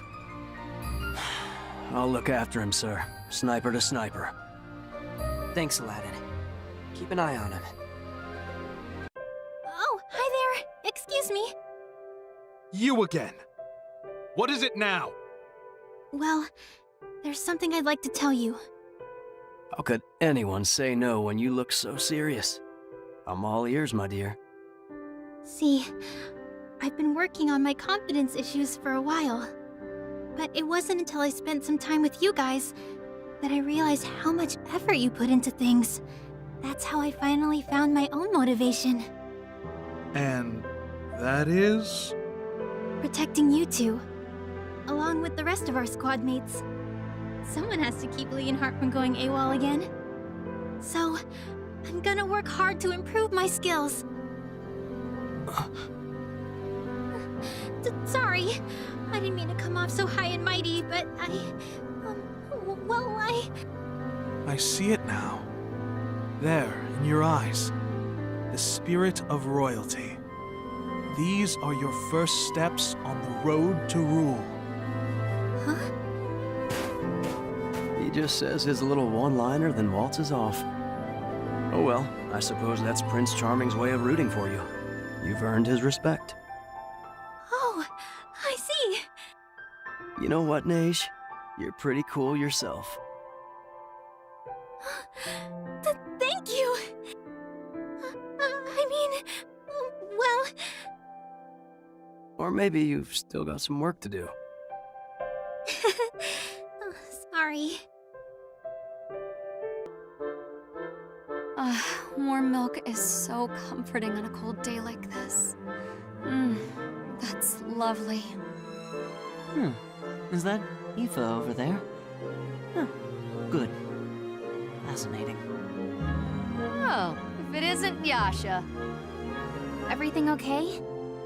I'll look after him, sir. Sniper to sniper. Thanks, Aladdin. Keep an eye on him. Oh, hi there. Excuse me. You again. What is it now? Well, there's something I'd like to tell you. How could anyone say no when you look so serious? I'm all ears, my dear. See, I've been working on my confidence issues for a while. But it wasn't until I spent some time with you guys that I realized how much effort you put into things. That's how I finally found my own motivation. And that is? Protecting you two, along with the rest of our squad mates. Someone has to keep Leonhard from going AWOL again. So, I'm gonna work hard to improve my skills. Sorry, I didn't mean to come off so high and mighty, but I see it now. There, in your eyes. The spirit of royalty. These are your first steps on the road to rule. Huh? He just says his little one-liner, then waltzes off. Oh well, I suppose that's Prince Charming's way of rooting for you. You've earned his respect. Oh, I see. You know what, Neige? You're pretty cool yourself. Thank you. I mean, well... Or maybe you've still got some work to do. Sorry. Warm milk is so comforting on a cold day like this. That's lovely. Is that Aoife over there? Huh. Good. Fascinating. Oh, if it isn't Yasha. Everything okay?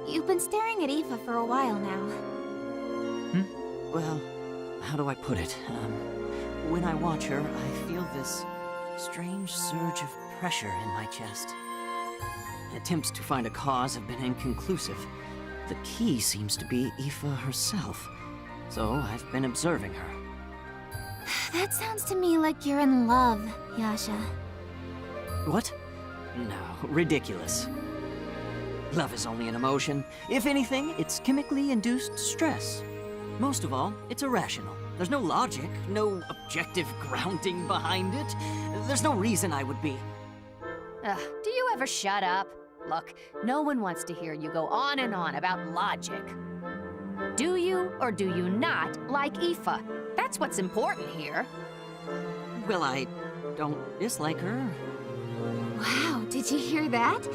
You've been staring at Aoife for a while now. Well, how do I put it? When I watch her, I feel this strange surge of pressure in my chest. Attempts to find a cause have been inconclusive. The key seems to be Aoife herself, so I've been observing her. That sounds to me like you're in love, Yasha. What? No, ridiculous. Love is only an emotion. If anything, it's chemically induced stress. Most of all, it's irrational. There's no logic, no objective grounding behind it. There's no reason I would be. Do you ever shut up? Look, no one wants to hear you go on and on about logic. Do you or do you not like Aoife? That's what's important here. Well, I don't dislike her. Wow, did you hear that?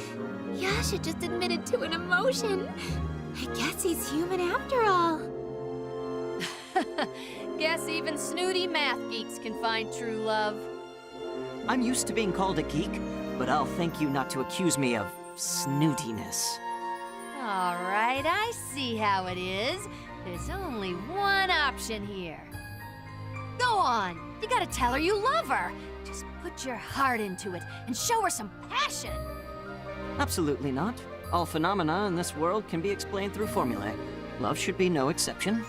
Yasha just admitted to an emotion. I guess he's human after all. Guess even snooty math geeks can find true love. I'm used to being called a geek, but I'll thank you not to accuse me of snootiness. All right, I see how it is. There's only one option here. Go on. You gotta tell her you love her. Just put your heart into it and show her some passion. Absolutely not. All phenomena in this world can be explained through formulae. Love should be no exception.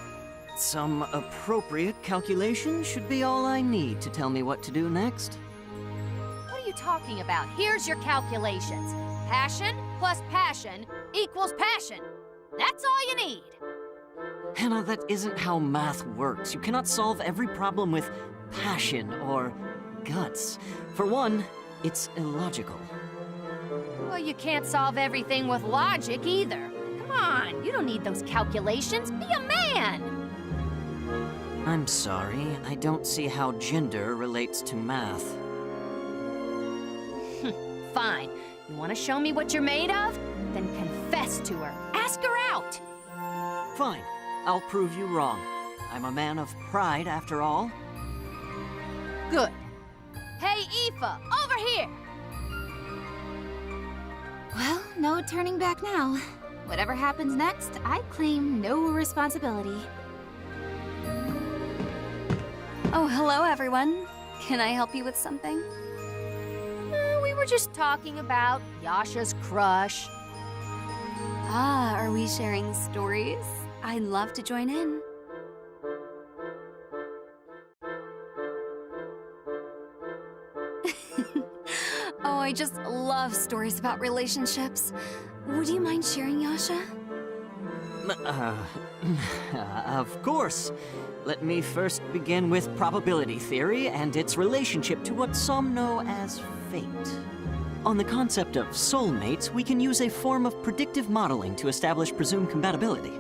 Some appropriate calculation should be all I need to tell me what to do next. What are you talking about? Here's your calculations. Passion plus passion equals passion. That's all you need. Hannah, that isn't how math works. You cannot solve every problem with passion or guts. For one, it's illogical. Well, you can't solve everything with logic either. Come on, you don't need those calculations. Be a man! I'm sorry, I don't see how gender relates to math. Fine. You want to show me what you're made of? Then confess to her. Ask her out! Fine. I'll prove you wrong. I'm a man of pride, after all. Good. Hey, Aoife, over here! Well, no turning back now. Whatever happens next, I claim no responsibility. Oh, hello, everyone. Can I help you with something? We were just talking about Yasha's crush. Ah, are we sharing stories? I'd love to join in. Oh, I just love stories about relationships. Would you mind sharing, Yasha? Of course. Let me first begin with probability theory and its relationship to what some know as fate. On the concept of soulmates, we can use a form of predictive modeling to establish presumed compatibility.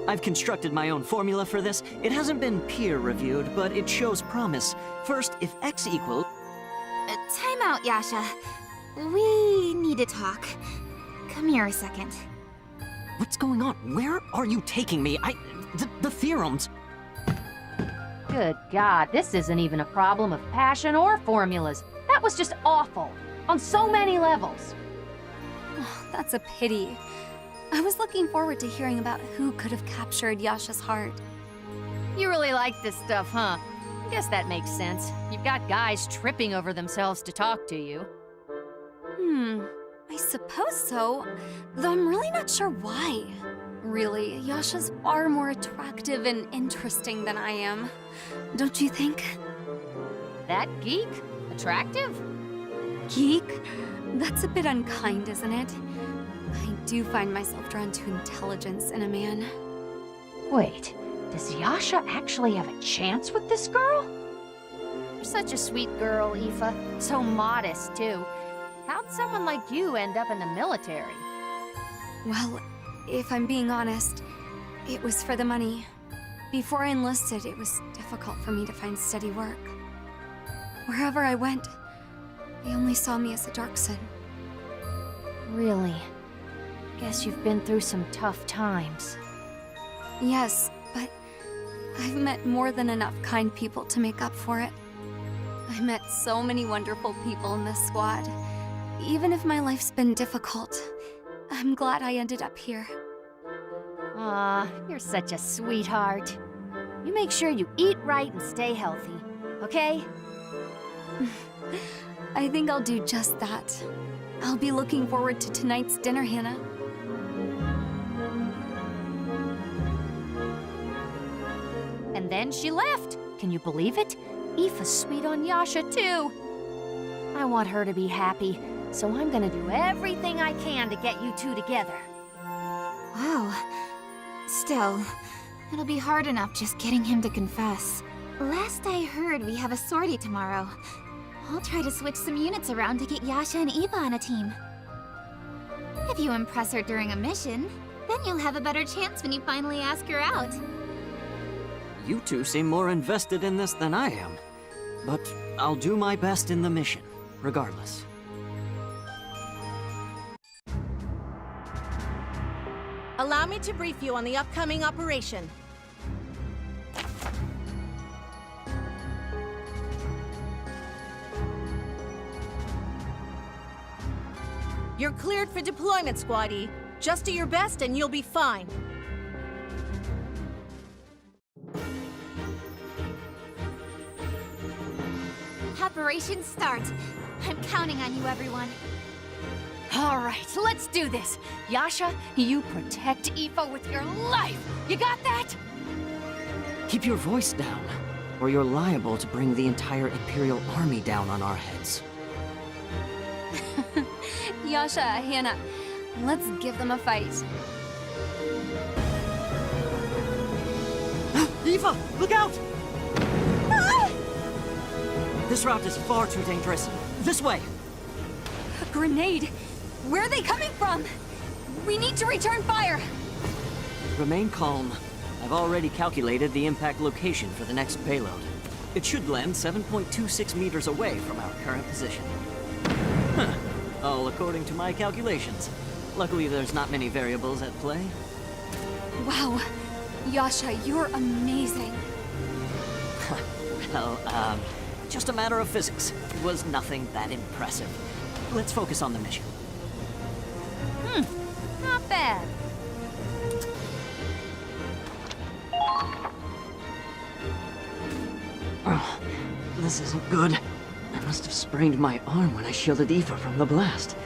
I've constructed my own formula for this. It hasn't been peer-reviewed, but it shows promise. First, if X equals... Time out, Yasha. We need to talk. Come here a second. What's going on? Where are you taking me? The theorems... Good God, this isn't even a problem of passion or formulas. That was just awful. On so many levels. Oh, that's a pity. I was looking forward to hearing about who could have captured Yasha's heart. You really like this stuff, huh? I guess that makes sense. You've got guys tripping over themselves to talk to you. I suppose so, though I'm really not sure why. Really, Yasha's far more attractive and interesting than I am. Don't you think? That geek? Attractive? Geek? That's a bit unkind, isn't it? I do find myself drawn to intelligence in a man. Wait, does Yasha actually have a chance with this girl? You're such a sweet girl, Aoife. So modest, too. How'd someone like you end up in the military? Well, if I'm being honest, it was for the money. Before I enlisted, it was difficult for me to find steady work. Wherever I went, they only saw me as a Darkson. Really? Guess you've been through some tough times. Yes, but I've met more than enough kind people to make up for it. I met so many wonderful people in this squad. Even if my life's been difficult, I'm glad I ended up here. Aw, you're such a sweetheart. You make sure you eat right and stay healthy, okay? I think I'll do just that. I'll be looking forward to tonight's dinner, Hannah. And then she left. Can you believe it? Aoife's sweet on Yasha, too. I want her to be happy, so I'm gonna do everything I can to get you two together. Wow. Still, it'll be hard enough just getting him to confess. Last I heard, we have a sortie tomorrow. I'll try to switch some units around to get Yasha and Eva on a team. If you impress her during a mission, then you'll have a better chance when you finally ask her out. You two seem more invested in this than I am. But I'll do my best in the mission, regardless. Allow me to brief you on the upcoming operation. You're cleared for deployment, Squaddy. Just do your best and you'll be fine. Operation start. I'm counting on you, everyone. All right, let's do this. Yasha, you protect Aoife with your life. You got that? Keep your voice down, or you're liable to bring the entire Imperial army down on our heads. Yasha, Hannah, let's give them a fight. Aoife, look out! This route is far too dangerous. This way! A grenade! Where are they coming from? We need to return fire! Remain calm. I've already calculated the impact location for the next payload. It should land 7.26 meters away from our current position. Huh. All according to my calculations. Luckily, there's not many variables at play. Wow. Yasha, you're amazing. Well, just a matter of physics. It was nothing that impressive. Let's focus on the mission. Not bad. Oh, this isn't good. I must have sprained my arm when I shielded Aoife from the blast.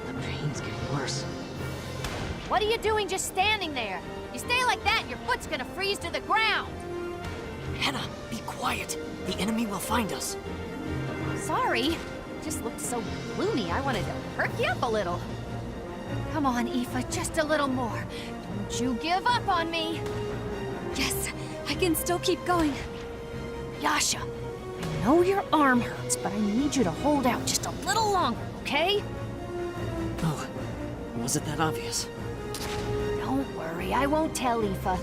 The pain's getting worse. What are you doing just standing there? You stay like that, your foot's gonna freeze to the ground. Hannah, be quiet. The enemy will find us. Sorry. Just looked so gloomy, I wanted to perk you up a little. Come on, Aoife, just a little more. Don't you give up on me. Yes, I can still keep going. Yasha, I know your arm hurts, but I need you to hold out just a little longer, okay? Oh, was it that obvious? Don't worry, I won't tell Aoife.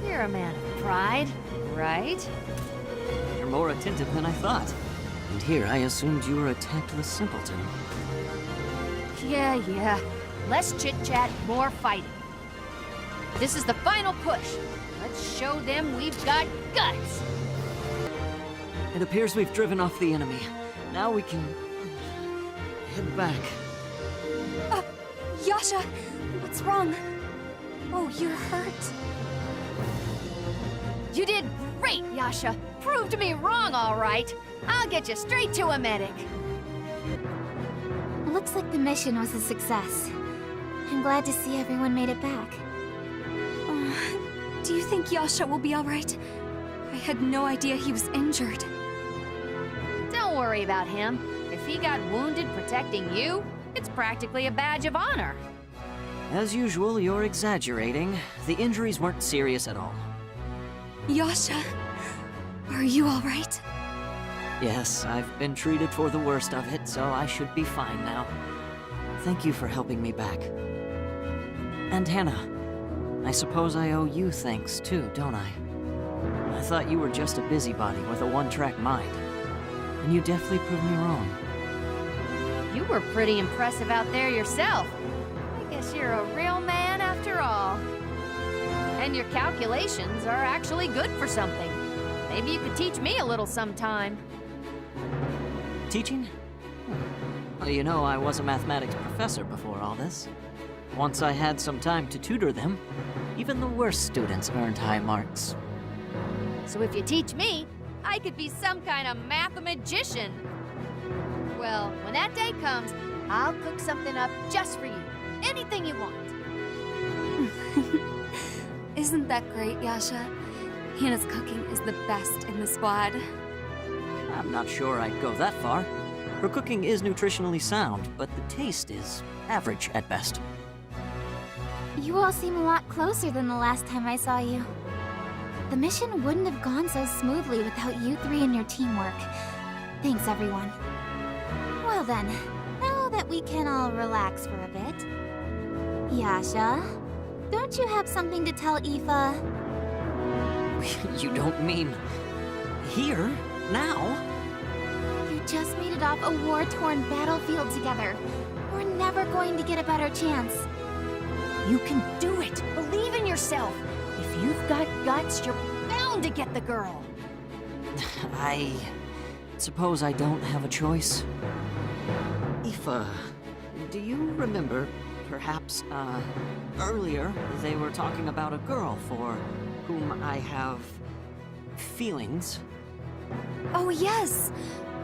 You're a man of pride, right? You're more attentive than I thought. And here I assumed you were a tactless simpleton. Yeah. Less chit-chat, more fighting. This is the final push. Let's show them we've got guts. It appears we've driven off the enemy. Now we can head back. Yasha, what's wrong? Oh, you're hurt. You did great, Yasha. Proved me wrong, all right. I'll get you straight to a medic. Looks like the mission was a success. I'm glad to see everyone made it back. Do you think Yasha will be all right? I had no idea he was injured. Don't worry about him. If he got wounded protecting you, it's practically a badge of honor. As usual, you're exaggerating. The injuries weren't serious at all. Yasha, are you all right? Yes, I've been treated for the worst of it, so I should be fine now. Thank you for helping me back. And Hannah, I suppose I owe you thanks too, don't I? I thought you were just a busybody with a one-track mind. And you definitely proved me wrong. You were pretty impressive out there yourself. I guess you're a real man after all. And your calculations are actually good for something. Maybe you could teach me a little sometime. Teaching? Well, you know, I was a mathematics professor before all this. Once I had some time to tutor them, even the worst students earned high marks. So if you teach me, I could be some kind of mathematician. Well, when that day comes, I'll cook something up just for you. Anything you want. Isn't that great, Yasha? Hannah's cooking is the best in the squad. I'm not sure I'd go that far. Her cooking is nutritionally sound, but the taste is average at best. You all seem a lot closer than the last time I saw you. The mission wouldn't have gone so smoothly without you three and your teamwork. Thanks, everyone. Well then, now that we can all relax for a bit... Yasha, don't you have something to tell Aoife? You don't mean... here? Now? You just made it off a war-torn battlefield together. We're never going to get a better chance. You can do it! Believe in yourself! If you've got guts, you're bound to get the girl! I suppose I don't have a choice. Aoife, do you remember, perhaps, earlier they were talking about a girl for whom I have feelings? Oh, yes!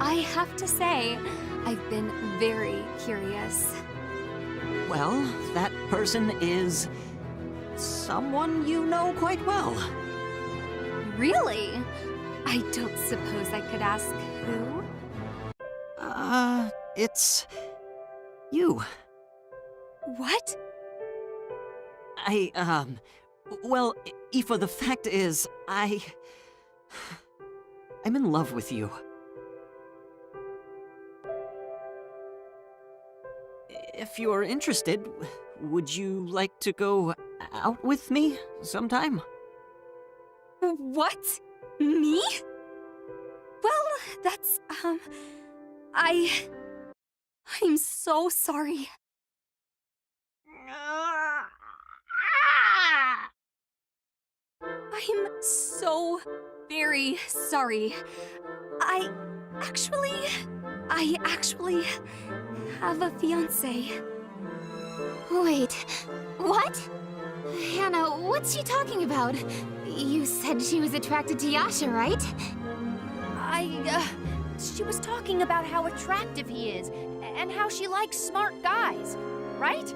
I have to say, I've been very curious. Well, that person is someone you know quite well. Really? I don't suppose I could ask who? It's you. What? Well, Aoife, the fact is, I'm in love with you. If you're interested, would you like to go out with me sometime? What? Me? Well, that's, I'm so sorry. I'm so very sorry. I actually have a fiancé. Wait, what? Hannah, what's she talking about? You said she was attracted to Yasha, right? She was talking about how attractive he is, and how she likes smart guys, right?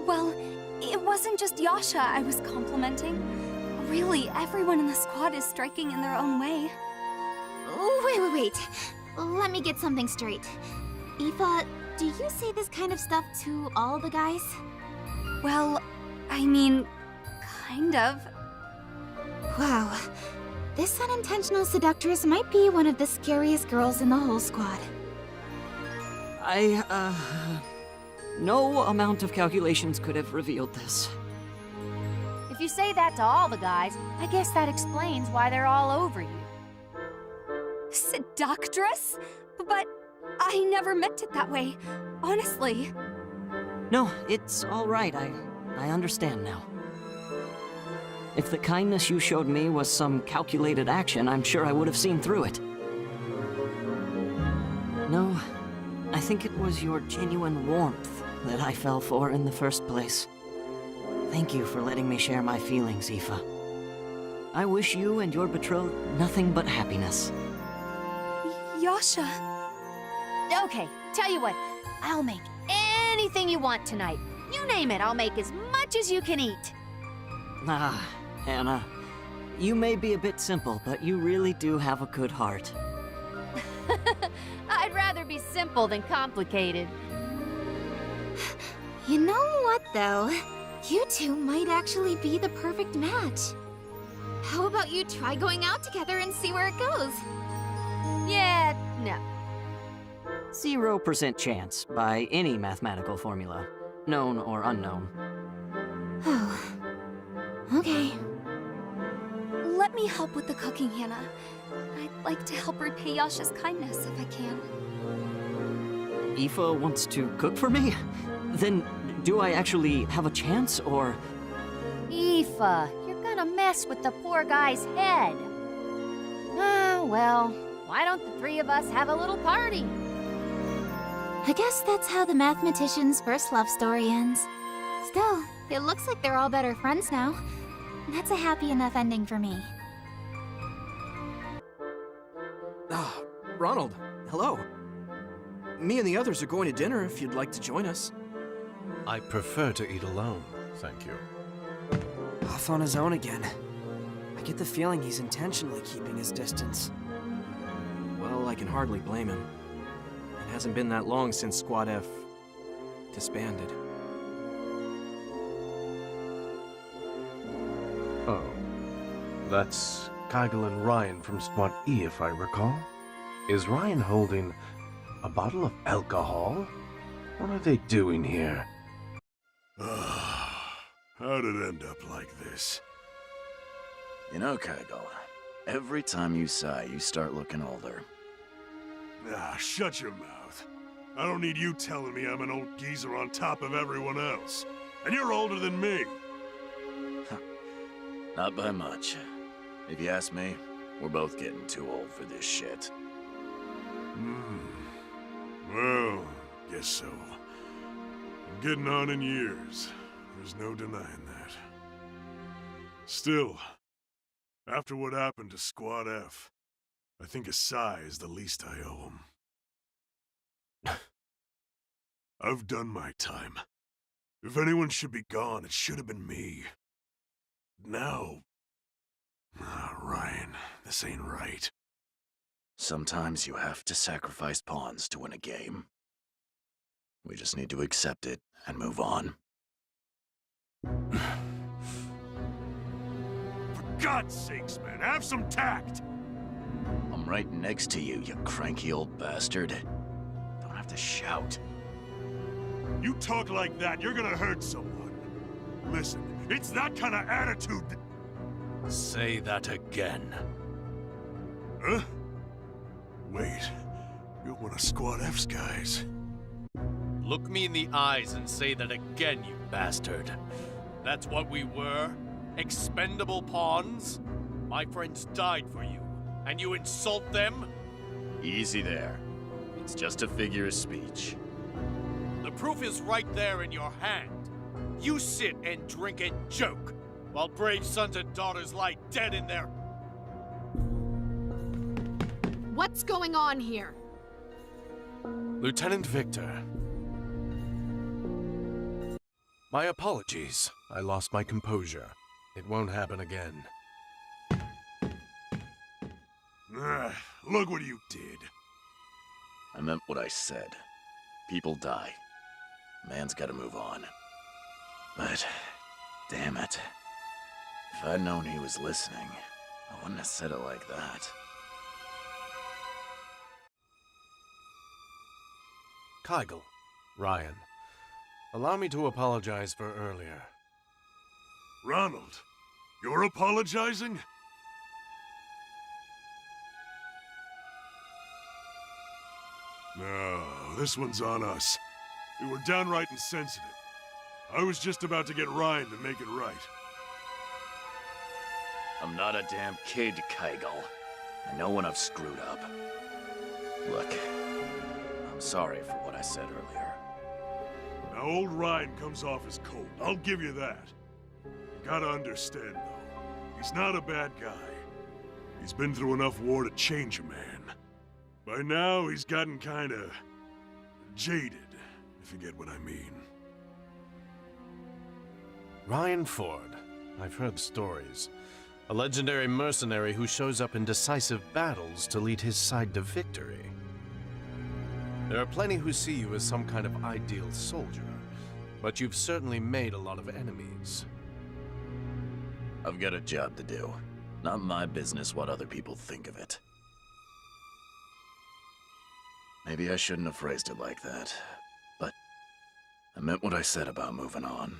Well, it wasn't just Yasha I was complimenting. Really, everyone in the squad is striking in their own way. Wait. Let me get something straight. Aoife, do you say this kind of stuff to all the guys? Well, I mean, kind of. Wow. This unintentional seductress might be one of the scariest girls in the whole squad. No amount of calculations could have revealed this. If you say that to all the guys, I guess that explains why they're all over you. Seductress? But I never meant it that way, honestly. No, it's all right. I understand now. If the kindness you showed me was some calculated action, I'm sure I would have seen through it. No, I think it was your genuine warmth that I fell for in the first place. Thank you for letting me share my feelings, Aoife. I wish you and your betrothed nothing but happiness. Yasha. Okay, tell you what, I'll make anything you want tonight. You name it, I'll make as much as you can eat. Ah, Hannah, you may be a bit simple, but you really do have a good heart. I'd rather be simple than complicated. You know what, though? You two might actually be the perfect match. How about you try going out together and see where it goes? Yeah, no. 0% chance by any mathematical formula, known or unknown. Oh. Okay. Let me help with the cooking, Hannah. I'd like to help repay Yasha's kindness if I can. Aoife wants to cook for me? Then do I actually have a chance, or...? Aoife, you're gonna mess with the poor guy's head. Well, why don't the three of us have a little party? I guess that's how the mathematician's first love story ends. Still, it looks like they're all better friends now. That's a happy enough ending for me. Ah, Ronald, hello. Me and the others are going to dinner if you'd like to join us. I prefer to eat alone, thank you. Off on his own again. I get the feeling he's intentionally keeping his distance. Well, I can hardly blame him. It hasn't been that long since Squad F disbanded. Oh. That's Kygel and Ryan from Squad E, if I recall. Is Ryan holding a bottle of alcohol? What are they doing here? How'd it end up like this? You know, Kygel, every time you sigh, you start looking older. Ah, shut your mouth. I don't need you telling me I'm an old geezer on top of everyone else. And you're older than me. Not by much. If you ask me, we're both getting too old for this shit. Well, guess so. I'm getting on in years. There's no denying that. Still, after what happened to Squad F, I think a sigh is the least I owe him. I've done my time. If anyone should be gone, it should have been me. Now... Ryan, this ain't right. Sometimes you have to sacrifice pawns to win a game. We just need to accept it and move on. For God's sakes, man, have some tact! I'm right next to you, you cranky old bastard. Don't have to shout. You talk like that, you're gonna hurt someone. Listen, it's that kind of attitude that... Say that again. Huh? Wait, you're one of Squad F's guys. Look me in the eyes and say that again, you bastard. That's what we were? Expendable pawns? My friends died for you, and you insult them? Easy there. It's just a figure of speech. The proof is right there in your hand. You sit and drink and joke, while brave sons and daughters lie dead in their... What's going on here? Lieutenant Victor. My apologies. I lost my composure. It won't happen again. Look what you did. I meant what I said. People die. Man's gotta move on. But, damn it. If I'd known he was listening, I wouldn't have said it like that. Kygel, Ryan, allow me to apologize for earlier. Ronald, you're apologizing? No, this one's on us. We were downright insensitive. I was just about to get Ryan to make it right. I'm not a damn kid, Kygel. I know when I've screwed up. Look, I'm sorry for what I said earlier. Now, old Ryan comes off as cold. I'll give you that. You gotta understand, though. He's not a bad guy. He's been through enough war to change a man. By now, he's gotten kinda... jaded, if you get what I mean. Ryan Ford. I've heard stories. A legendary mercenary who shows up in decisive battles to lead his side to victory. There are plenty who see you as some kind of ideal soldier, but you've certainly made a lot of enemies. I've got a job to do. Not my business what other people think of it. Maybe I shouldn't have phrased it like that, but I meant what I said about moving on.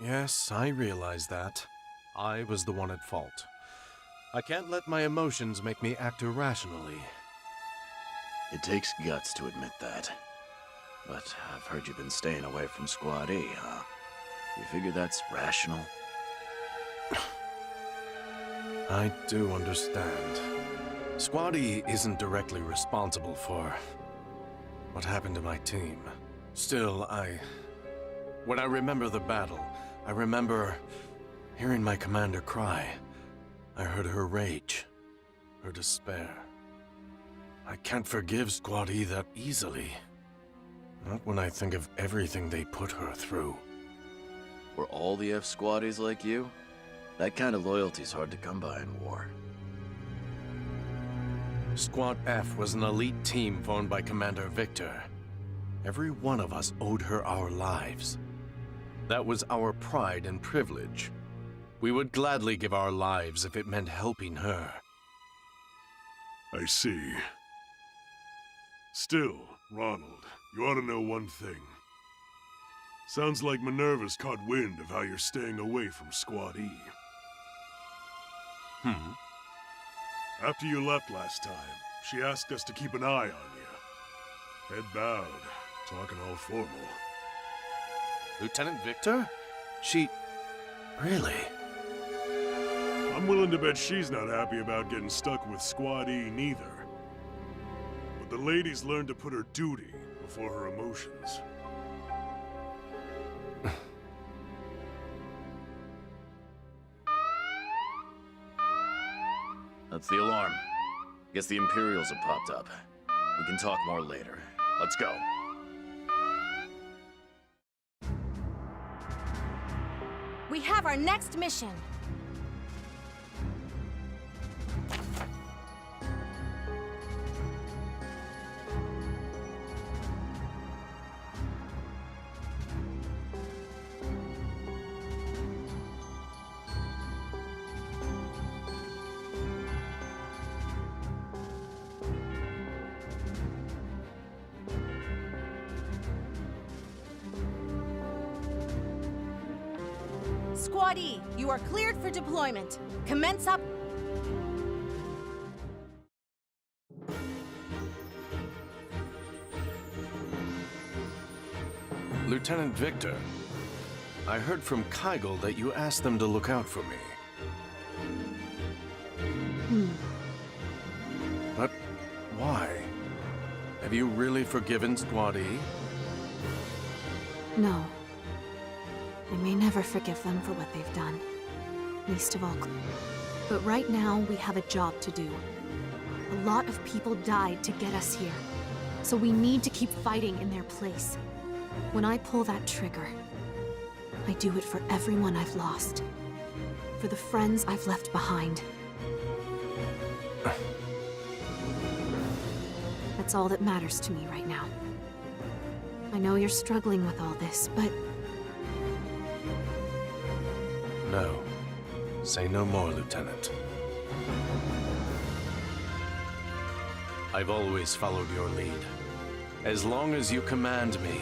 Yes, I realize that. I was the one at fault. I can't let my emotions make me act irrationally. It takes guts to admit that. But I've heard you've been staying away from Squad E, huh? You figure that's rational? I do understand. Squad E isn't directly responsible for what happened to my team. Still, when I remember the battle, I remember hearing my commander cry. I heard her rage, her despair. I can't forgive Squad E that easily. Not when I think of everything they put her through. Were all the F Squaddies like you? That kind of loyalty's hard to come by in war. Squad F was an elite team formed by Commander Victor. Every one of us owed her our lives. That was our pride and privilege. We would gladly give our lives if it meant helping her. I see. Still, Ronald, you ought to know one thing. Sounds like Minerva's caught wind of how you're staying away from Squad E. After you left last time, she asked us to keep an eye on you. Head bowed, talking all formal. Lieutenant Victor? She... really? I'm willing to bet she's not happy about getting stuck with Squad E neither. But the lady's learned to put her duty before her emotions. What's the alarm? Guess the Imperials have popped up. We can talk more later. Let's go. We have our next mission. Squad E, you are cleared for deployment. Commence up. Lieutenant Victor, I heard from Kygel that you asked them to look out for me. But why? Have you really forgiven Squad E? No. I may never forgive them for what they've done. Least of all. But right now, we have a job to do. A lot of people died to get us here. So we need to keep fighting in their place. When I pull that trigger, I do it for everyone I've lost. For the friends I've left behind. That's all that matters to me right now. I know you're struggling with all this, but... No. Say no more, Lieutenant. I've always followed your lead. As long as you command me,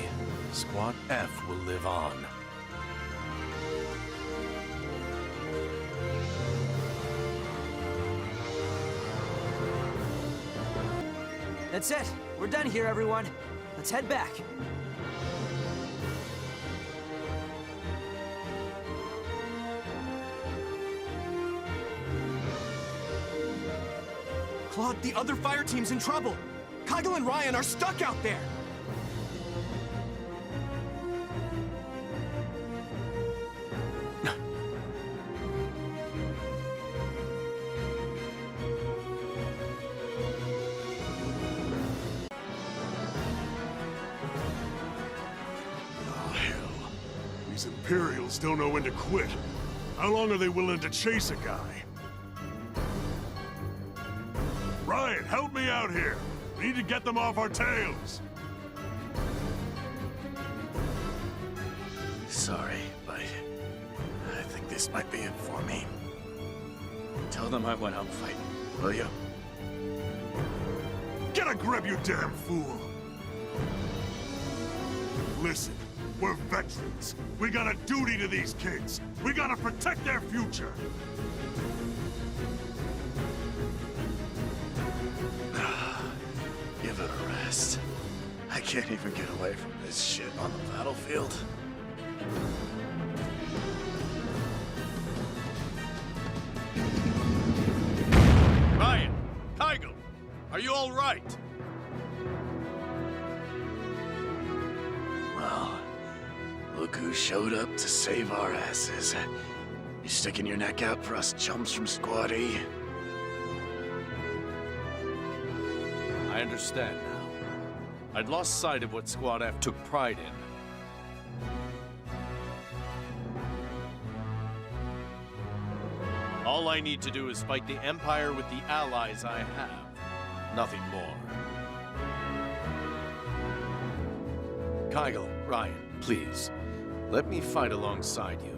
Squad F will live on. That's it. We're done here, everyone. Let's head back. Claude, the other fire team's in trouble. Kygel and Ryan are stuck out there. Oh, hell. These Imperials don't know when to quit. How long are they willing to chase a guy? Ryan, help me out here! We need to get them off our tails! Sorry, but I think this might be it for me. Tell them I went out fighting, will you? Get a grip, you damn fool! Listen, we're veterans. We got a duty to these kids. We gotta protect their future. Give it a rest. I can't even get away from this shit on the battlefield. Ryan! Kygel! Are you all right? Well, look who showed up to save our asses. You sticking your neck out for us chumps from Squad E? I understand now. I'd lost sight of what Squad F took pride in. All I need to do is fight the Empire with the allies I have. Nothing more. Kygel, Ryan, please. Let me fight alongside you.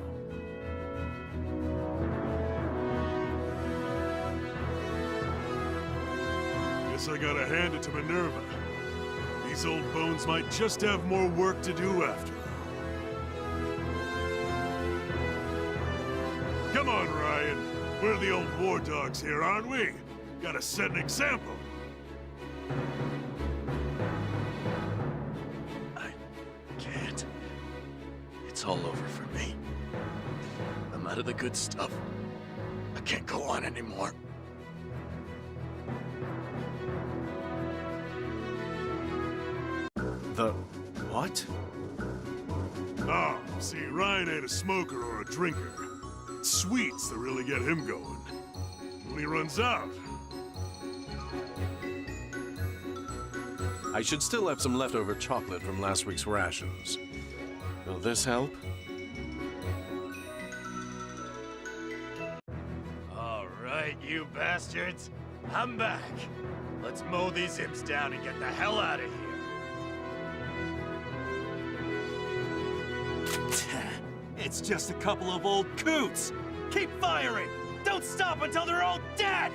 Guess I gotta hand it to Minerva. These old bones might just have more work to do after all. Come on, Ryan. We're the old war dogs here, aren't we? Gotta set an example. I can't. It's all over for me. I'm out of the good stuff. I can't go on anymore. The... what? Oh, see, Ryan ain't a smoker or a drinker. It's sweets that really get him going. When he runs out, I should still have some leftover chocolate from last week's rations. Will this help? All right, you bastards. I'm back. Let's mow these imps down and get the hell out of here. It's just a couple of old coots! Keep firing! Don't stop until they're all dead!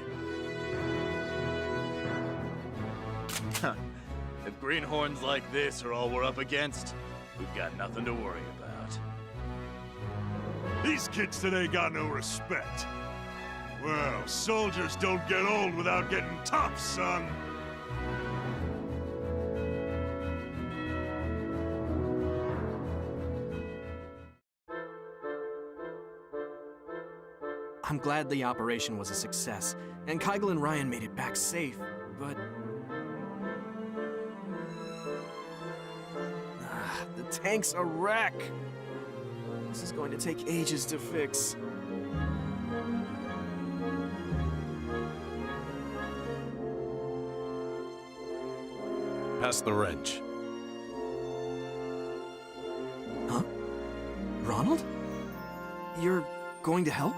If greenhorns like this are all we're up against, we've got nothing to worry about. These kids today got no respect. Well, soldiers don't get old without getting tough, son. I'm glad the operation was a success, and Kygel and Ryan made it back safe, but... the tank's a wreck! This is going to take ages to fix. Pass the wrench. Huh? Ronald? You're going to help?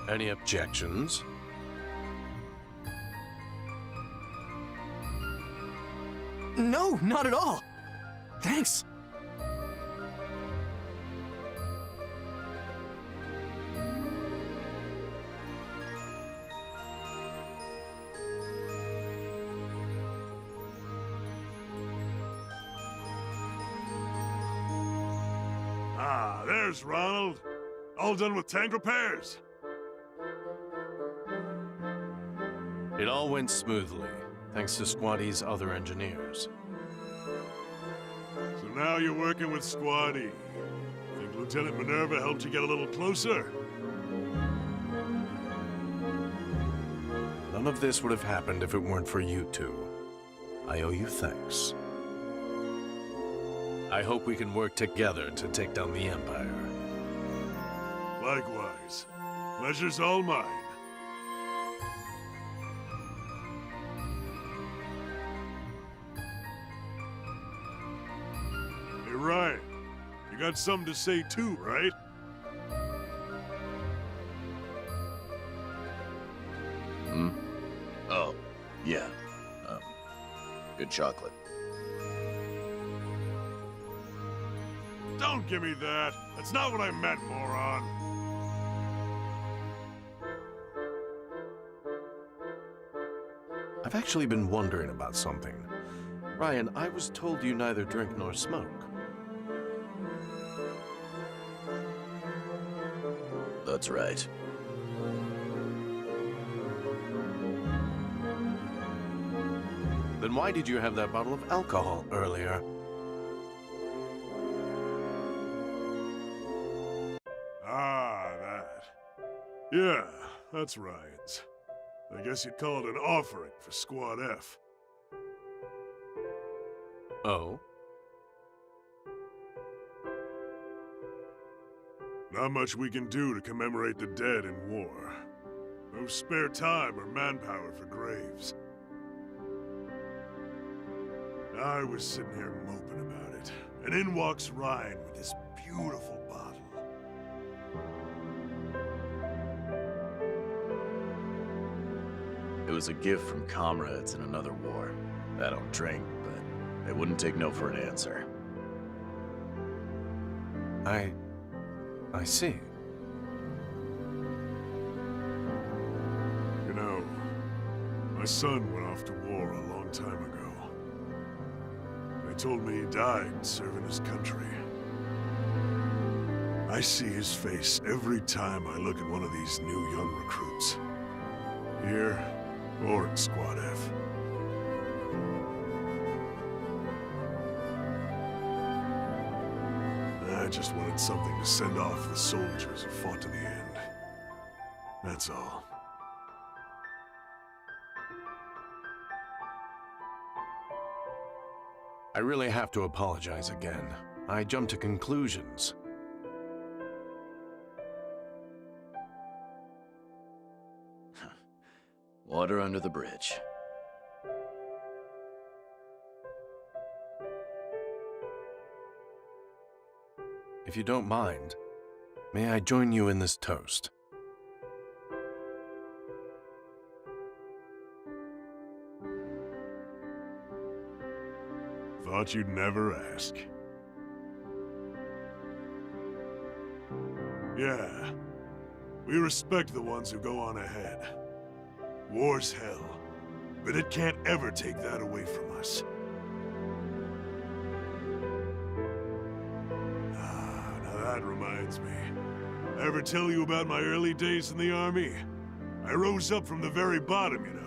Any objections? No, not at all. Thanks. Ah, there's Ronald. All done with tank repairs. It all went smoothly, thanks to Squad E's other engineers. So now you're working with Squad E. Think Lieutenant Minerva helped you get a little closer? None of this would have happened if it weren't for you two. I owe you thanks. I hope we can work together to take down the Empire. Likewise. Pleasure's all mine. Hey, Ryan. You got something to say too, right? Hmm? Oh, yeah. Good chocolate. Don't give me that. That's not what I meant, moron. I've actually been wondering about something. Ryan, I was told you neither drink nor smoke. That's right. Then why did you have that bottle of alcohol earlier? Ah, that. Yeah, that's Ryan's. I guess you'd call it an offering for Squad F. Oh? Not much we can do to commemorate the dead in war. No spare time or manpower for graves. I was sitting here moping about it, and in walks Ryan with this beautiful bottle. It was a gift from comrades in another war. I don't drink, but they wouldn't take no for an answer. I see. You know, my son went off to war a long time ago. They told me he died serving his country. I see his face every time I look at one of these new young recruits. Here, or at Squad F. I just wanted something to send off the soldiers who fought to the end. That's all. I really have to apologize again. I jumped to conclusions. Water under the bridge. If you don't mind, may I join you in this toast? Thought you'd never ask. Yeah. We respect the ones who go on ahead. War's hell, but it can't ever take that away from us. Now that reminds me. I ever tell you about my early days in the army? I rose up from the very bottom, you know.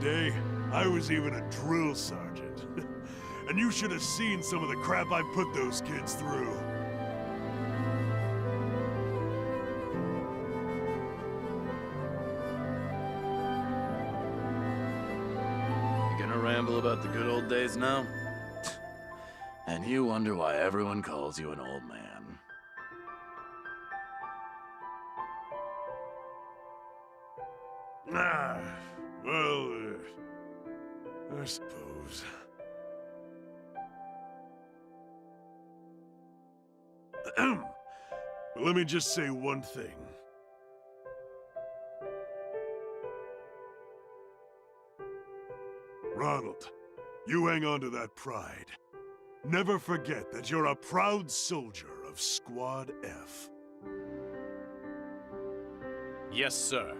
Day, I was even a drill sergeant. And you should have seen some of the crap I put those kids through. You gonna ramble about the good old days now? And you wonder why everyone calls you an old man. Well, I suppose. But let me just say one thing. Ronald, you hang on to that pride. Never forget that you're a proud soldier of Squad F. Yes, sir.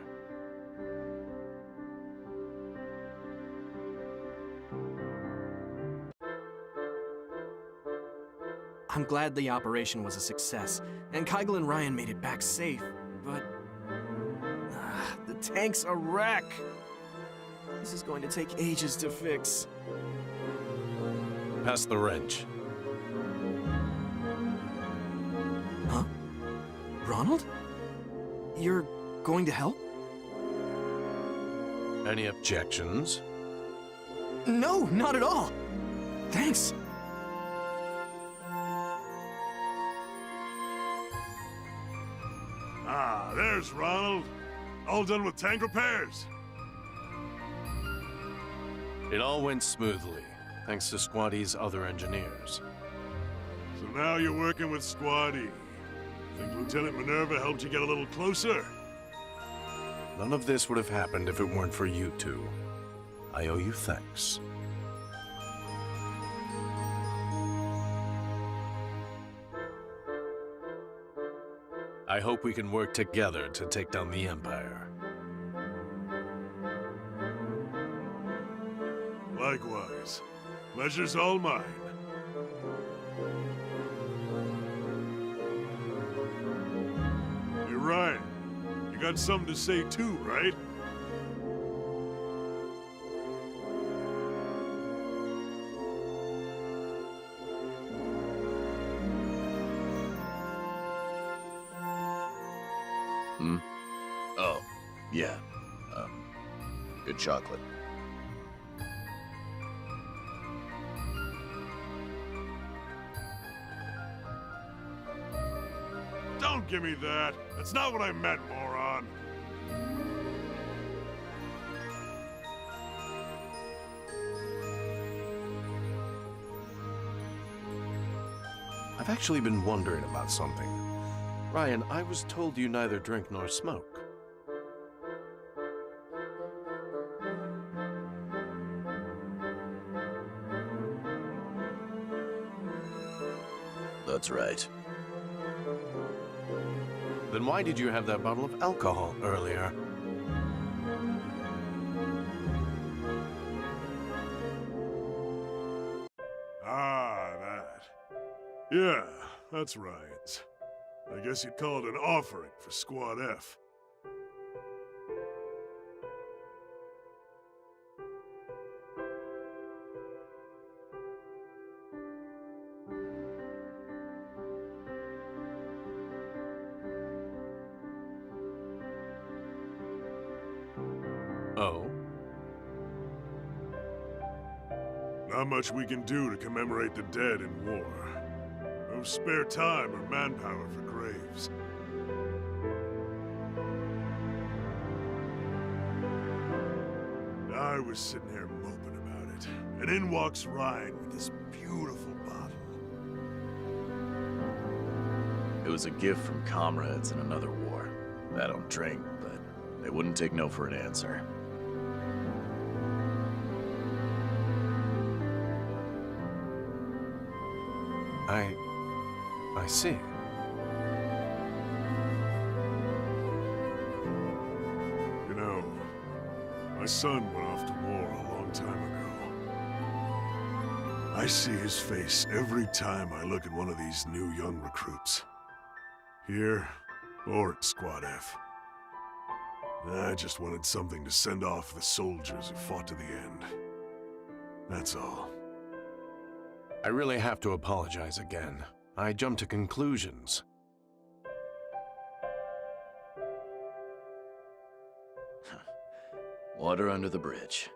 I'm glad the operation was a success, and Kygel and Ryan made it back safe, but... the tank's a wreck! This is going to take ages to fix. Pass the wrench. Huh? Ronald? You're going to help? Any objections? No, not at all! Thanks! There's Ronald. All done with tank repairs. It all went smoothly, thanks to Squad E's other engineers. So now you're working with Squad E. Think Lieutenant Minerva helped you get a little closer? None of this would have happened if it weren't for you two. I owe you thanks. I hope we can work together to take down the Empire. Likewise. Pleasure's all mine. Hey, Ryan. You got something to say too, right? Oh, yeah. Good chocolate. Don't give me that. That's not what I meant, moron. I've actually been wondering about something. Ryan, I was told you neither drink nor smoke. That's right. Then why did you have that bottle of alcohol earlier? That. Yeah, that's right. I guess you'd call it an offering for Squad F. Oh? Not much we can do to commemorate the dead in war. No spare time or manpower for graves. I was sitting there moping about it, and in walks Ryan with this beautiful bottle. It was a gift from comrades in another war. I don't drink, but they wouldn't take no for an answer. I see. You know, my son went off to war a long time ago. I see his face every time I look at one of these new young recruits. Here, or at Squad F. I just wanted something to send off the soldiers who fought to the end. That's all. I really have to apologize again. I jumped to conclusions. Water under the bridge.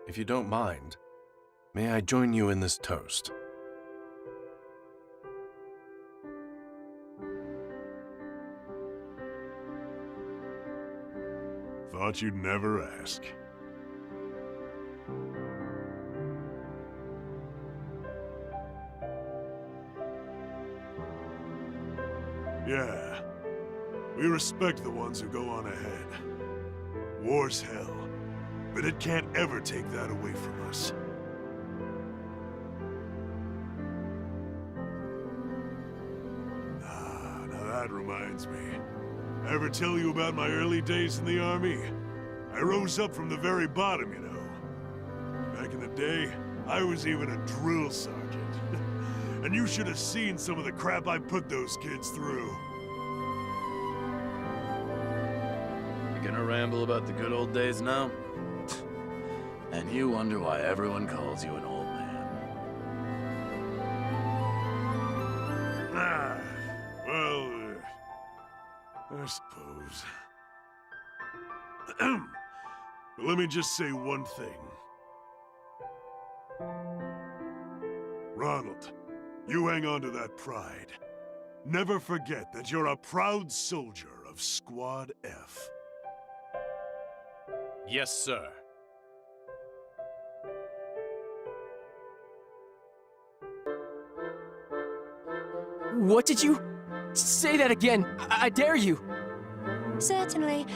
If you don't mind, may I join you in this toast? Thought you'd never ask. Yeah. We respect the ones who go on ahead. War's hell, but it can't ever take that away from us. Now that reminds me. Ever tell you about my early days in the army? I rose up from the very bottom, you know. Back in the day, I was even a drill sergeant. And you should have seen some of the crap I put those kids through. You gonna ramble about the good old days now? And you wonder why everyone calls you an old man. Well, I suppose. But let me just say one thing. Ronald, you hang on to that pride. Never forget that you're a proud soldier of Squad F. Yes, sir. What did you... Say that again. I dare you. Certainly.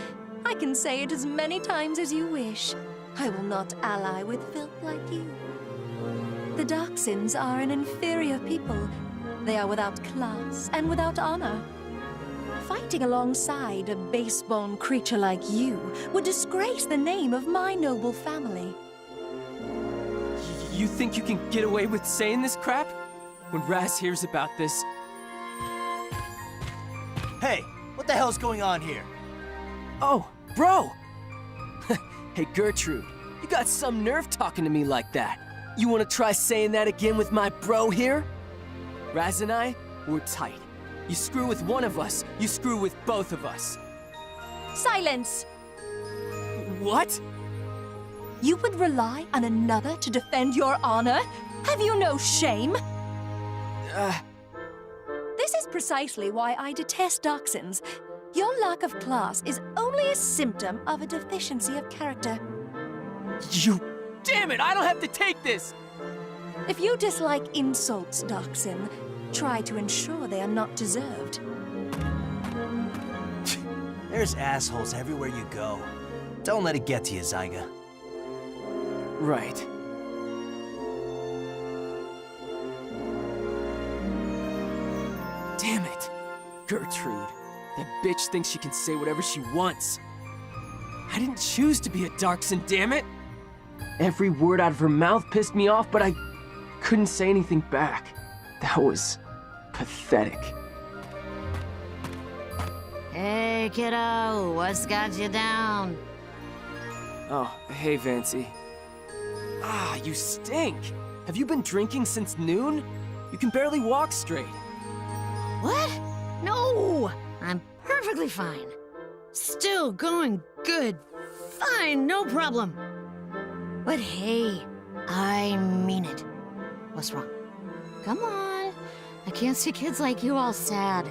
I can say it as many times as you wish. I will not ally with filth like you. The Dachshunds are an inferior people. They are without class and without honor. Fighting alongside a base-born creature like you would disgrace the name of my noble family. You think you can get away with saying this crap? When Raz hears about this... Hey, what the hell's going on here? Oh, bro! Hey, Gertrude, you got some nerve talking to me like that. You wanna try saying that again with my bro here? Raz and I, we're tight. You screw with one of us, you screw with both of us. Silence! What? You would rely on another to defend your honor? Have you no shame? This is precisely why I detest Dachshunds. Your lack of class is only a symptom of a deficiency of character. You... Damn it, I don't have to take this! If you dislike insults, Dachshund, try to ensure they are not deserved. There's assholes everywhere you go. Don't let it get to you, Ziga. Right. Damn it! Gertrude. That bitch thinks she can say whatever she wants. I didn't choose to be a Dachshund, damn it! Every word out of her mouth pissed me off, but I couldn't say anything back. That was pathetic. Hey, kiddo, what's got you down? Oh, hey, Vancy. Ah, you stink! Have you been drinking since noon? You can barely walk straight. What? No! I'm perfectly fine. Still going good. Fine, no problem. But hey, I mean it. What's wrong? Come on. I can't see kids like you all sad.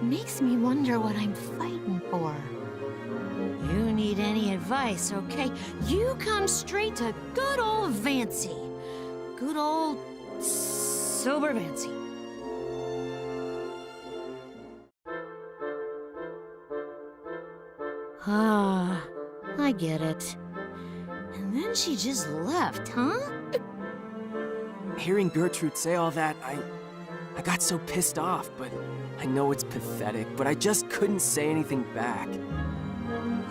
Makes me wonder what I'm fighting for. You need any advice, okay? You come straight to good old Vancy. Good old sober Vancy. Ah, I get it. And then she just left, huh? Hearing Gertrude say all that, I got so pissed off, but I know it's pathetic, but I just couldn't say anything back.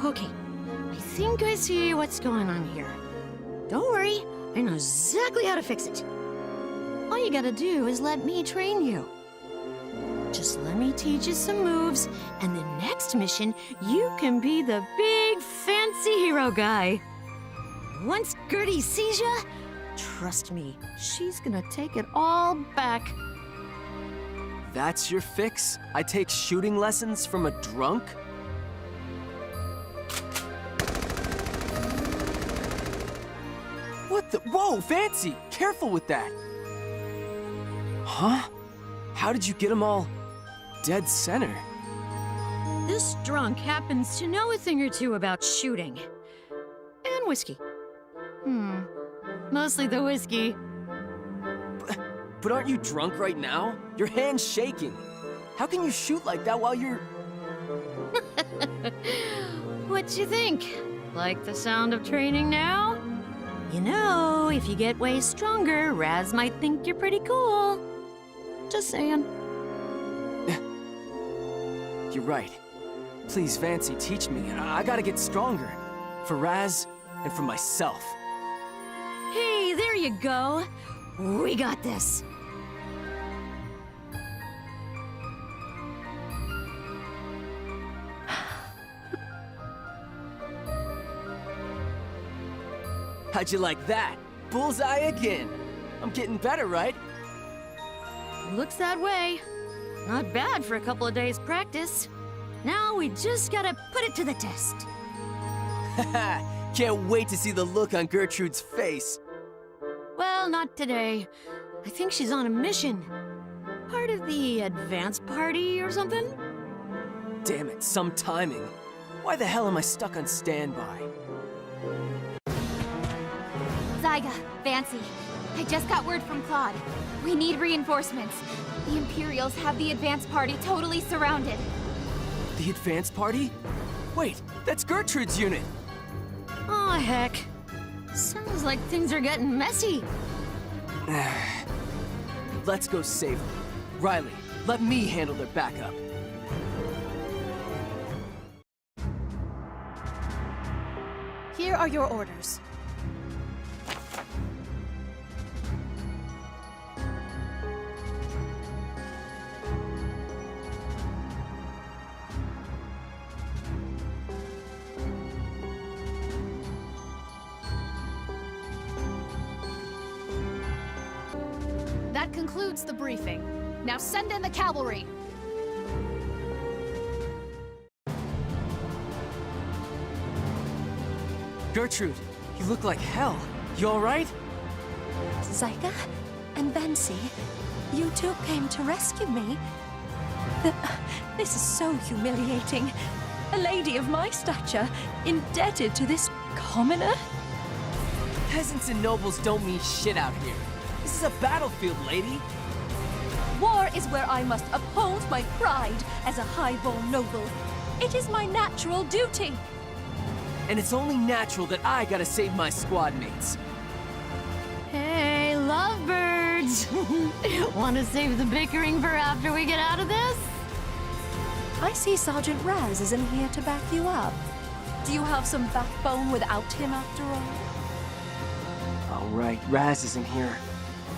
Okay, I think I see what's going on here. Don't worry, I know exactly how to fix it. All you gotta do is let me train you. Just let me teach you some moves, and the next mission, you can be the big fancy hero guy. Once Gertie sees ya, trust me, she's gonna take it all back. That's your fix? I take shooting lessons from a drunk? What the? Whoa, Fancy! Careful with that! Huh? How did you get them all dead center? This drunk happens to know a thing or two about shooting. And whiskey. Mostly the whiskey. But aren't you drunk right now? Your hand's shaking. How can you shoot like that while you're... What you think? Like the sound of training now? You know, if you get way stronger, Raz might think you're pretty cool. Just saying. You're right. Please, Fancy, teach me. I gotta get stronger. For Raz, and for myself. Hey, there you go. We got this. How'd you like that? Bullseye again. I'm getting better, right? Looks that way. Not bad for a couple of days' practice. Now we just gotta put it to the test. Haha, can't wait to see the look on Gertrude's face. Well, not today. I think she's on a mission. Part of the advance party or something? Damn it, some timing. Why the hell am I stuck on standby? Ziga, Vancy, I just got word from Claude. We need reinforcements. The Imperials have the advance party totally surrounded. The advance party? Wait, that's Gertrude's unit! Aw, heck. Sounds like things are getting messy. Let's go save them. Riley, let me handle their backup. Here are your orders. That concludes the briefing. Now send in the cavalry. Gertrude, you look like hell. You alright? Ziga and Vancy, you two came to rescue me. This is so humiliating. A lady of my stature, indebted to this commoner? Peasants and nobles don't mean shit out here. This is a battlefield, lady. War is where I must uphold my pride as a highborn noble. It is my natural duty. And it's only natural that I gotta save my squad mates. Hey, lovebirds! Wanna save the bickering for after we get out of this? I see Sergeant Raz is in here to back you up. Do you have some backbone without him after all? Alright, Raz isn't here.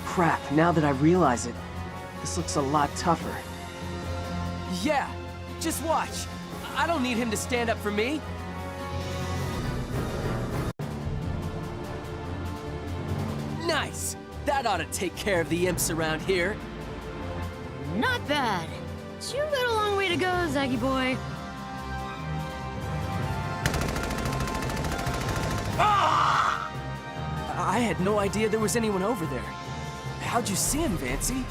Crap, now that I realize it, this looks a lot tougher. Yeah, just watch. I don't need him to stand up for me. Nice! That ought to take care of the imps around here. Not bad. But you've got a long way to go, Zaggy boy. Ah! I had no idea there was anyone over there. How'd you see him, Vancy?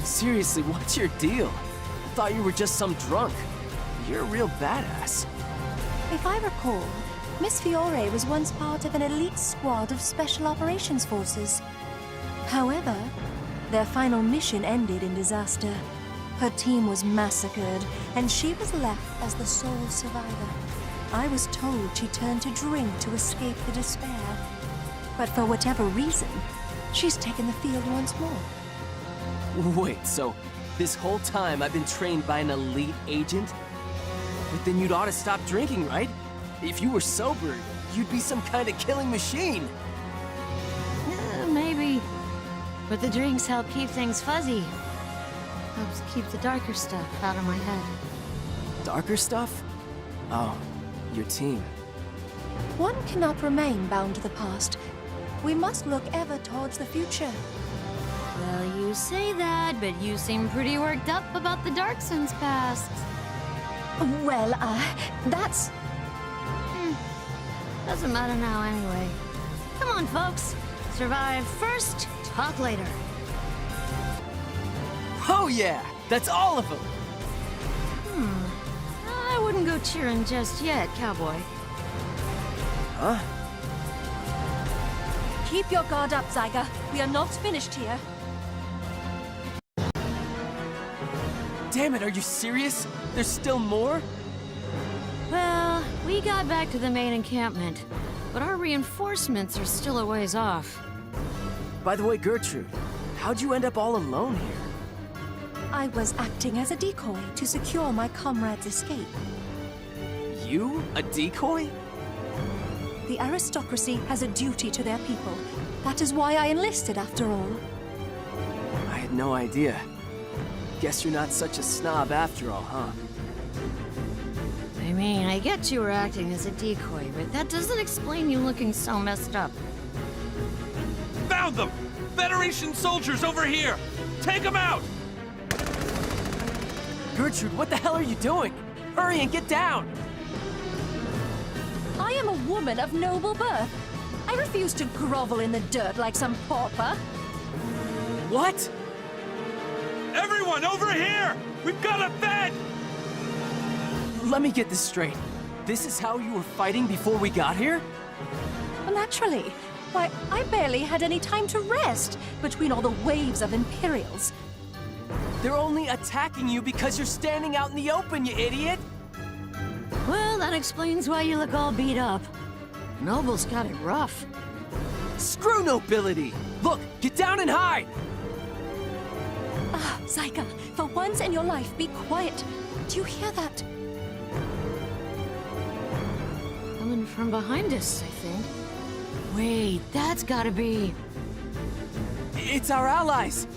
Seriously, what's your deal? I thought you were just some drunk. You're a real badass. If I recall, Miss Fiore was once part of an elite squad of Special Operations Forces. However, their final mission ended in disaster. Her team was massacred, and she was left as the sole survivor. I was told she turned to drink to escape the despair. But for whatever reason, she's taken the field once more. Wait, so this whole time I've been trained by an elite agent? But then you'd ought to stop drinking, right? If you were sober, you'd be some kind of killing machine. Maybe. But the drinks help keep things fuzzy. Helps keep the darker stuff out of my head. Darker stuff? Oh, your team. One cannot remain bound to the past. We must look ever towards the future. Well, you say that, but you seem pretty worked up about the Darkson's past. Well, that's... Doesn't matter now anyway. Come on, folks. Survive first, talk later. Oh yeah! That's all of them! I wouldn't go cheering just yet, cowboy. Huh? Keep your guard up, Ziga. We are not finished here. Damn it, are you serious? There's still more? Well, we got back to the main encampment, but our reinforcements are still a ways off. By the way, Gertrude, how'd you end up all alone here? I was acting as a decoy to secure my comrade's escape. You? A decoy? The aristocracy has a duty to their people. That is why I enlisted, after all. I had no idea. Guess you're not such a snob after all, huh? I mean, I get you were acting as a decoy, but that doesn't explain you looking so messed up. Found them! Federation soldiers over here! Take them out! Gertrude, what the hell are you doing? Hurry and get down! I am a woman of noble birth. I refuse to grovel in the dirt like some pauper. What? Everyone, over here! We've got a bed! Let me get this straight. This is how you were fighting before we got here? Well, naturally. Why, I barely had any time to rest between all the waves of Imperials. They're only attacking you because you're standing out in the open, you idiot! Well, that explains why you look all beat up. Noble's got it rough. Screw nobility! Look, get down and hide! Ah, Ziga, for once in your life, be quiet. Do you hear that? Coming from behind us, I think. Wait, that's gotta be... It's our allies!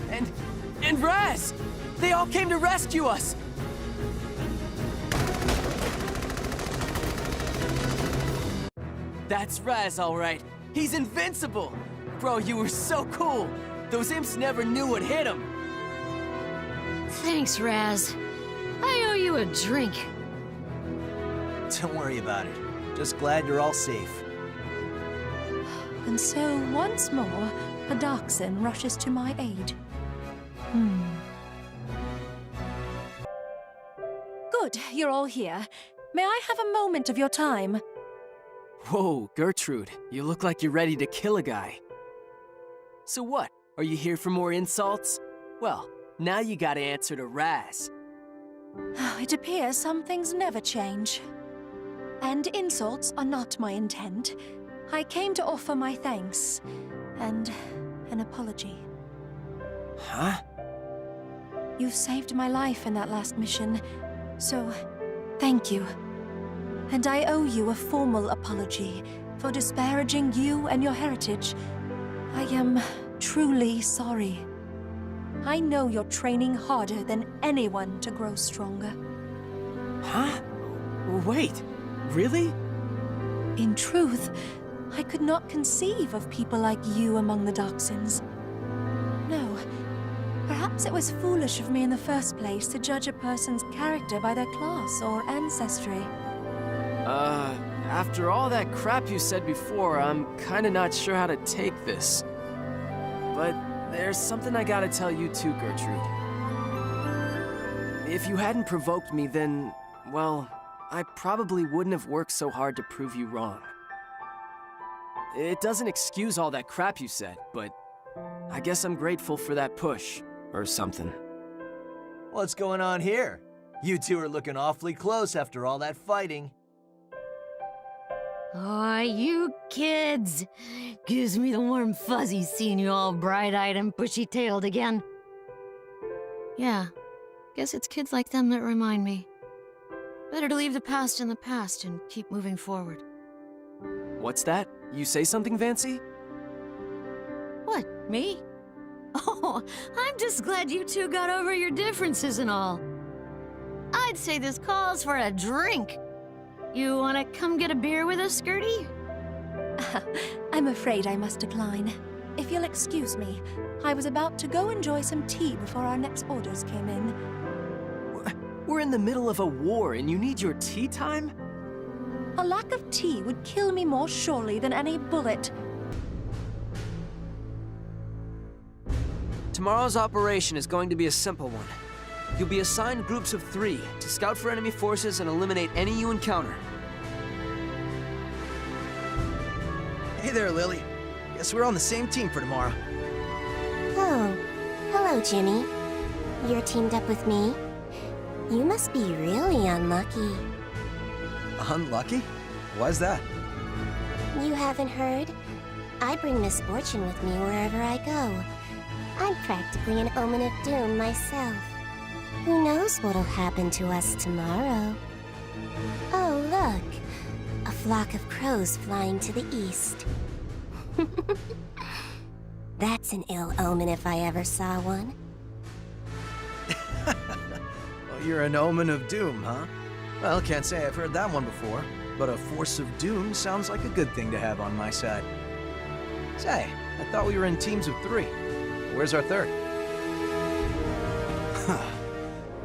And Raz! They all came to rescue us! That's Raz, all right. He's invincible! Bro, you were so cool! Those imps never knew what hit them! Thanks, Raz. I owe you a drink. Don't worry about it. Just glad you're all safe. And so, once more, a Darkson rushes to my aid. Good, you're all here. May I have a moment of your time? Whoa, Gertrude, you look like you're ready to kill a guy. So what, are you here for more insults? Well, now you gotta answer to Raz. It appears some things never change. And insults are not my intent. I came to offer my thanks, and an apology. Huh? You saved my life in that last mission, so thank you. And I owe you a formal apology for disparaging you and your heritage. I am truly sorry. I know you're training harder than anyone to grow stronger. Huh? Wait, really? In truth, I could not conceive of people like you among the Darksons. No, perhaps it was foolish of me in the first place to judge a person's character by their class or ancestry. After all that crap you said before, I'm kinda not sure how to take this. But there's something I gotta tell you too, Gertrude. If you hadn't provoked me, then, well, I probably wouldn't have worked so hard to prove you wrong. It doesn't excuse all that crap you said, but I guess I'm grateful for that push, or something. What's going on here? You two are looking awfully close after all that fighting. Aw, you kids! Gives me the warm fuzzies seeing you all bright-eyed and bushy-tailed again. Yeah, guess it's kids like them that remind me. Better to leave the past in the past and keep moving forward. What's that? You say something, Vancy? What, me? Oh, I'm just glad you two got over your differences and all. I'd say this calls for a drink. You wanna come get a beer with us, Gertie? I'm afraid I must decline. If you'll excuse me, I was about to go enjoy some tea before our next orders came in. We're in the middle of a war and you need your tea time? A lack of tea would kill me more surely than any bullet. Tomorrow's operation is going to be a simple one. You'll be assigned groups of 3 to scout for enemy forces and eliminate any you encounter. Hey there, Lily. Guess we're on the same team for tomorrow. Oh, hello, Jimmy. You're teamed up with me? You must be really unlucky. Unlucky? Why's that? You haven't heard? I bring misfortune with me wherever I go. I'm practically an omen of doom myself. Who knows what'll happen to us tomorrow? Oh, look! A flock of crows flying to the east. That's an ill omen if I ever saw one. Well, you're an omen of doom, huh? Well, can't say I've heard that one before, but a force of doom sounds like a good thing to have on my side. Say, I thought we were in teams of 3. Where's our third?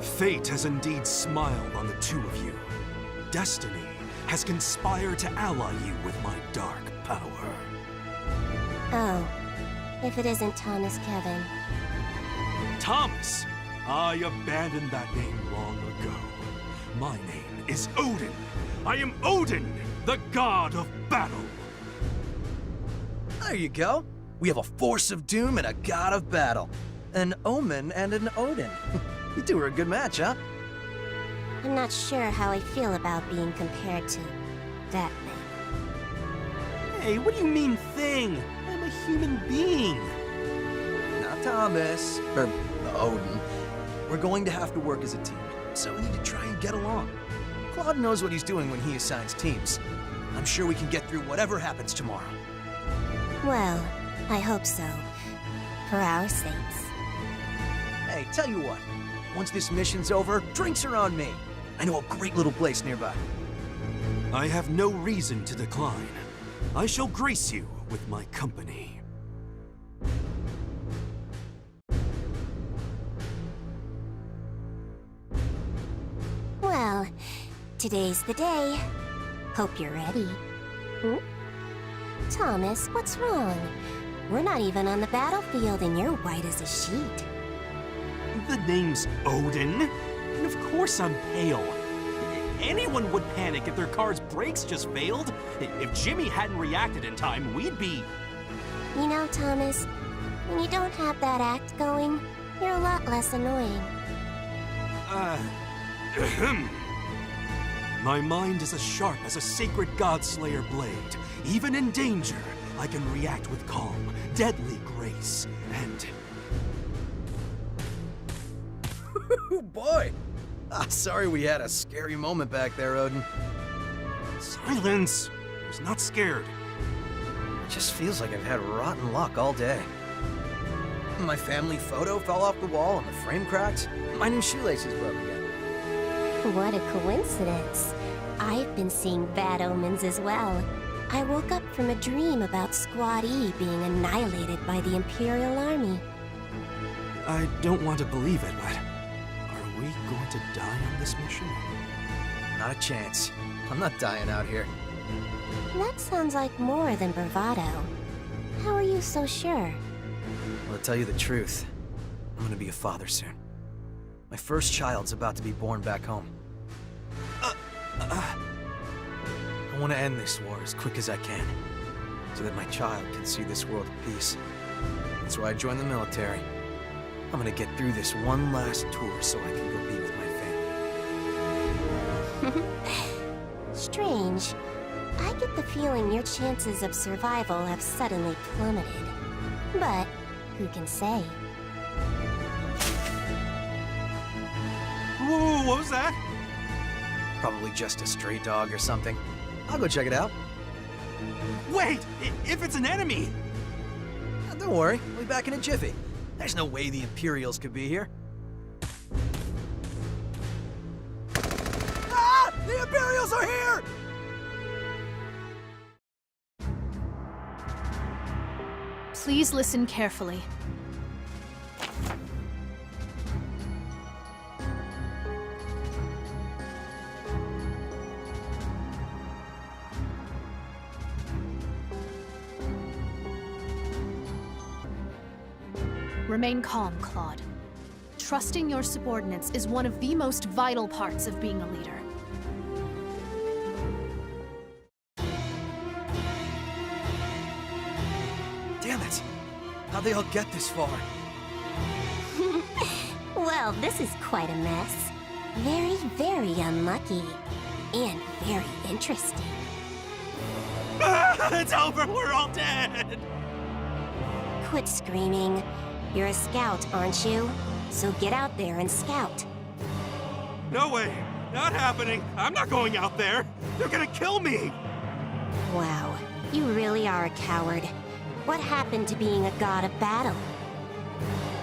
Fate has indeed smiled on the 2 of you. Destiny has conspired to ally you with my dark power. Oh, if it isn't Thomas Kevin. Thomas! I abandoned that name long ago. My name is Odin. I am Odin, the god of battle. There you go. We have a force of doom and a god of battle. An omen and an Odin. You two are a good match, huh? I'm not sure how I feel about being compared to that thing. Hey, what do you mean thing? I'm a human being. Not Thomas, or Odin. We're going to have to work as a team, so we need to try and get along. Claude knows what he's doing when he assigns teams. I'm sure we can get through whatever happens tomorrow. Well, I hope so. For our sakes. Hey, tell you what. Once this mission's over, drinks are on me. I know a great little place nearby. I have no reason to decline. I shall grace you with my company. Well, today's the day. Hope you're ready. Thomas, what's wrong? We're not even on the battlefield and you're white as a sheet. The name's Odin, and of course I'm pale. Anyone would panic if their car's brakes just failed. If Jimmy hadn't reacted in time, we'd be... You know, Thomas, when you don't have that act going, you're a lot less annoying. My mind is as sharp as a sacred godslayer blade. Even in danger, I can react with calm, deadly grace, and... Boy! Sorry we had a scary moment back there, Odin. Silence! I was not scared. It just feels like I've had rotten luck all day. My family photo fell off the wall and the frame cracked. My new shoelaces broke again. What a coincidence. I've been seeing bad omens as well. I woke up from a dream about Squad E being annihilated by the Imperial Army. I don't want to believe it, but... Are we going to die on this mission? Not a chance. I'm not dying out here. That sounds like more than bravado. How are you so sure? Well, to tell you the truth, I'm gonna be a father soon. My first child's about to be born back home. I want to end this war as quick as I can, so that my child can see this world at peace. That's why I joined the military. I'm gonna get through this one last tour so I can go be with my family. Strange. I get the feeling your chances of survival have suddenly plummeted. But who can say? Whoa, what was that? Probably just a stray dog or something. I'll go check it out. Wait! If it's an enemy! Don't worry, we'll be back in a jiffy. There's no way the Imperials could be here. Ah! The Imperials are here! Please listen carefully. Remain calm, Claude. Trusting your subordinates is one of the most vital parts of being a leader. Damn it! How'd they all get this far? Well, this is quite a mess. Very, very unlucky. And very interesting. It's over! We're all dead! Quit screaming. You're a scout, aren't you? So get out there and scout. No way! Not happening! I'm not going out there! They're gonna kill me! Wow, you really are a coward. What happened to being a god of battle?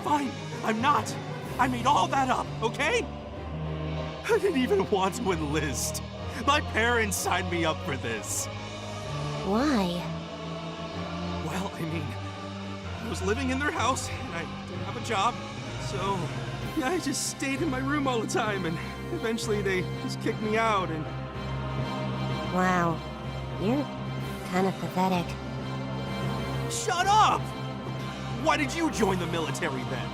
Fine, I'm not. I made all that up, okay? I didn't even want to enlist. My parents signed me up for this. Why? Well, I mean, I was living in their house, and I didn't have a job, so yeah, I just stayed in my room all the time, and eventually they just kicked me out, and... Wow, you're kind of pathetic. Shut up! Why did you join the military then?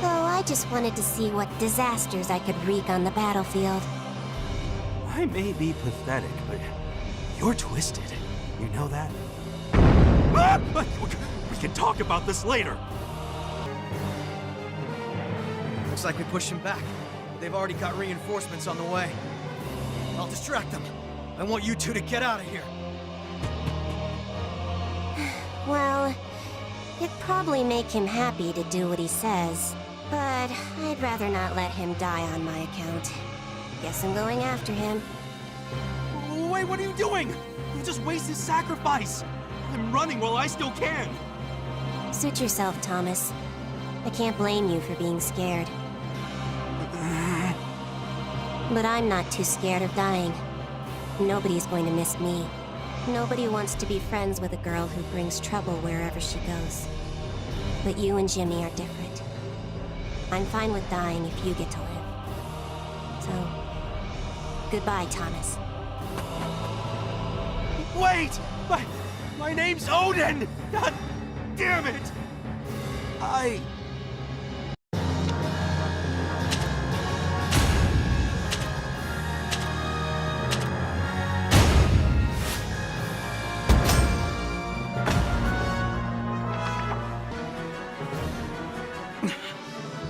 Oh, I just wanted to see what disasters I could wreak on the battlefield. I may be pathetic, but you're twisted. You know that? Ah! We can talk about this later. Looks like we pushed him back. They've already got reinforcements on the way. I'll distract them. I want you two to get out of here. Well, it'd probably make him happy to do what he says. But I'd rather not let him die on my account. Guess I'm going after him. Wait, what are you doing? You'll just waste his sacrifice. I'm running while I still can. Suit yourself, Thomas. I can't blame you for being scared. But I'm not too scared of dying. Nobody's going to miss me. Nobody wants to be friends with a girl who brings trouble wherever she goes. But you and Jimmy are different. I'm fine with dying if you get to live. So, goodbye, Thomas. Wait! My name's Odin! God damn it!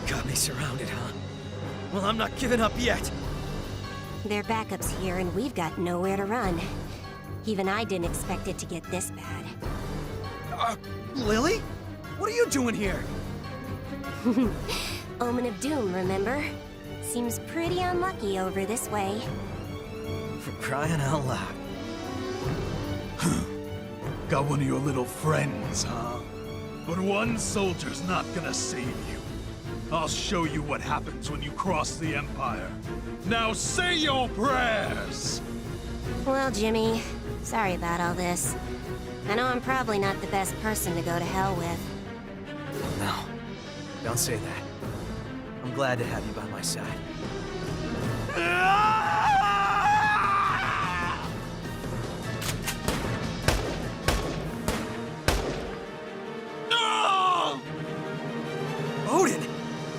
Got me surrounded, huh? Well, I'm not giving up yet. Their backup's here and we've got nowhere to run. Even I didn't expect it to get this bad. Lily? What are you doing here? Omen of Doom, remember? Seems pretty unlucky over this way. For crying out loud. Got one of your little friends, huh? But one soldier's not gonna save you. I'll show you what happens when you cross the Empire. Now say your prayers! Well, Jimmy, sorry about all this. I know I'm probably not the best person to go to hell with. No, don't say that. I'm glad to have you by my side.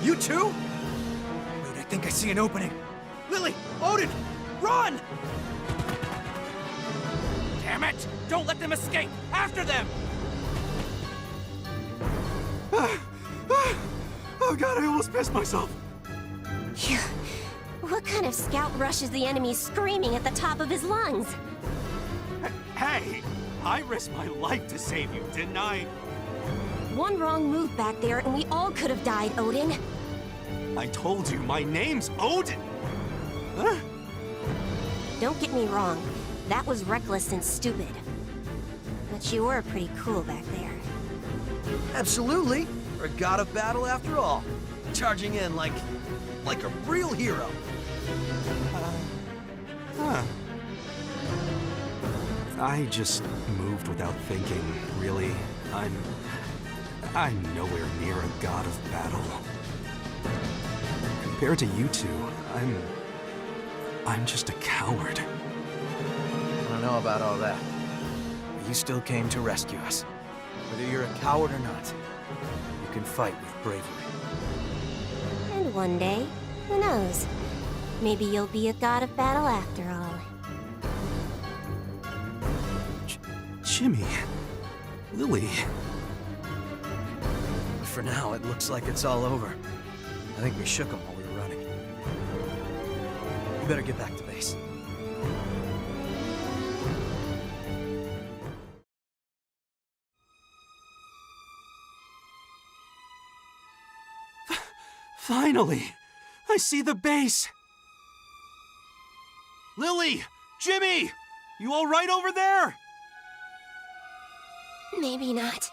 You too? Wait, I think I see an opening. Lily! Odin! Run! Damn it! Don't let them escape! After them! Oh god, I almost pissed myself. Phew. What kind of scout rushes the enemy screaming at the top of his lungs? Hey! I risked my life to save you, didn't I? One wrong move back there and we all could have died, Odin. I told you, my name's Odin! Huh? Don't get me wrong, that was reckless and stupid. But you were pretty cool back there. Absolutely. You're a god of battle after all. Charging in like a real hero. I just moved without thinking, really. I'm nowhere near a god of battle. Compared to you two, I'm just a coward. I don't know about all that. But you still came to rescue us. Whether you're a coward or not, you can fight with bravery. And one day, who knows? Maybe you'll be a god of battle after all. Jimmy. Lily. But for now, it looks like it's all over. I think we shook them while we were running. We better get back to base. Finally! I see the base! Lily! Jimmy! You all right over there? Maybe not.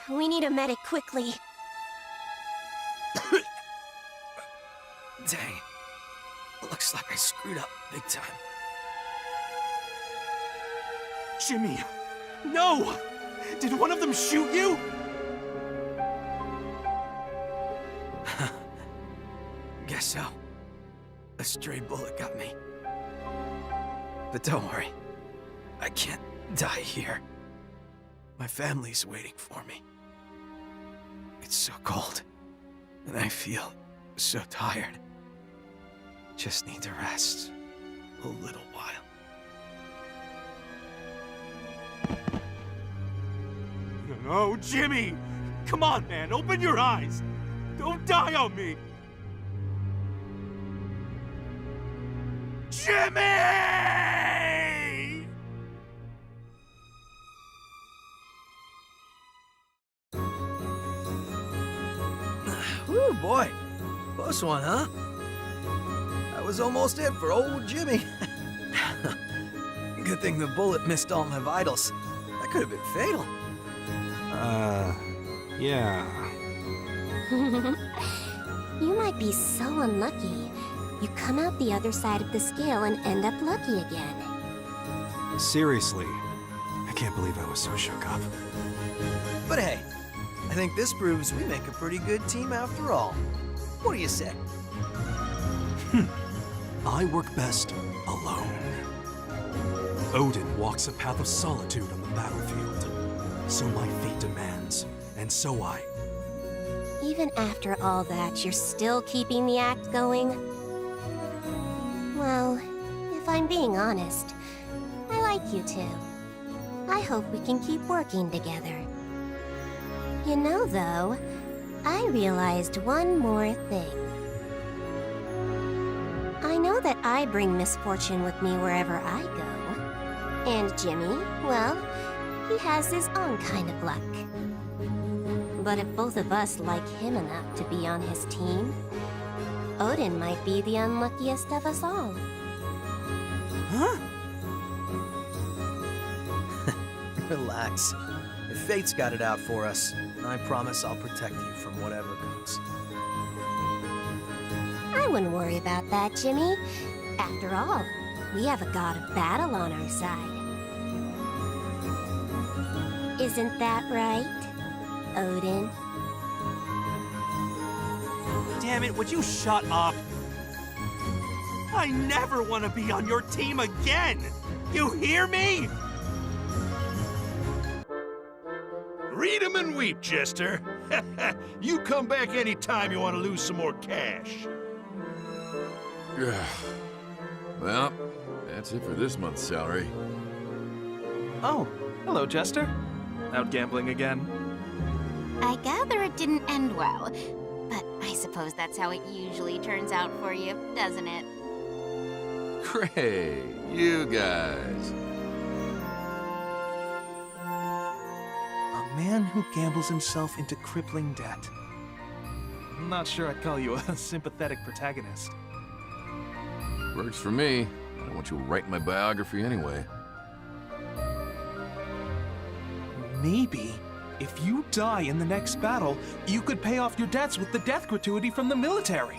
We need a medic quickly. Dang. Looks like I screwed up big time. Jimmy! No! Did one of them shoot you? Guess so. A stray bullet got me. But don't worry. I can't die here. My family's waiting for me. It's so cold. And I feel so tired. Just need to rest a little while. No, Jimmy! Come on, man, open your eyes! Don't die on me! Jimmy! Ooh, boy. Close one, huh? That was almost it for old Jimmy. Good thing the bullet missed all my vitals. That could have been fatal. Yeah. You might be so unlucky. You come out the other side of the scale and end up lucky again. Seriously, I can't believe I was so shook up. But hey, I think this proves we make a pretty good team after all. What do you say? I work best alone. Odin walks a path of solitude on the battlefield. So my fate demands, and so I. Even after all that, you're still keeping the act going? Well, if I'm being honest, I like you two. I hope we can keep working together. You know, though, I realized one more thing. I know that I bring misfortune with me wherever I go. And Jimmy, well, he has his own kind of luck. But if both of us like him enough to be on his team, Odin might be the unluckiest of us all. Huh? Relax. If fate's got it out for us, I promise I'll protect you from whatever comes. I wouldn't worry about that, Jimmy. After all, we have a god of battle on our side. Isn't that right, Odin? Damn it, would you shut up? I never want to be on your team again! You hear me? Read 'em and weep, Jester. You come back anytime you want to lose some more cash. Well, that's it for this month's salary. Oh, hello, Jester. Out gambling again? I gather it didn't end well, but I suppose that's how it usually turns out for you, doesn't it? Great, you guys. A man who gambles himself into crippling debt. I'm not sure I'd call you a sympathetic protagonist. Works for me. I don't want you writing my biography anyway. Maybe, if you die in the next battle, you could pay off your debts with the death gratuity from the military.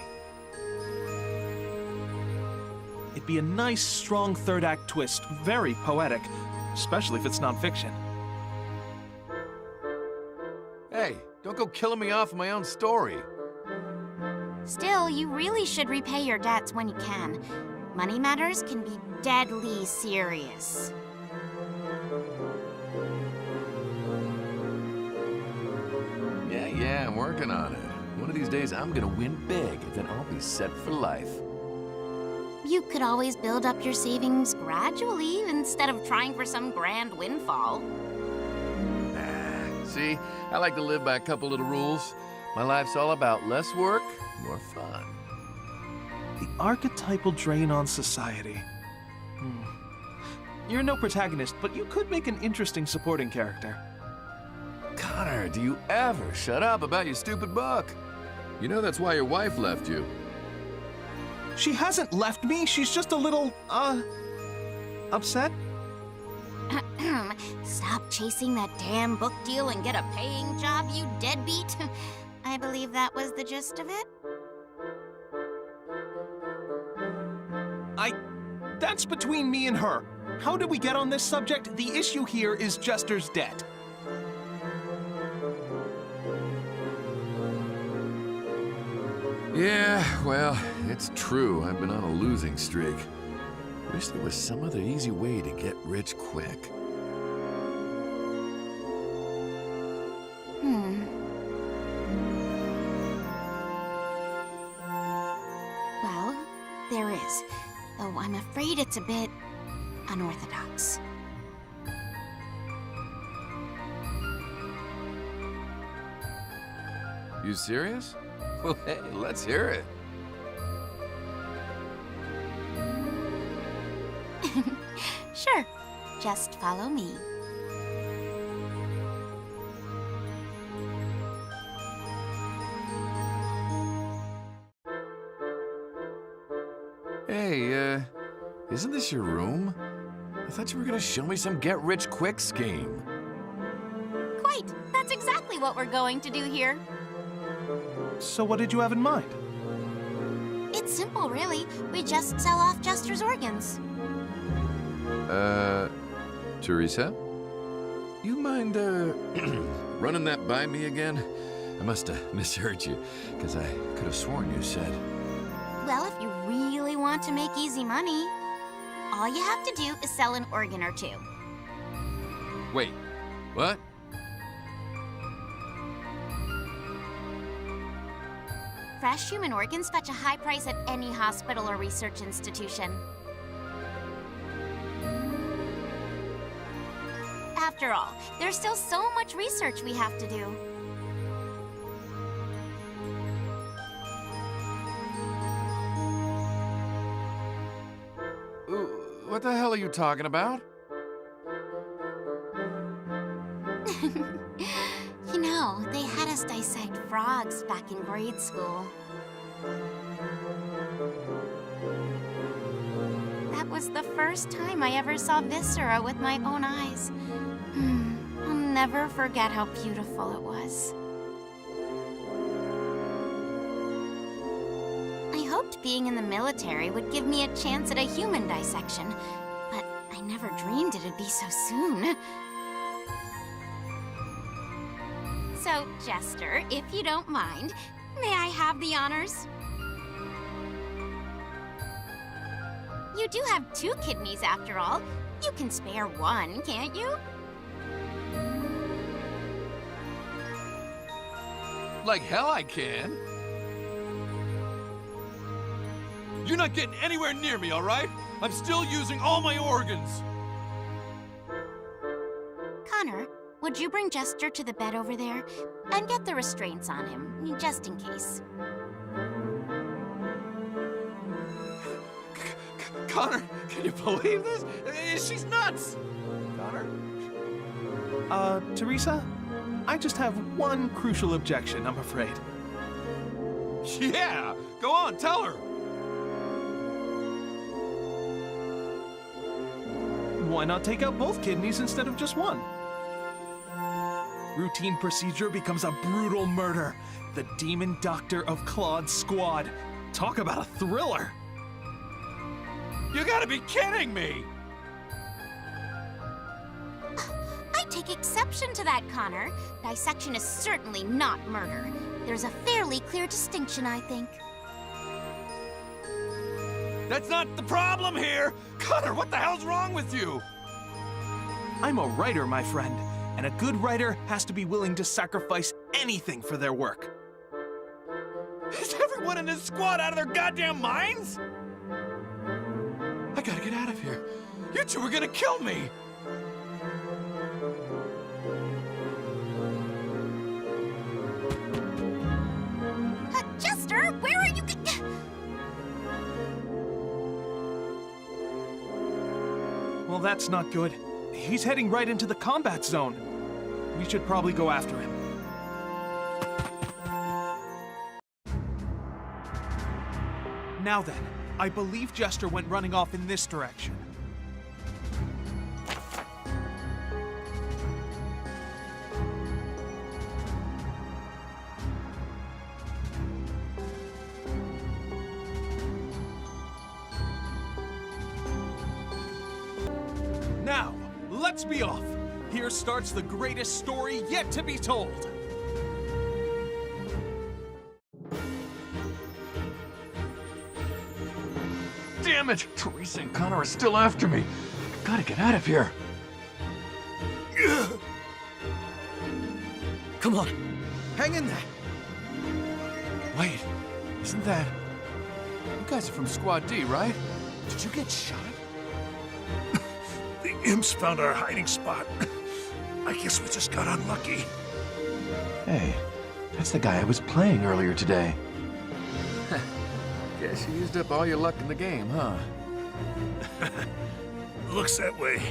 It'd be a nice, strong third act twist, very poetic, especially if it's nonfiction. Hey, don't go killing me off of my own story. Still, you really should repay your debts when you can. Money matters can be deadly serious. Yeah, I'm working on it. One of these days I'm gonna win big, then I'll be set for life. You could always build up your savings gradually instead of trying for some grand windfall. Nah, see, I like to live by a couple little rules. My life's all about less work, more fun. The archetypal drain on society. You're no protagonist, but you could make an interesting supporting character. Connor, do you ever shut up about your stupid book? You know that's why your wife left you. She hasn't left me, she's just a little, upset? Stop chasing that damn book deal and get a paying job, you deadbeat. I believe that was the gist of it. That's between me and her. How did we get on this subject? The issue here is Jester's debt. Yeah, well, it's true. I've been on a losing streak. Wish there was some other easy way to get rich quick. Well, there is. Though I'm afraid it's a bit unorthodox. You serious? Well, hey, let's hear it. Sure. Just follow me. Hey, isn't this your room? I thought you were gonna show me some get-rich-quick scheme. Quite. That's exactly what we're going to do here. So what did you have in mind? It's simple, really. We just sell off Jester's organs. Teresa? You mind, running that by me again? I must have misheard you, because I could have sworn you said. Well, if you really want to make easy money, all you have to do is sell an organ or two. Wait, what? Fresh human organs fetch a high price at any hospital or research institution. After all, there's still so much research we have to do. What the hell are you talking about? You know, they had us dissect frogs back in grade school. That was the first time I ever saw viscera with my own eyes. I'll never forget how beautiful it was. I hoped being in the military would give me a chance at a human dissection, but I never dreamed it'd be so soon. So, Jester, if you don't mind, may I have the honors? You do have 2 kidneys, after all. You can spare one, can't you? Like hell I can. You're not getting anywhere near me, all right? I'm still using all my organs. Connor, would you bring Jester to the bed over there? And get the restraints on him, just in case. Connor, can you believe this? She's nuts! Connor? Teresa? I just have one crucial objection, I'm afraid. Yeah! Go on, tell her! Why not take out both kidneys instead of just one? Routine procedure becomes a brutal murder. The Demon Doctor of Claude's squad. Talk about a thriller! You gotta be kidding me! I take exception to that, Connor. Dissection is certainly not murder. There's a fairly clear distinction, I think. That's not the problem here! Connor, what the hell's wrong with you? I'm a writer, my friend, and a good writer has to be willing to sacrifice anything for their work. Is everyone in this squad out of their goddamn minds? I gotta get out of here. You two are gonna kill me! Jester, where are you? Well, that's not good. He's heading right into the combat zone. We should probably go after him. Now then, I believe Jester went running off in this direction. Now, let's be off. Here starts the greatest story yet to be told. Damn it! Teresa and Connor are still after me. Gotta get out of here. Come on, hang in there. Wait, isn't that... You guys are from Squad D, right? Did you get shot? The imps found our hiding spot. I guess we just got unlucky. Hey, that's the guy I was playing earlier today. Guess you used up all your luck in the game, huh? Looks that way.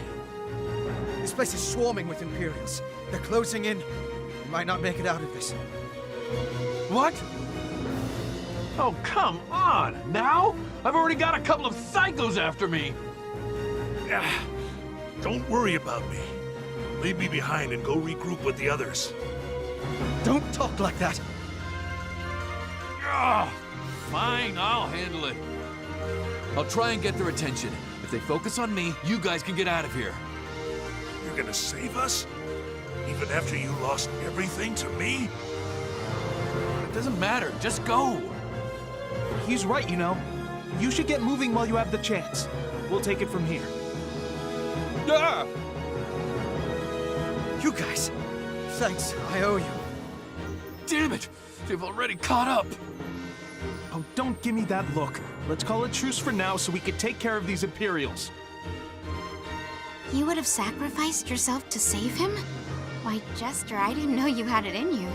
This place is swarming with Imperials. They're closing in. We might not make it out of this. What? Oh, come on! Now? I've already got a couple of psychos after me! Don't worry about me. Leave me behind and go regroup with the others. Don't talk like that. Fine, I'll handle it. I'll try and get their attention. If they focus on me, you guys can get out of here. You're gonna save us? Even after you lost everything to me? It doesn't matter, just go. He's right, you know. You should get moving while you have the chance. We'll take it from here. Ah! You guys, thanks, I owe you. Damn it! They've already caught up! Oh, don't give me that look. Let's call a truce for now so we can take care of these Imperials. You would have sacrificed yourself to save him? Why, Jester, I didn't know you had it in you.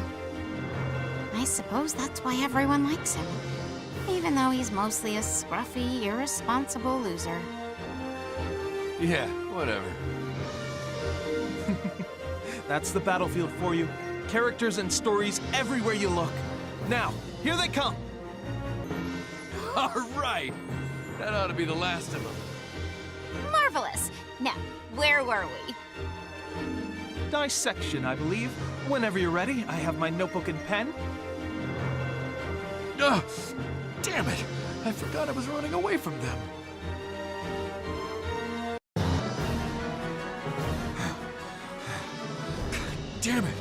I suppose that's why everyone likes him. Even though he's mostly a scruffy, irresponsible loser. Yeah, whatever. That's the battlefield for you. Characters and stories everywhere you look. Now, here they come! All right! That ought to be the last of them. Marvelous! Now, where were we? Dissection, I believe. Whenever you're ready, I have my notebook and pen. Oh, damn it! I forgot I was running away from them. Damn it!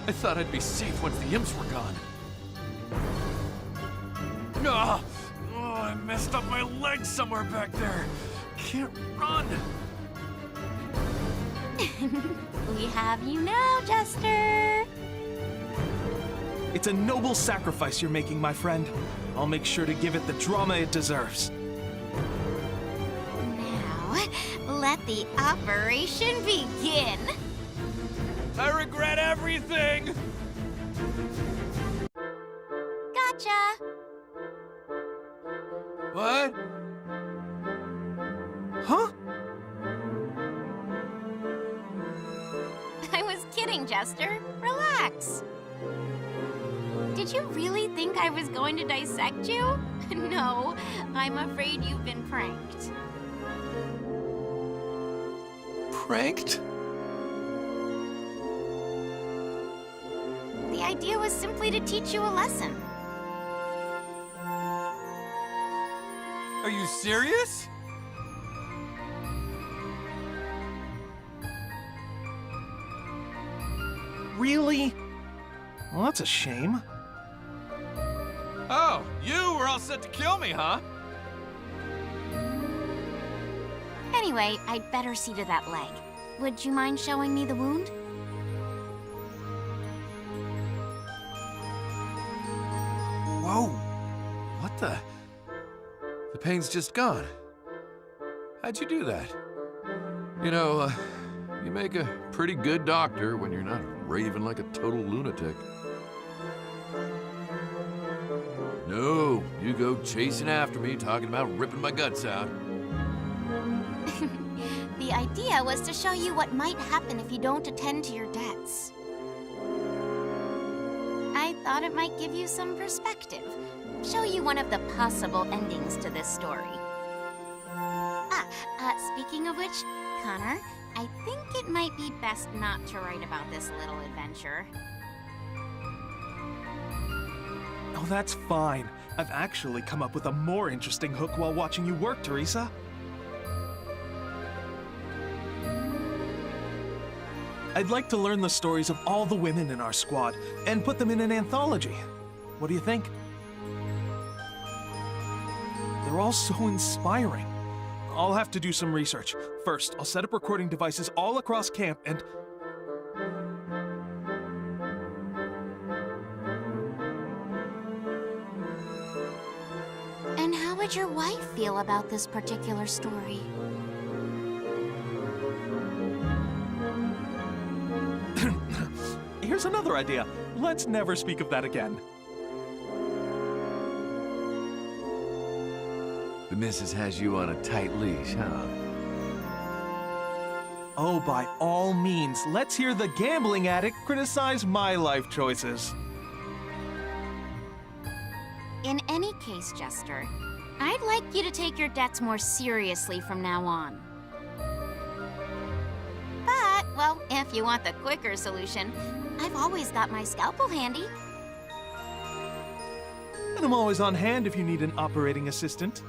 I thought I'd be safe once the imps were gone. Oh, I messed up my leg somewhere back there. Can't run. We have you now, Jester. It's a noble sacrifice you're making, my friend. I'll make sure to give it the drama it deserves. Now, let the operation begin. I regret everything! Gotcha! What? Huh? I was kidding, Jester. Relax. Did you really think I was going to dissect you? No, I'm afraid you've been pranked. Pranked? The idea was simply to teach you a lesson. Are you serious? Really? Well, that's a shame. Oh, you were all set to kill me, huh? Anyway, I'd better see to that leg. Would you mind showing me the wound? Whoa! What the? The pain's just gone. How'd you do that? You know, you make a pretty good doctor when you're not raving like a total lunatic. No, you go chasing after me, talking about ripping my guts out. The idea was to show you what might happen if you don't attend to your debts. I thought it might give you some perspective. Show you one of the possible endings to this story. Speaking of which, Connor, I think it might be best not to write about this little adventure. Oh, that's fine. I've actually come up with a more interesting hook while watching you work, Teresa. I'd like to learn the stories of all the women in our squad and put them in an anthology. What do you think? They're all so inspiring. I'll have to do some research. First, I'll set up recording devices all across camp and... And how would your wife feel about this particular story? Here's another idea. Let's never speak of that again. The missus has you on a tight leash, huh? Oh, by all means, let's hear the gambling addict criticize my life choices. In any case, Jester, I'd like you to take your debts more seriously from now on. But, well, if you want the quicker solution, I've always got my scalpel handy. And I'm always on hand if you need an operating assistant.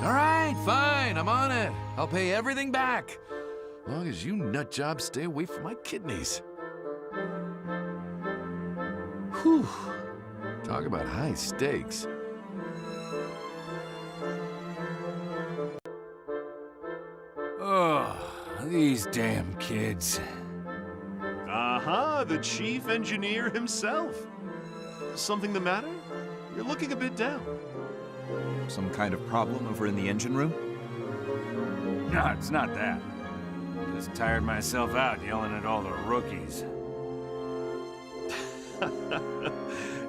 All right, fine, I'm on it. I'll pay everything back. As long as you nutjobs stay away from my kidneys. Whew. Talk about high stakes. Oh, these damn kids. Aha, the chief engineer himself. Something the matter? You're looking a bit down. Some kind of problem over in the engine room? No, it's not that. Just tired myself out yelling at all the rookies.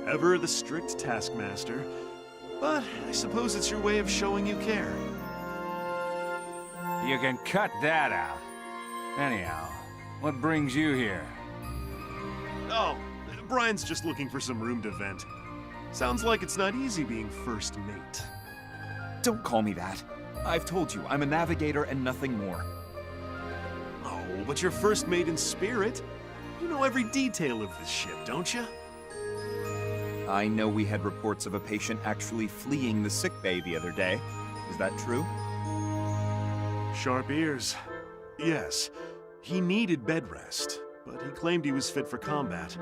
Ever the strict taskmaster. But I suppose it's your way of showing you care. You can cut that out. Anyhow, what brings you here? Oh, Brian's just looking for some room to vent. Sounds like it's not easy being first mate. Don't call me that. I've told you, I'm a navigator and nothing more. Oh, but you're first mate in spirit. You know every detail of this ship, don't you? I know we had reports of a patient actually fleeing the sickbay the other day. Is that true? Sharp ears. Yes, he needed bed rest, but he claimed he was fit for combat.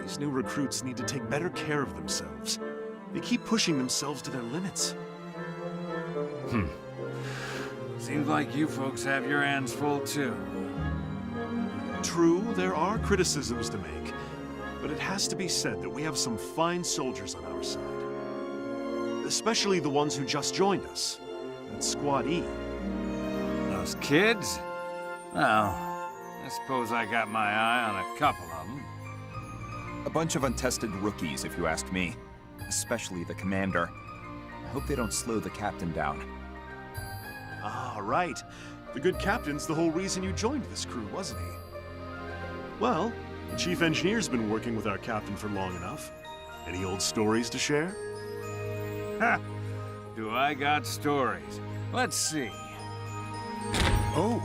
These new recruits need to take better care of themselves. They keep pushing themselves to their limits. Seems like you folks have your hands full too. True, there are criticisms to make, but it has to be said that we have some fine soldiers on our side. Especially the ones who just joined us. That's Squad E. Those kids? Well, I suppose I got my eye on a couple of them. A bunch of untested rookies, if you ask me. Especially the commander. I hope they don't slow the captain down. Ah, right. The good captain's the whole reason you joined this crew, wasn't he? Well, the chief engineer's been working with our captain for long enough. Any old stories to share? Ha! Do I got stories? Let's see. Oh,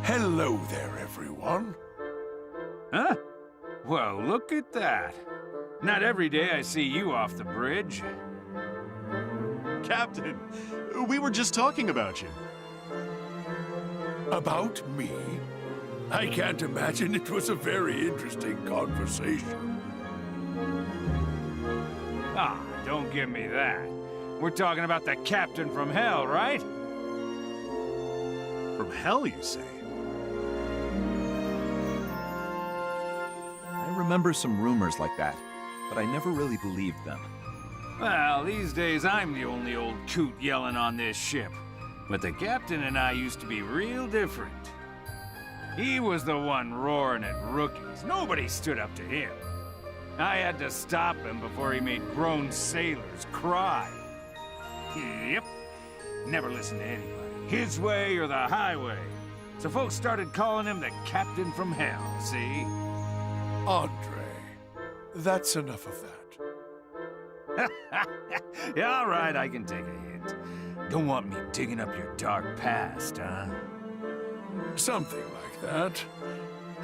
hello there, everyone. Huh? Well, look at that. Not every day I see you off the bridge. Captain, we were just talking about you. About me? I can't imagine it was a very interesting conversation. Ah, don't give me that. We're talking about the captain from hell, right? From hell, you say? I remember some rumors like that, but I never really believed them. Well, these days I'm the only old coot yelling on this ship. But the captain and I used to be real different. He was the one roaring at rookies. Nobody stood up to him. I had to stop him before he made grown sailors cry. Yep. Never listened to anybody. His way or the highway. So folks started calling him the captain from hell, see? Andre, that's enough of that. Yeah, all right, I can take a hint. Don't want me digging up your dark past, huh? Something like that.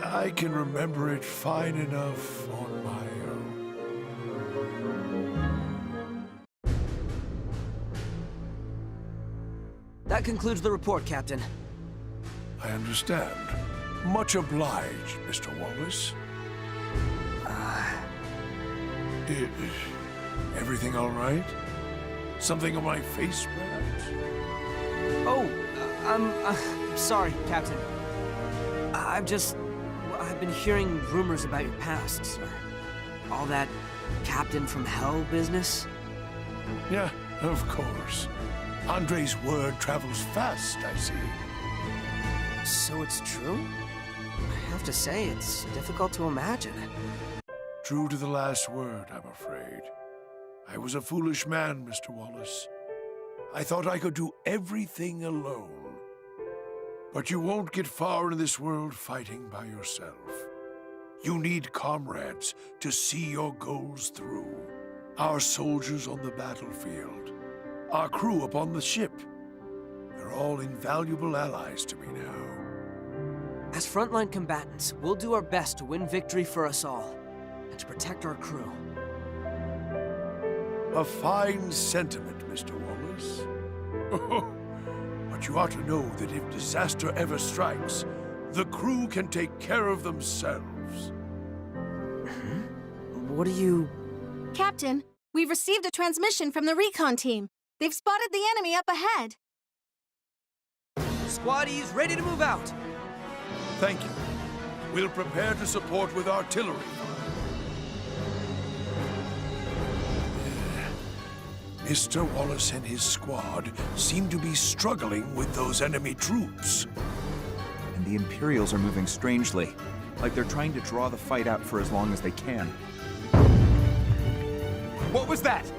I can remember it fine enough on my own. That concludes the report, Captain. I understand. Much obliged, Mr. Wallace. Everything all right? Something on my face, perhaps? Oh, sorry, Captain. I've been hearing rumors about your past, sir. All that captain from hell business. Yeah, of course. Andre's word travels fast, I see. So it's true? I have to say, it's difficult to imagine. True to the last word, I'm afraid. I was a foolish man, Mr. Wallace. I thought I could do everything alone. But you won't get far in this world fighting by yourself. You need comrades to see your goals through. Our soldiers on the battlefield. Our crew upon the ship. They're all invaluable allies to me now. As frontline combatants, we'll do our best to win victory for us all, and to protect our crew. A fine sentiment, Mr. Wallace. But you ought to know that if disaster ever strikes, the crew can take care of themselves. What do you... Captain, we've received a transmission from the recon team. They've spotted the enemy up ahead. Squaddies ready to move out. Thank you. We'll prepare to support with artillery. Mr. Wallace and his squad seem to be struggling with those enemy troops. And the Imperials are moving strangely, like they're trying to draw the fight out for as long as they can. What was that?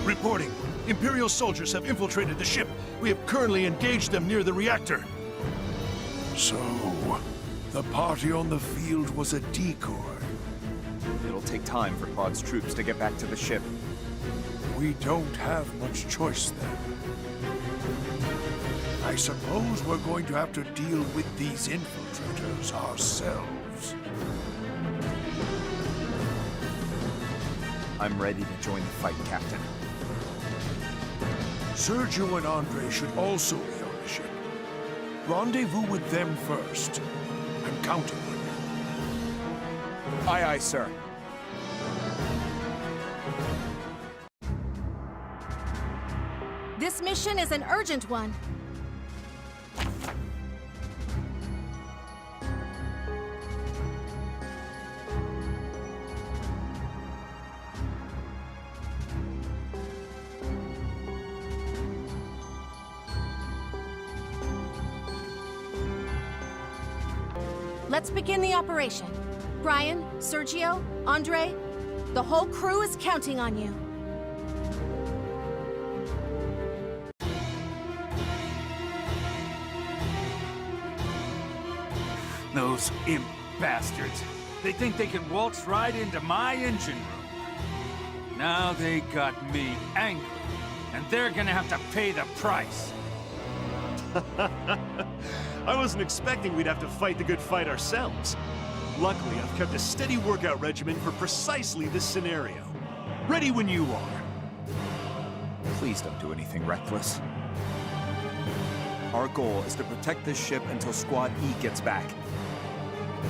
Reporting. Imperial soldiers have infiltrated the ship. We have currently engaged them near the reactor. So, the party on the field was a decoy. It'll take time for Claude's troops to get back to the ship. We don't have much choice then. I suppose we're going to have to deal with these infiltrators ourselves. I'm ready to join the fight, Captain. Sergio and Andre should also be on the ship. Rendezvous with them first. I'm counting on you. Aye, aye, sir. This mission is an urgent one. Let's begin the operation. Brian, Sergio, Andre, the whole crew is counting on you. Those imp bastards. They think they can waltz right into my engine room. Now they got me angry, and they're gonna have to pay the price. I wasn't expecting we'd have to fight the good fight ourselves. Luckily, I've kept a steady workout regimen for precisely this scenario. Ready when you are. Please don't do anything reckless. Our goal is to protect this ship until Squad E gets back.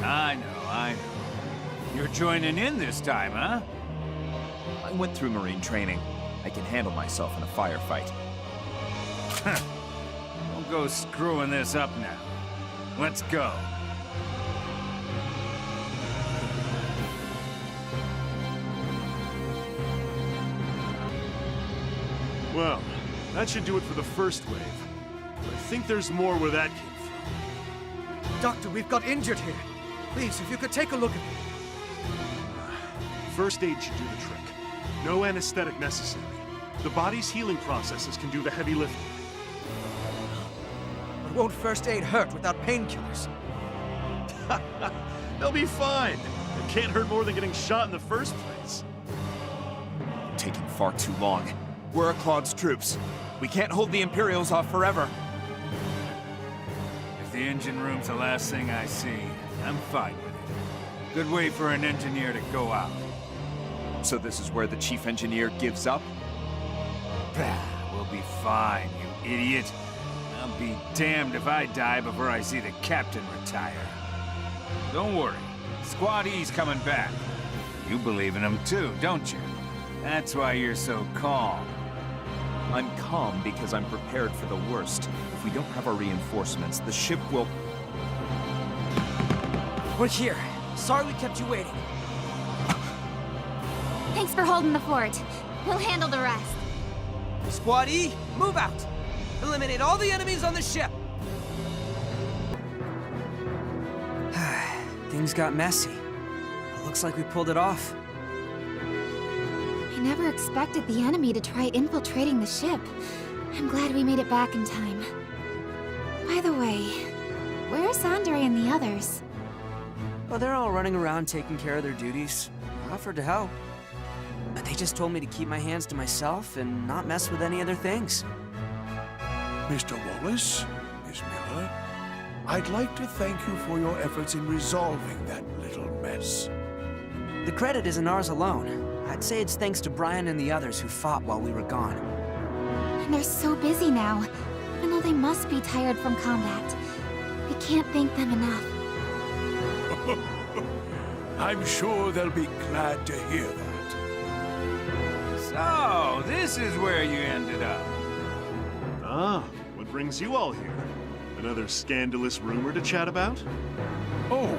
I know. You're joining in this time, huh? I went through Marine training. I can handle myself in a firefight. Don't go screwing this up now. Let's go. Well, that should do it for the first wave. But I think there's more where that came from. Doctor, we've got injured here. Please, if you could take a look at me. First aid should do the trick. No anesthetic necessary. The body's healing processes can do the heavy lifting. But won't first aid hurt without painkillers? They'll be fine. It can't hurt more than getting shot in the first place. Taking far too long. We're Claude's troops. We can't hold the Imperials off forever. If the engine room's the last thing I see, I'm fine with it. Good way for an engineer to go out. So this is where the chief engineer gives up? Bah, we'll be fine, you idiot. I'll be damned if I die before I see the captain retire. Don't worry, Squad E's coming back. You believe in him too, don't you? That's why you're so calm. I'm calm because I'm prepared for the worst. If we don't have our reinforcements, the ship will... We're here. Sorry we kept you waiting. Thanks for holding the fort. We'll handle the rest. Squad E, move out! Eliminate all the enemies on the ship! Things got messy. It looks like we pulled it off. I never expected the enemy to try infiltrating the ship. I'm glad we made it back in time. By the way, where's Andre and the others? Well, they're all running around taking care of their duties. I offered to help. But they just told me to keep my hands to myself and not mess with any other things. Mr. Wallace, Miss Miller, I'd like to thank you for your efforts in resolving that little mess. The credit isn't ours alone. I'd say it's thanks to Brian and the others who fought while we were gone. And they're so busy now, even though they must be tired from combat. We can't thank them enough. I'm sure they'll be glad to hear that. So, this is where you ended up. Ah, what brings you all here? Another scandalous rumor to chat about? Oh,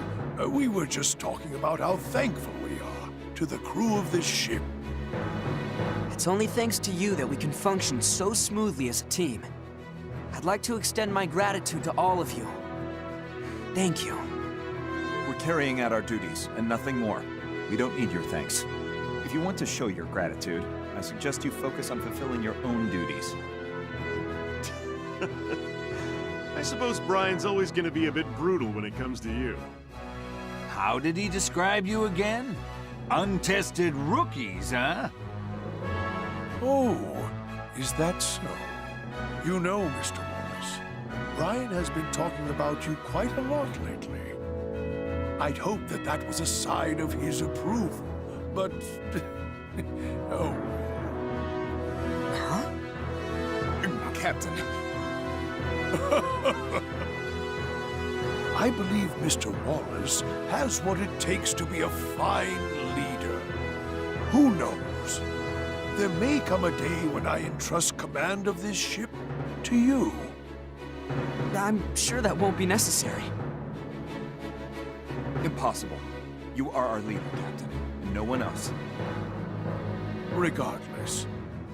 we were just talking about how thankful we are to the crew of this ship. It's only thanks to you that we can function so smoothly as a team. I'd like to extend my gratitude to all of you. Thank you. We're carrying out our duties, and nothing more. We don't need your thanks. If you want to show your gratitude, I suggest you focus on fulfilling your own duties. I suppose Brian's always gonna be a bit brutal when it comes to you. How did he describe you again? Untested rookies, huh? Oh, is that so? You know, Mr. Wallace, Brian has been talking about you quite a lot lately. I'd hoped that that was a sign of his approval, but... oh. Huh? Captain. I believe Mr. Wallace has what it takes to be a fine leader. Who knows? There may come a day when I entrust command of this ship to you. I'm sure that won't be necessary. Impossible. You are our leader, Captain, and no one else. Regardless,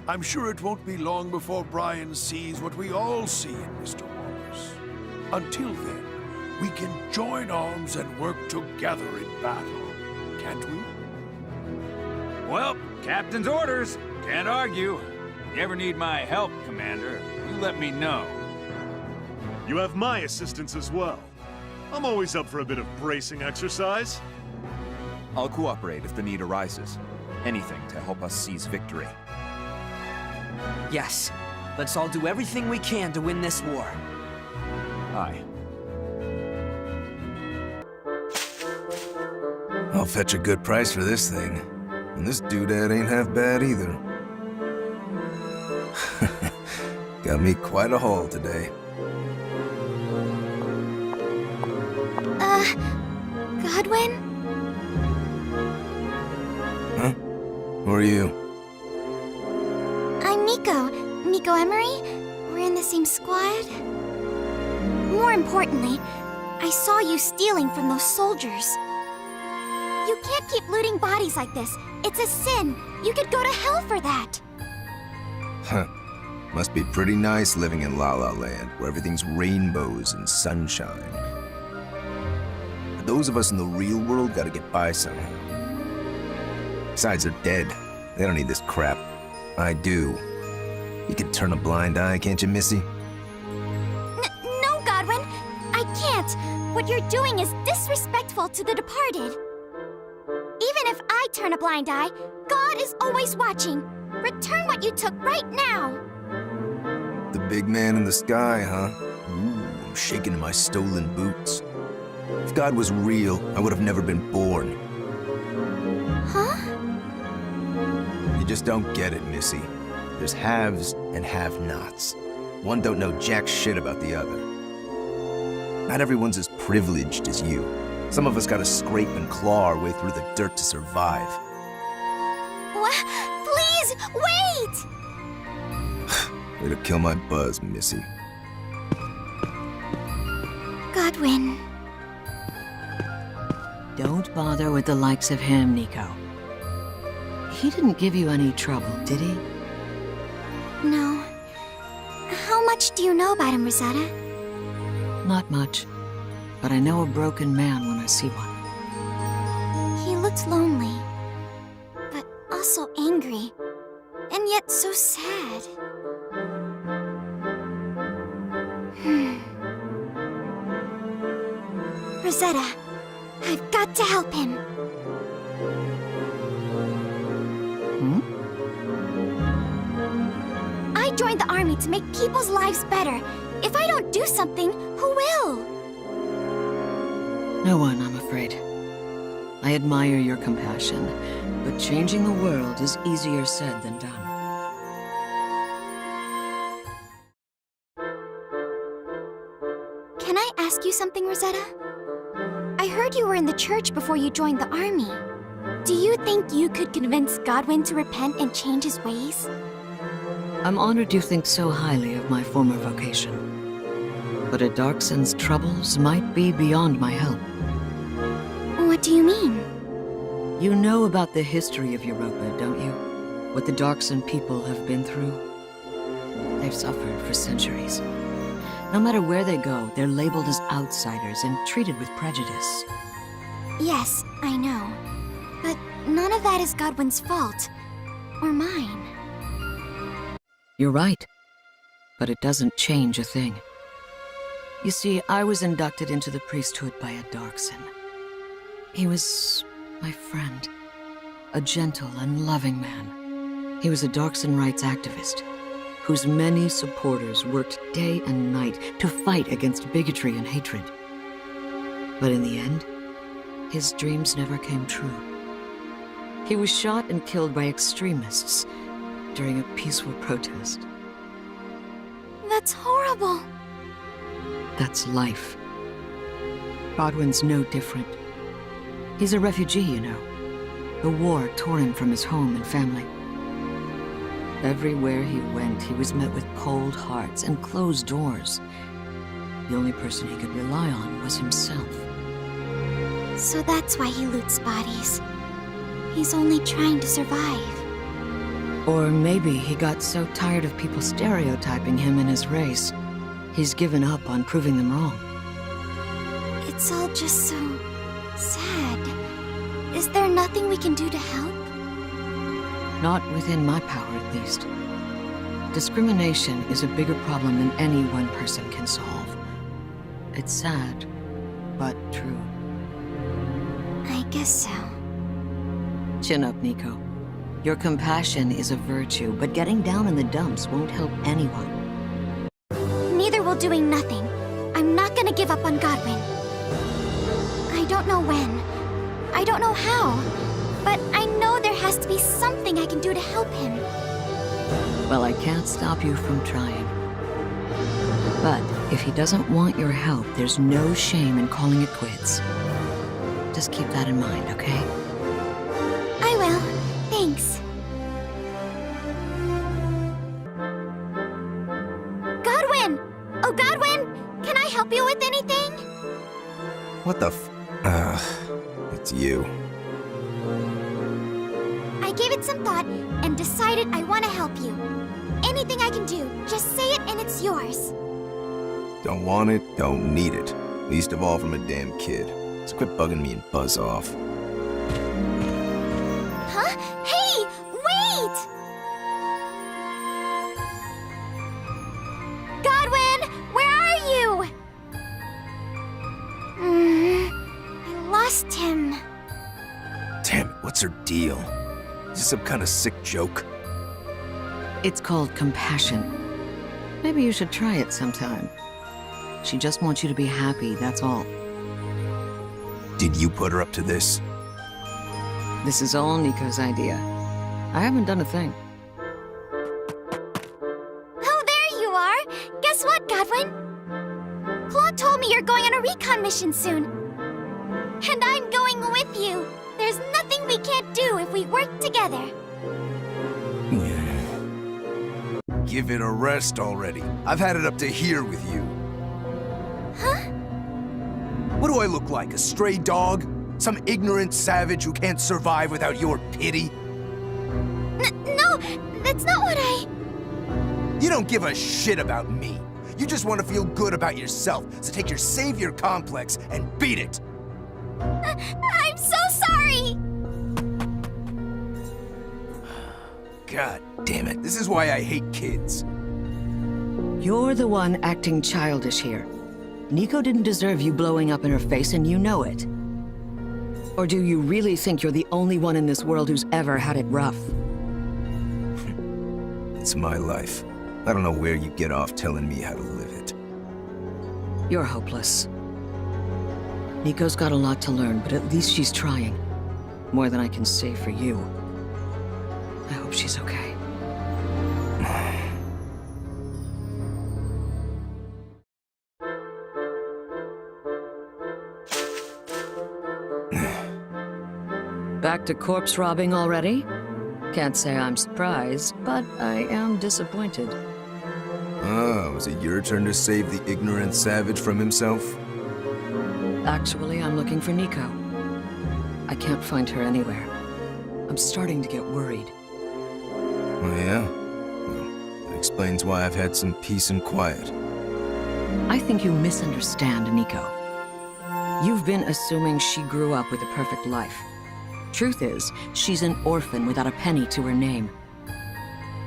I'm sure it won't be long before Brian sees what we all see in Mr. Wallace. Until then, we can join arms and work together in battle, can't we? Well, Captain's orders. Can't argue. You ever need my help, Commander, you let me know. You have my assistance as well. I'm always up for a bit of bracing exercise. I'll cooperate if the need arises. Anything to help us seize victory. Yes. Let's all do everything we can to win this war. Aye. I'll fetch a good price for this thing. And this doodad ain't half bad either. Got me quite a haul today. Godwin? Huh? Who are you? I'm Nico. Nico Emery? We're in the same squad? More importantly, I saw you stealing from those soldiers. You can't keep looting bodies like this. It's a sin. You could go to hell for that. Huh. Must be pretty nice living in La La Land, where everything's rainbows and sunshine. But those of us in the real world gotta get by somehow. Besides, they're dead. They don't need this crap. I do. You can turn a blind eye, can't you, Missy? No, Godwin. I can't. What you're doing is disrespectful to the departed. Even if I turn a blind eye, God is always watching. Return what you took right now. The big man in the sky, huh? Ooh, I'm shaking in my stolen boots. If God was real, I would have never been born. Huh? You just don't get it, Missy. There's haves and have-nots. One don't know jack shit about the other. Not everyone's as privileged as you. Some of us gotta scrape and claw our way through the dirt to survive. Please, wait! Way to kill my buzz, Missy. Godwin. Don't bother with the likes of him, Nico. He didn't give you any trouble, did he? No. How much do you know about him, Rosetta? Not much. But I know a broken man when I see one. He looked lonely, but also angry, and yet so sad. Rosetta, I've got to help him. I joined the army to make people's lives better. If I don't do something, who will? No one, I'm afraid. I admire your compassion, but changing the world is easier said than done. Can I ask you something, Rosetta? I heard you were in the church before you joined the army. Do you think you could convince Godwin to repent and change his ways? I'm honored you think so highly of my former vocation. But a Darkson's troubles might be beyond my help. What do you mean? You know about the history of Europa, don't you? What the Darkson people have been through? They've suffered for centuries. No matter where they go, they're labeled as outsiders and treated with prejudice. Yes, I know. But none of that is Godwin's fault. Or mine. You're right. But it doesn't change a thing. You see, I was inducted into the priesthood by a Darkson. He was my friend. A gentle and loving man. He was a Darkson rights activist, whose many supporters worked day and night to fight against bigotry and hatred. But in the end, his dreams never came true. He was shot and killed by extremists during a peaceful protest. That's horrible. That's life. Godwin's no different. He's a refugee, you know. The war tore him from his home and family. Everywhere he went, he was met with cold hearts and closed doors. The only person he could rely on was himself. So that's why he loots bodies. He's only trying to survive. Or maybe he got so tired of people stereotyping him and his race, he's given up on proving them wrong. It's all just so sad. Is there nothing we can do to help? Not within my power, at least. Discrimination is a bigger problem than any one person can solve. It's sad, but true. I guess so. Chin up, Nico. Your compassion is a virtue, but getting down in the dumps won't help anyone. Neither will doing nothing. I'm not gonna give up on Godwin. I don't know when. I don't know how. But I know there has to be something I can do to help him. Well, I can't stop you from trying. But if he doesn't want your help, there's no shame in calling it quits. Just keep that in mind, okay? I will. Thanks. Godwin! Oh, Godwin! Can I help you with anything? What the it's you. I gave it some thought and decided I want to help you. Anything I can do, just say it and it's yours. Don't want it, don't need it. Least of all from a damn kid. So quit bugging me and buzz off. Huh? Hey! Wait! Godwin! Where are you? I lost him. Damn it, what's her deal? Is this some kind of sick joke? It's called compassion. Maybe you should try it sometime. She just wants you to be happy, that's all. Did you put her up to this? This is all Nico's idea. I haven't done a thing. Oh, there you are! Guess what, Godwin? Claude told me you're going on a recon mission soon. And I'm going with you. There's nothing we can't do if we work together. Give it a rest already. I've had it up to here with you. Huh? What do I look like, a stray dog? Some ignorant savage who can't survive without your pity? No, that's not what I... You don't give a shit about me. You just want to feel good about yourself, so take your savior complex and beat it. I'm so sorry! God damn it, this is why I hate kids. You're the one acting childish here. Nico didn't deserve you blowing up in her face, and you know it. Or do you really think you're the only one in this world who's ever had it rough? It's my life. I don't know where you get off telling me how to live it. You're hopeless. Nico's got a lot to learn, but at least she's trying. More than I can say for you. I hope she's okay. Back to corpse robbing already? Can't say I'm surprised, but I am disappointed. Oh, is it your turn to save the ignorant savage from himself? Actually, I'm looking for Nico. I can't find her anywhere. I'm starting to get worried. Oh, yeah? Well, that explains why I've had some peace and quiet. I think you misunderstand Nico. You've been assuming she grew up with a perfect life. Truth is, she's an orphan without a penny to her name.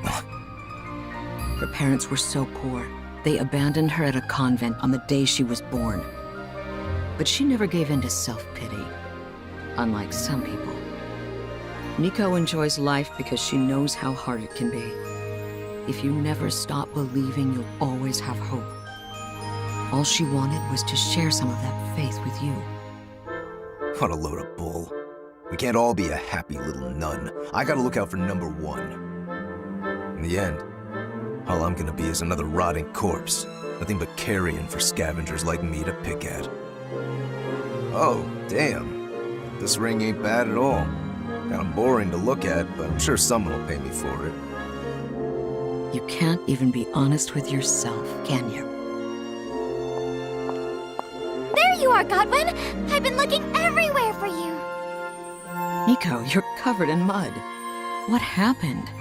Her parents were so poor, they abandoned her at a convent on the day she was born. But she never gave in to self-pity, unlike some people. Nico enjoys life because she knows how hard it can be. If you never stop believing, you'll always have hope. All she wanted was to share some of that faith with you. What a load of bull. We can't all be a happy little nun. I gotta look out for number one. In the end, all I'm gonna be is another rotting corpse. Nothing but carrion for scavengers like me to pick at. Oh, damn. This ring ain't bad at all. Kinda boring to look at, but I'm sure someone will pay me for it. You can't even be honest with yourself, can you? There you are, Godwin! I've been looking everywhere for you! Nico, you're covered in mud. What happened?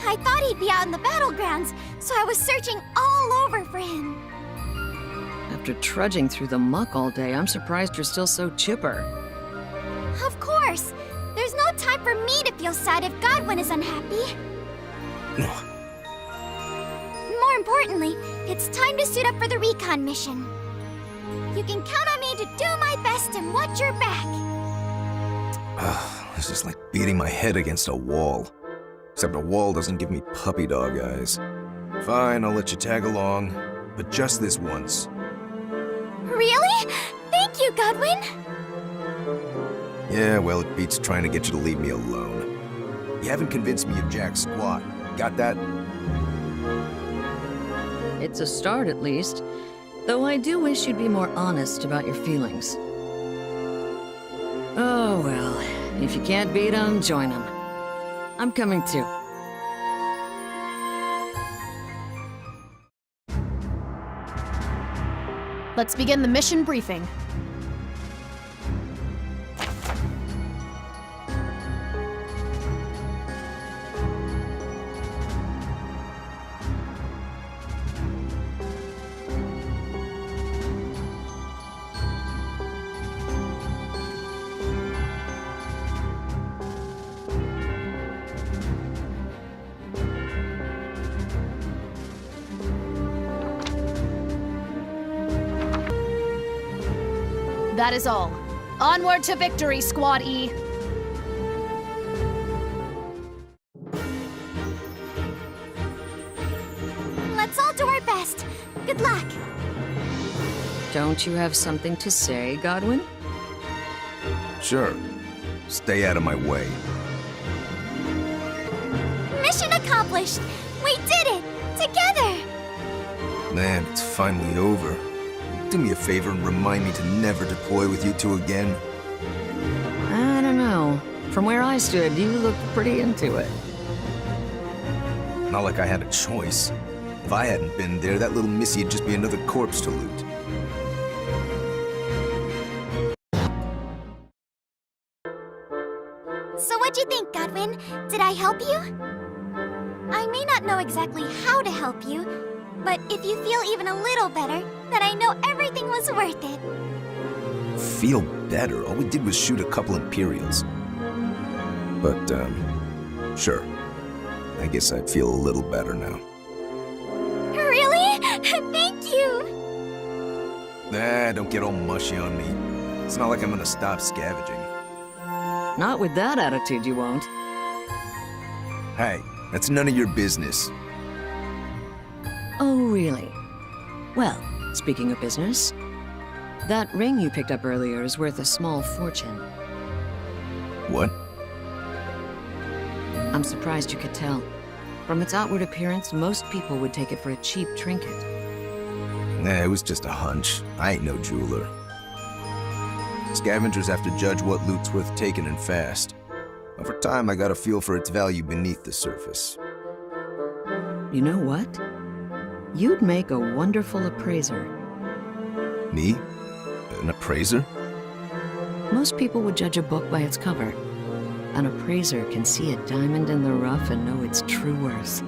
I thought he'd be out in the battlegrounds, so I was searching all over for him. A After trudging through the muck all day, I'm surprised you're still so chipper. Of course! There's no time for me to feel sad if Godwin is unhappy. More importantly, it's time to suit up for the recon mission. You can count on me to do my best and watch your back. It's just like beating my head against a wall. Except a wall doesn't give me puppy dog eyes. Fine, I'll let you tag along, but just this once. Really? Thank you, Godwin! Yeah, well, it beats trying to get you to leave me alone. You haven't convinced me of jack squat. Got that? It's a start, at least. Though I do wish you'd be more honest about your feelings. Oh, well. If you can't beat them, join them. I'm coming too. Let's begin the mission briefing. That is all. Onward to victory, Squad E! Let's all do our best. Good luck. Don't you have something to say, Godwin? Sure. Stay out of my way. Mission accomplished! We did it! Together! Man, it's finally over. Do me a favor and remind me to never deploy with you two again. I don't know. From where I stood, you looked pretty into it. Not like I had a choice. If I hadn't been there, that little missy'd just be another corpse to loot. So what'd you think, Godwin? Did I help you? I may not know exactly how to help you, but if you feel even a little better, then I know everything was worth it. Feel better? All we did was shoot a couple Imperials. But, sure. I guess I feel a little better now. Really? Thank you! Nah, don't get all mushy on me. It's not like I'm gonna stop scavenging. Not with that attitude, you won't. Hey, that's none of your business. Oh, really? Well, speaking of business, that ring you picked up earlier is worth a small fortune. What? I'm surprised you could tell. From its outward appearance, most people would take it for a cheap trinket. Nah, it was just a hunch. I ain't no jeweler. Scavengers have to judge what loot's worth taking and fast. Over time, I got a feel for its value beneath the surface. You know what? You'd make a wonderful appraiser. Me? An appraiser? Most people would judge a book by its cover. An appraiser can see a diamond in the rough and know its true worth.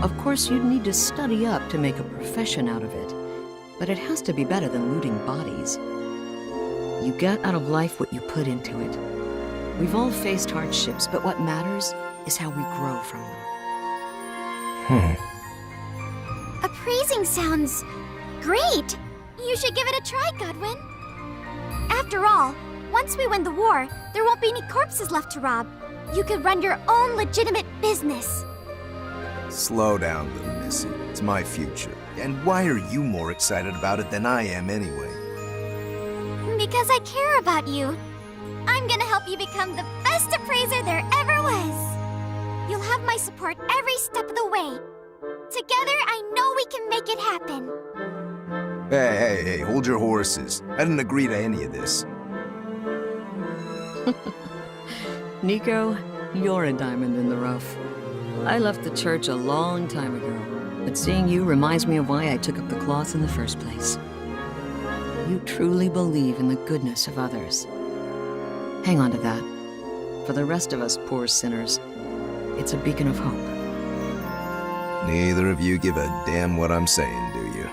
Of course, you'd need to study up to make a profession out of it, but it has to be better than looting bodies. You get out of life what you put into it. We've all faced hardships, but what matters is how we grow from them. Appraising sounds great! You should give it a try, Godwin. After all, once we win the war, there won't be any corpses left to rob. You could run your own legitimate business. Slow down, little missy. It's my future. And why are you more excited about it than I am anyway? Because I care about you. I'm gonna help you become the best appraiser there ever was. You'll have my support every step of the way. Together, I know we can make it happen. Hey, hold your horses. I didn't agree to any of this. Nico, you're a diamond in the rough. I left the church a long time ago, but seeing you reminds me of why I took up the cloth in the first place. You truly believe in the goodness of others. Hang on to that. For the rest of us poor sinners, it's a beacon of hope. Neither of you give a damn what I'm saying, do you?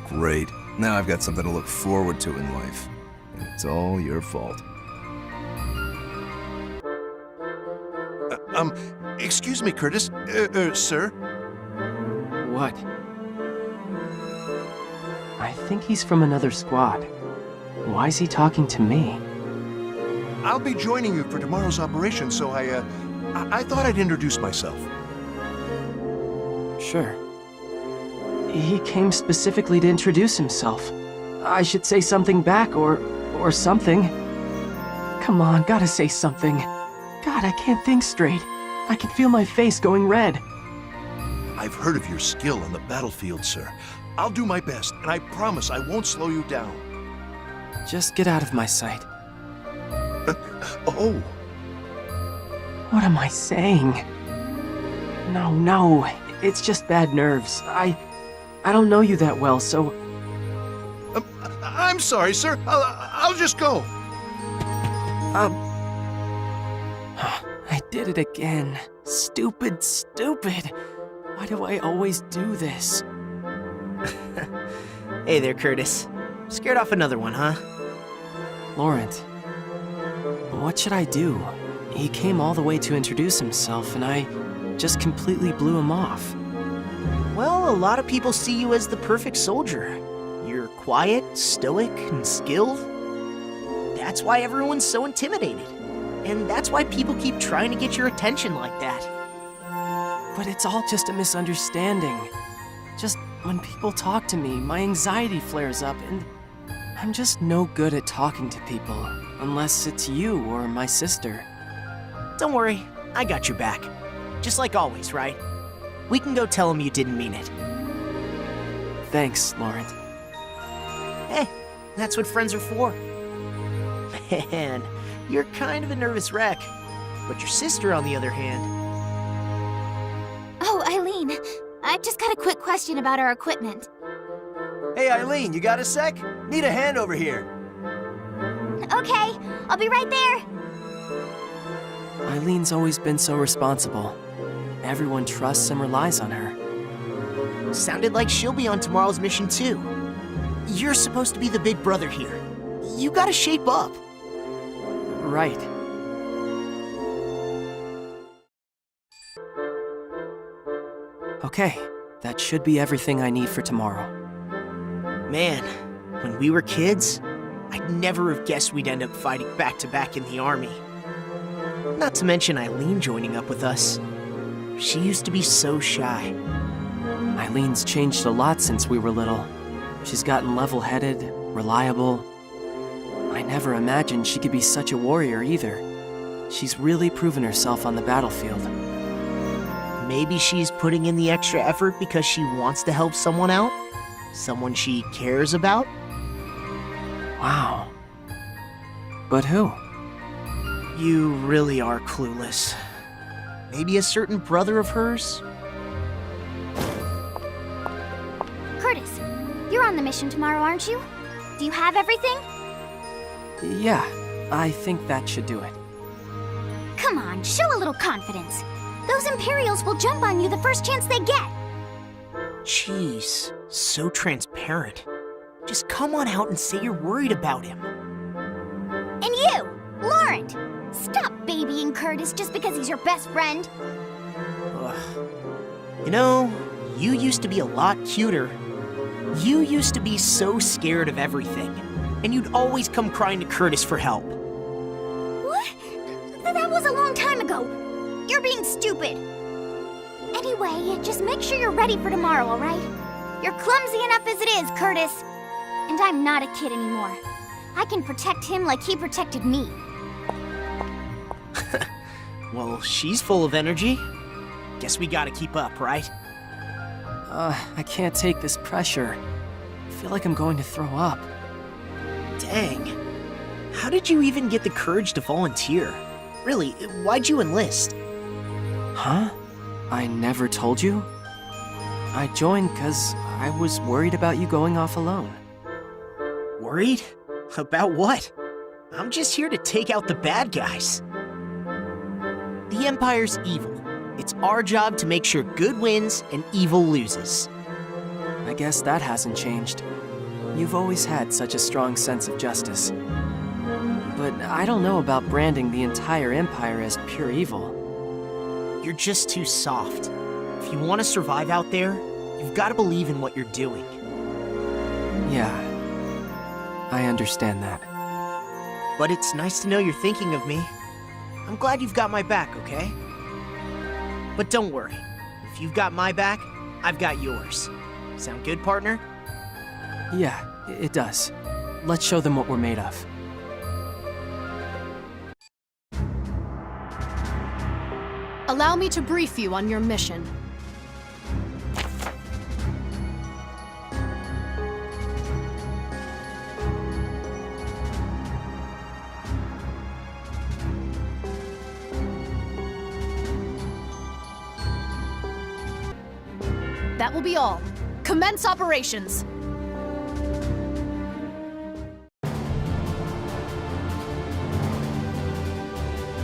Great. Now I've got something to look forward to in life. And it's all your fault. Excuse me, Curtis. Sir? What? I think he's from another squad. Why is he talking to me? I'll be joining you for tomorrow's operation, so I thought I'd introduce myself. Sure. He came specifically to introduce himself. I should say something back, or something. Come on, gotta say something. God, I can't think straight. I can feel my face going red. I've heard of your skill on the battlefield, sir. I'll do my best, and I promise I won't slow you down. Just get out of my sight. Oh. What am I saying? No, it's just bad nerves. I don't know you that well, so... I'm sorry, sir. I'll just go. I did it again. Stupid. Why do I always do this? Hey there, Curtis. Scared off another one, huh? Laurent, what should I do? He came all the way to introduce himself, and I just completely blew him off. Well, a lot of people see you as the perfect soldier. You're quiet, stoic, and skilled. That's why everyone's so intimidated. And that's why people keep trying to get your attention like that. But it's all just a misunderstanding. Just when people talk to me, my anxiety flares up, and I'm just no good at talking to people, unless it's you or my sister. Don't worry, I got your back. Just like always, right? We can go tell him you didn't mean it. Thanks, Laurent. Hey, that's what friends are for. Man, you're kind of a nervous wreck. But your sister, on the other hand... Oh, Eileen, I've just got a quick question about our equipment. Hey, Eileen, you got a sec? Need a hand over here. Okay, I'll be right there. Eileen's always been so responsible. Everyone trusts and relies on her. Sounded like she'll be on tomorrow's mission too. You're supposed to be the big brother here. You gotta shape up. Right. Okay, that should be everything I need for tomorrow. Man, when we were kids, I'd never have guessed we'd end up fighting back-to-back in the army. Not to mention Eileen joining up with us. She used to be so shy. Eileen's changed a lot since we were little. She's gotten level-headed, reliable. I never imagined she could be such a warrior either. She's really proven herself on the battlefield. Maybe she's putting in the extra effort because she wants to help someone out? Someone she cares about? Wow. But who? You really are clueless. Maybe a certain brother of hers? Curtis, you're on the mission tomorrow, aren't you? Do you have everything? Yeah, I think that should do it. Come on, show a little confidence. Those Imperials will jump on you the first chance they get. Jeez, so transparent. Just come on out and say you're worried about him. And you, Laurent, stop babying Curtis just because he's your best friend. Ugh. You know, you used to be a lot cuter. You used to be so scared of everything, and you'd always come crying to Curtis for help. What? That was a long time ago. You're being stupid. Anyway, just make sure you're ready for tomorrow, all right? You're clumsy enough as it is, Curtis. And I'm not a kid anymore. I can protect him like he protected me. Well, she's full of energy. Guess we gotta keep up, right? I can't take this pressure. I feel like I'm going to throw up. Dang. How did you even get the courage to volunteer? Really, why'd you enlist? Huh? I never told you? I joined because I was worried about you going off alone. Worried? About what? I'm just here to take out the bad guys. The Empire's evil. It's our job to make sure good wins and evil loses. I guess that hasn't changed. You've always had such a strong sense of justice. But I don't know about branding the entire Empire as pure evil. You're just too soft. If you want to survive out there, you've got to believe in what you're doing. Yeah, I understand that. But it's nice to know you're thinking of me. I'm glad you've got my back, okay? But don't worry. If you've got my back, I've got yours. Sound good, partner? Yeah, it does. Let's show them what we're made of. Allow me to brief you on your mission. That will be all. Commence operations!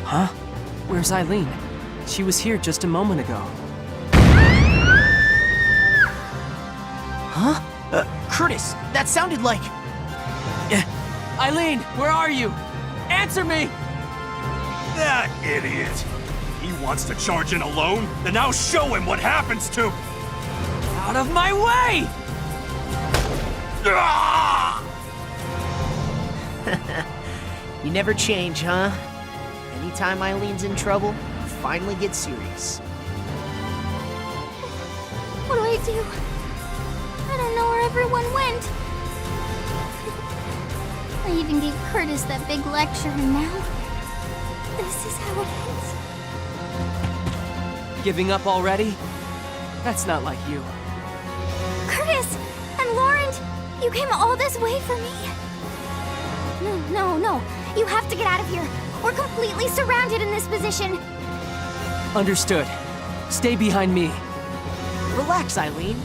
Huh? Where's Eileen? She was here just a moment ago. Huh? Curtis, that sounded like... Eileen, where are you? Answer me! That idiot! He wants to charge in alone? Then I'll show him what happens to... Out of my way! You never change, huh? Anytime Eileen's in trouble, you finally get serious. What do I do? I don't know where everyone went. I even gave Curtis that big lecture, and now this is how it ends. Giving up already? That's not like you. Curtis! And Laurent! You came all this way for me? No. You have to get out of here. We're completely surrounded in this position. Understood. Stay behind me. Relax, Eileen.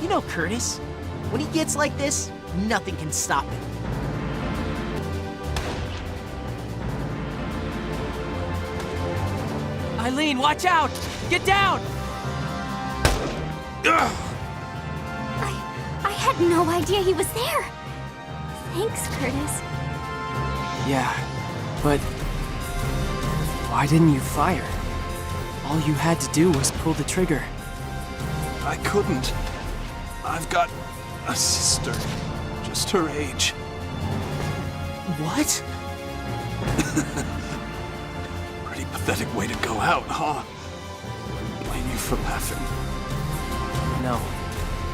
You know Curtis. When he gets like this, nothing can stop him. Eileen, watch out! Get down! I had no idea he was there. Thanks, Curtis. Yeah, but why didn't you fire? All you had to do was pull the trigger. I couldn't. I've got a sister, just her age. What? Pretty pathetic way to go out, huh? Blame you for laughing. No.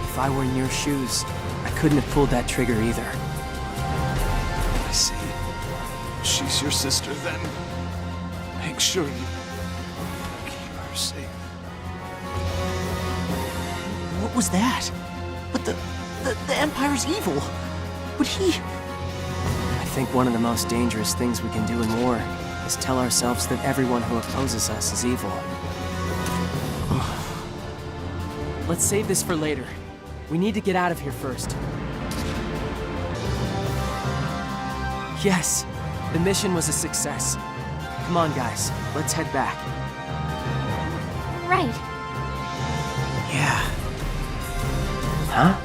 If I were in your shoes, I couldn't have pulled that trigger either. I see. She's your sister, then. Make sure you keep her safe. What was that? But the Empire's evil. But he... I think one of the most dangerous things we can do in war is tell ourselves that everyone who opposes us is evil. Let's save this for later. We need to get out of here first. Yes, the mission was a success. Come on, guys, let's head back. Right. Yeah. Huh?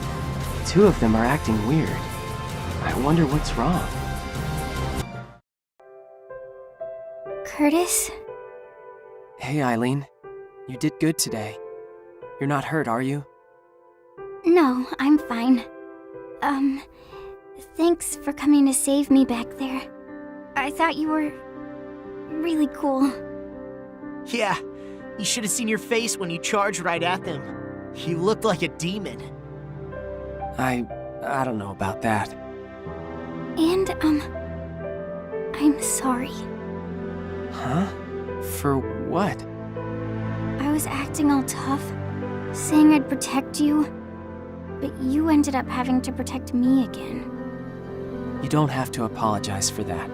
Two of them are acting weird. I wonder what's wrong. Curtis? Hey, Eileen. You did good today. You're not hurt, are you? No, I'm fine. Thanks for coming to save me back there. I thought you were really cool. Yeah, you should have seen your face when you charged right at them. You looked like a demon. I don't know about that. And, I'm sorry. Huh? For what? I was acting all tough, saying I'd protect you, but you ended up having to protect me again. You don't have to apologize for that.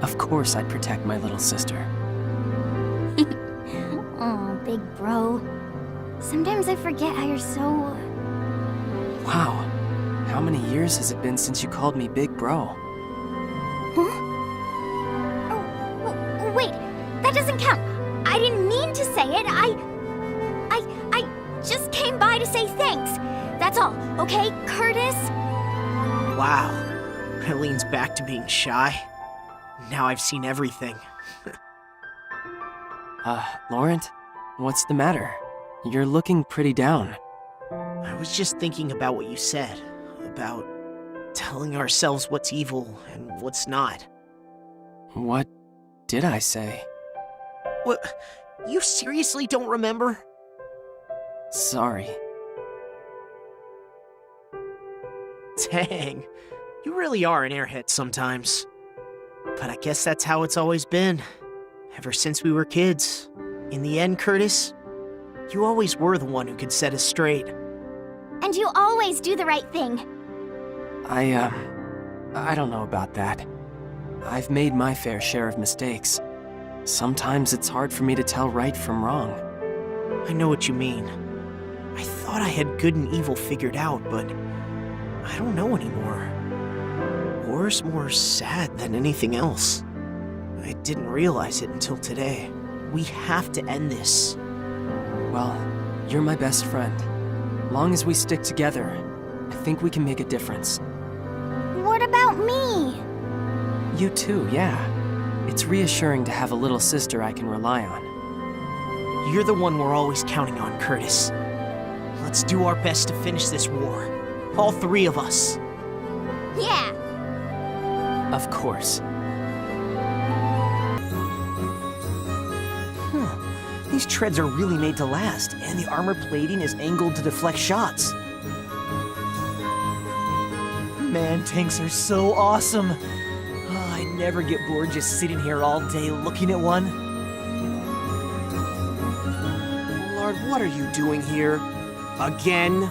Of course I'd protect my little sister. Oh, big bro. Sometimes I forget how you're so... Wow. How many years has it been since you called me Big Bro? Huh? Oh, wait. That doesn't count. I didn't mean to say it. I just came by to say thanks. That's all, okay, Curtis? Wow. Eileen's back to being shy. Now I've seen everything. Laurent? What's the matter? You're looking pretty down. I was just thinking about what you said. About telling ourselves what's evil and what's not. What did I say? What? You seriously don't remember? Sorry. Dang. You really are an airhead sometimes. But I guess that's how it's always been. Ever since we were kids. In the end, Curtis, you always were the one who could set us straight. And you always do the right thing. I don't know about that. I've made my fair share of mistakes. Sometimes it's hard for me to tell right from wrong. I know what you mean. I thought I had good and evil figured out, but I don't know anymore. War's more sad than anything else. I didn't realize it until today. We have to end this. Well, you're my best friend. Long as we stick together, I think we can make a difference. What about me? You too, yeah. It's reassuring to have a little sister I can rely on. You're the one we're always counting on, Curtis. Let's do our best to finish this war. All three of us. Yeah. Of course. These treads are really made to last, and the armor plating is angled to deflect shots. Man, tanks are so awesome. Oh, I never get bored just sitting here all day looking at one. Olard, what are you doing here? Again?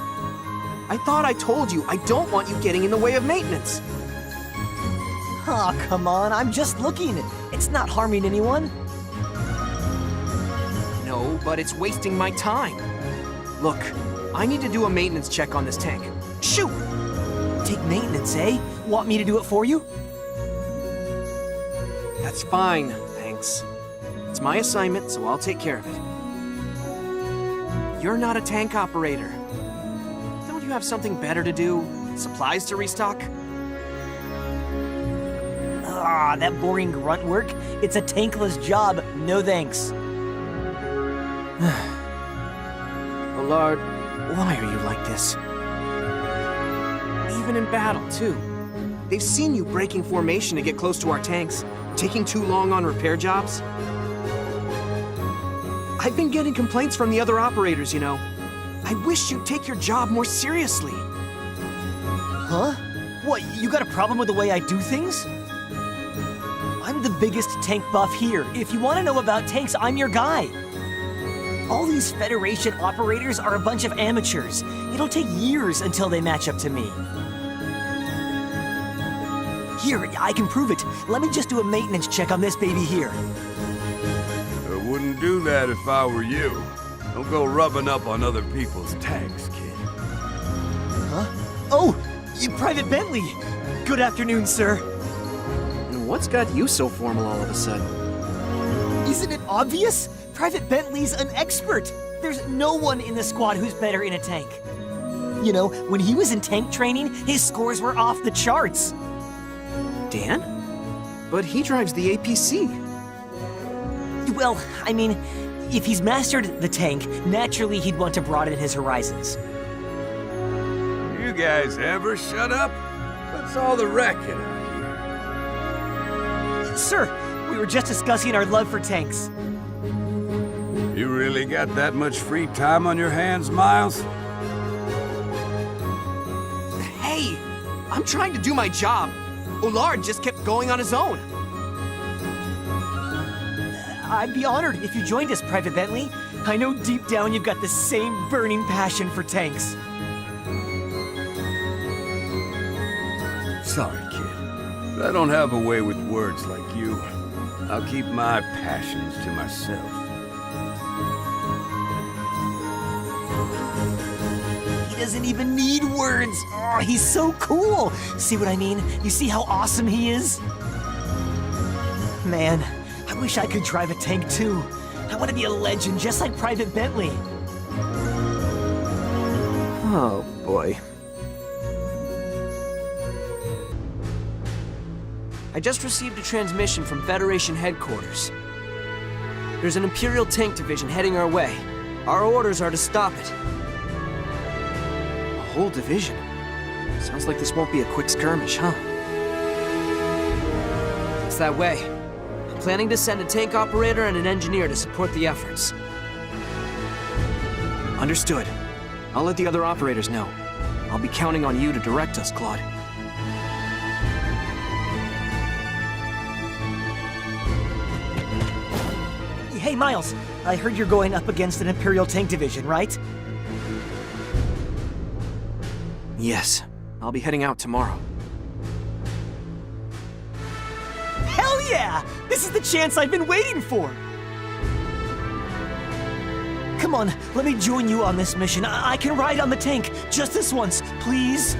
I thought I told you I don't want you getting in the way of maintenance. Oh, come on, I'm just looking. It's not harming anyone. No, but it's wasting my time. Look, I need to do a maintenance check on this tank. Shoot! Take maintenance, eh? Want me to do it for you? That's fine, thanks. It's my assignment, so I'll take care of it. You're not a tank operator. Don't you have something better to do? Supplies to restock? Ah, that boring grunt work? It's a tankless job, no thanks. Olard, why are you like this? Even in battle, too. They've seen you breaking formation to get close to our tanks, taking too long on repair jobs. I've been getting complaints from the other operators, you know. I wish you'd take your job more seriously. Huh? What, you got a problem with the way I do things? I'm the biggest tank buff here. If you want to know about tanks, I'm your guy. All these Federation operators are a bunch of amateurs. It'll take years until they match up to me. Here, I can prove it. Let me just do a maintenance check on this baby here. I wouldn't do that if I were you. Don't go rubbing up on other people's tanks, kid. Huh? Oh, you Private Bentley. Good afternoon, sir. And what's got you so formal all of a sudden? Isn't it obvious? Private Bentley's an expert. There's no one in the squad who's better in a tank. You know, when he was in tank training, his scores were off the charts. Dan? But he drives the APC. Well, I mean, if he's mastered the tank, naturally he'd want to broaden his horizons. You guys ever shut up? What's all the racket out here? Sir, we were just discussing our love for tanks. You really got that much free time on your hands, Miles? Hey, I'm trying to do my job. Olard just kept going on his own. I'd be honored if you joined us, Private Bentley. I know deep down you've got the same burning passion for tanks. Sorry, kid. But I don't have a way with words like you. I'll keep my passions to myself. He doesn't even need words. Oh, he's so cool. See what I mean? You see how awesome he is? Man, I wish I could drive a tank too. I want to be a legend just like Private Bentley. Oh, boy. I just received a transmission from Federation headquarters. There's an Imperial tank division heading our way. Our orders are to stop it. A whole division? Sounds like this won't be a quick skirmish, huh? It's that way. I'm planning to send a tank operator and an engineer to support the efforts. Understood. I'll let the other operators know. I'll be counting on you to direct us, Claude. Hey, Miles. I heard you're going up against an Imperial tank division, right? Yes. I'll be heading out tomorrow. Hell yeah! This is the chance I've been waiting for! Come on, let me join you on this mission. I can ride on the tank just this once, please.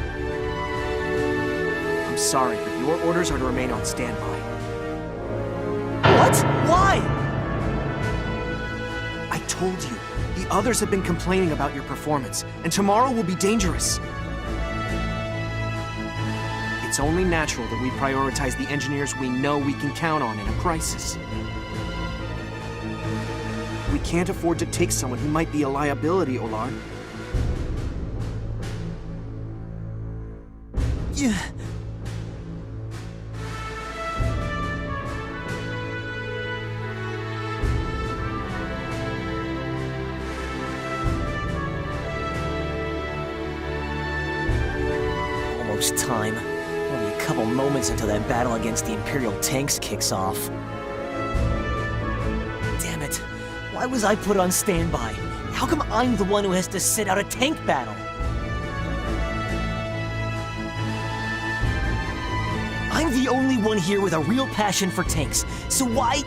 I'm sorry, but your orders are to remain on standby. What? Why? I told you, the others have been complaining about your performance, and tomorrow will be dangerous. It's only natural that we prioritize the engineers we know we can count on in a crisis. We can't afford to take someone who might be a liability, Olard. Yeah. Almost time. Only a couple moments until that battle against the Imperial tanks kicks off. Damn it. Why was I put on standby? How come I'm the one who has to sit out a tank battle? I'm the only one here with a real passion for tanks, so why...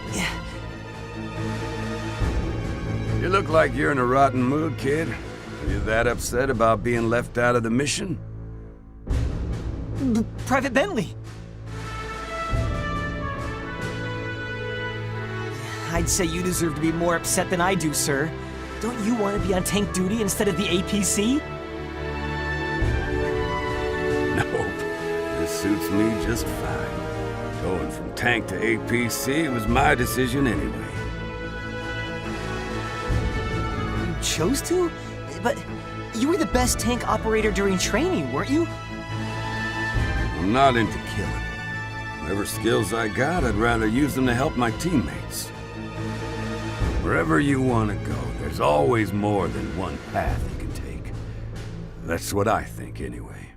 You look like you're in a rotten mood, kid. Are you that upset about being left out of the mission? Private Bentley! I'd say you deserve to be more upset than I do, sir. Don't you want to be on tank duty instead of the APC? Nope. This suits me just fine. Going from tank to APC was my decision anyway. You chose to? But you were the best tank operator during training, weren't you? I'm not into killing. Whatever skills I got, I'd rather use them to help my teammates. Wherever you want to go, there's always more than one path you can take. That's what I think, anyway.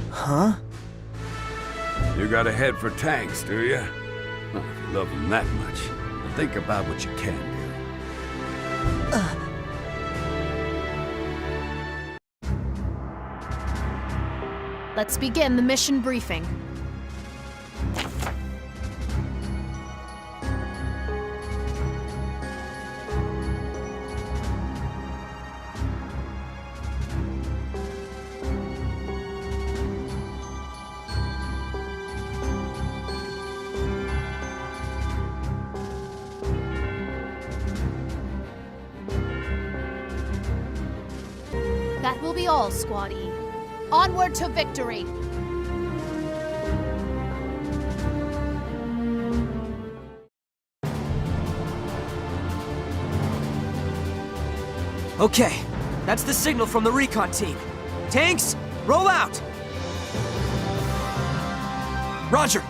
Huh? You got a head for tanks, do you? Well, if you love them that much, then think about what you can do. Let's begin the mission briefing. That will be all, Squad E. Onward to victory! Okay, that's the signal from the recon team. Tanks, roll out! Roger!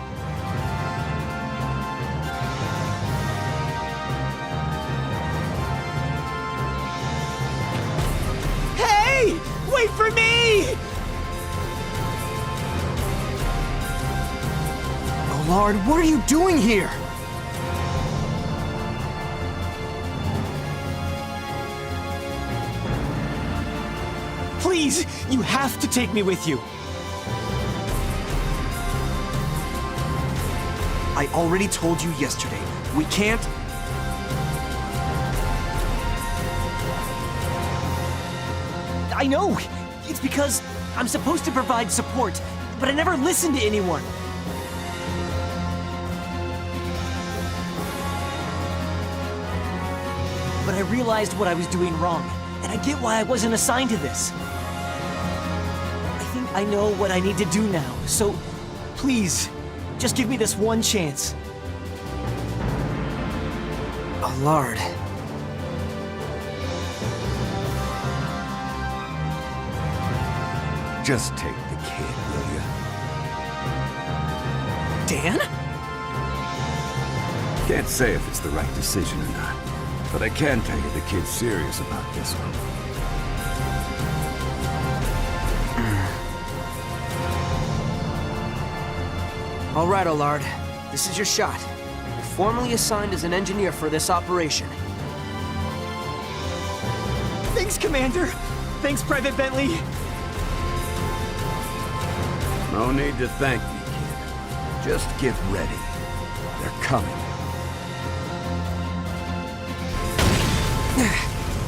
Hey! Wait for me! Olard, what are you doing here? Please, you have to take me with you. I already told you yesterday, we can't... I know! It's because I'm supposed to provide support, but I never listened to anyone. But I realized what I was doing wrong, and I get why I wasn't assigned to this. I know what I need to do now, so please, just give me this one chance. Olard. Just take the kid, will you? Dan? Can't say if it's the right decision or not, but I can tell you the kid's serious about this one. All right, Olard. This is your shot. You're formally assigned as an engineer for this operation. Thanks, Commander! Thanks, Private Bentley! No need to thank me, kid. Just get ready. They're coming.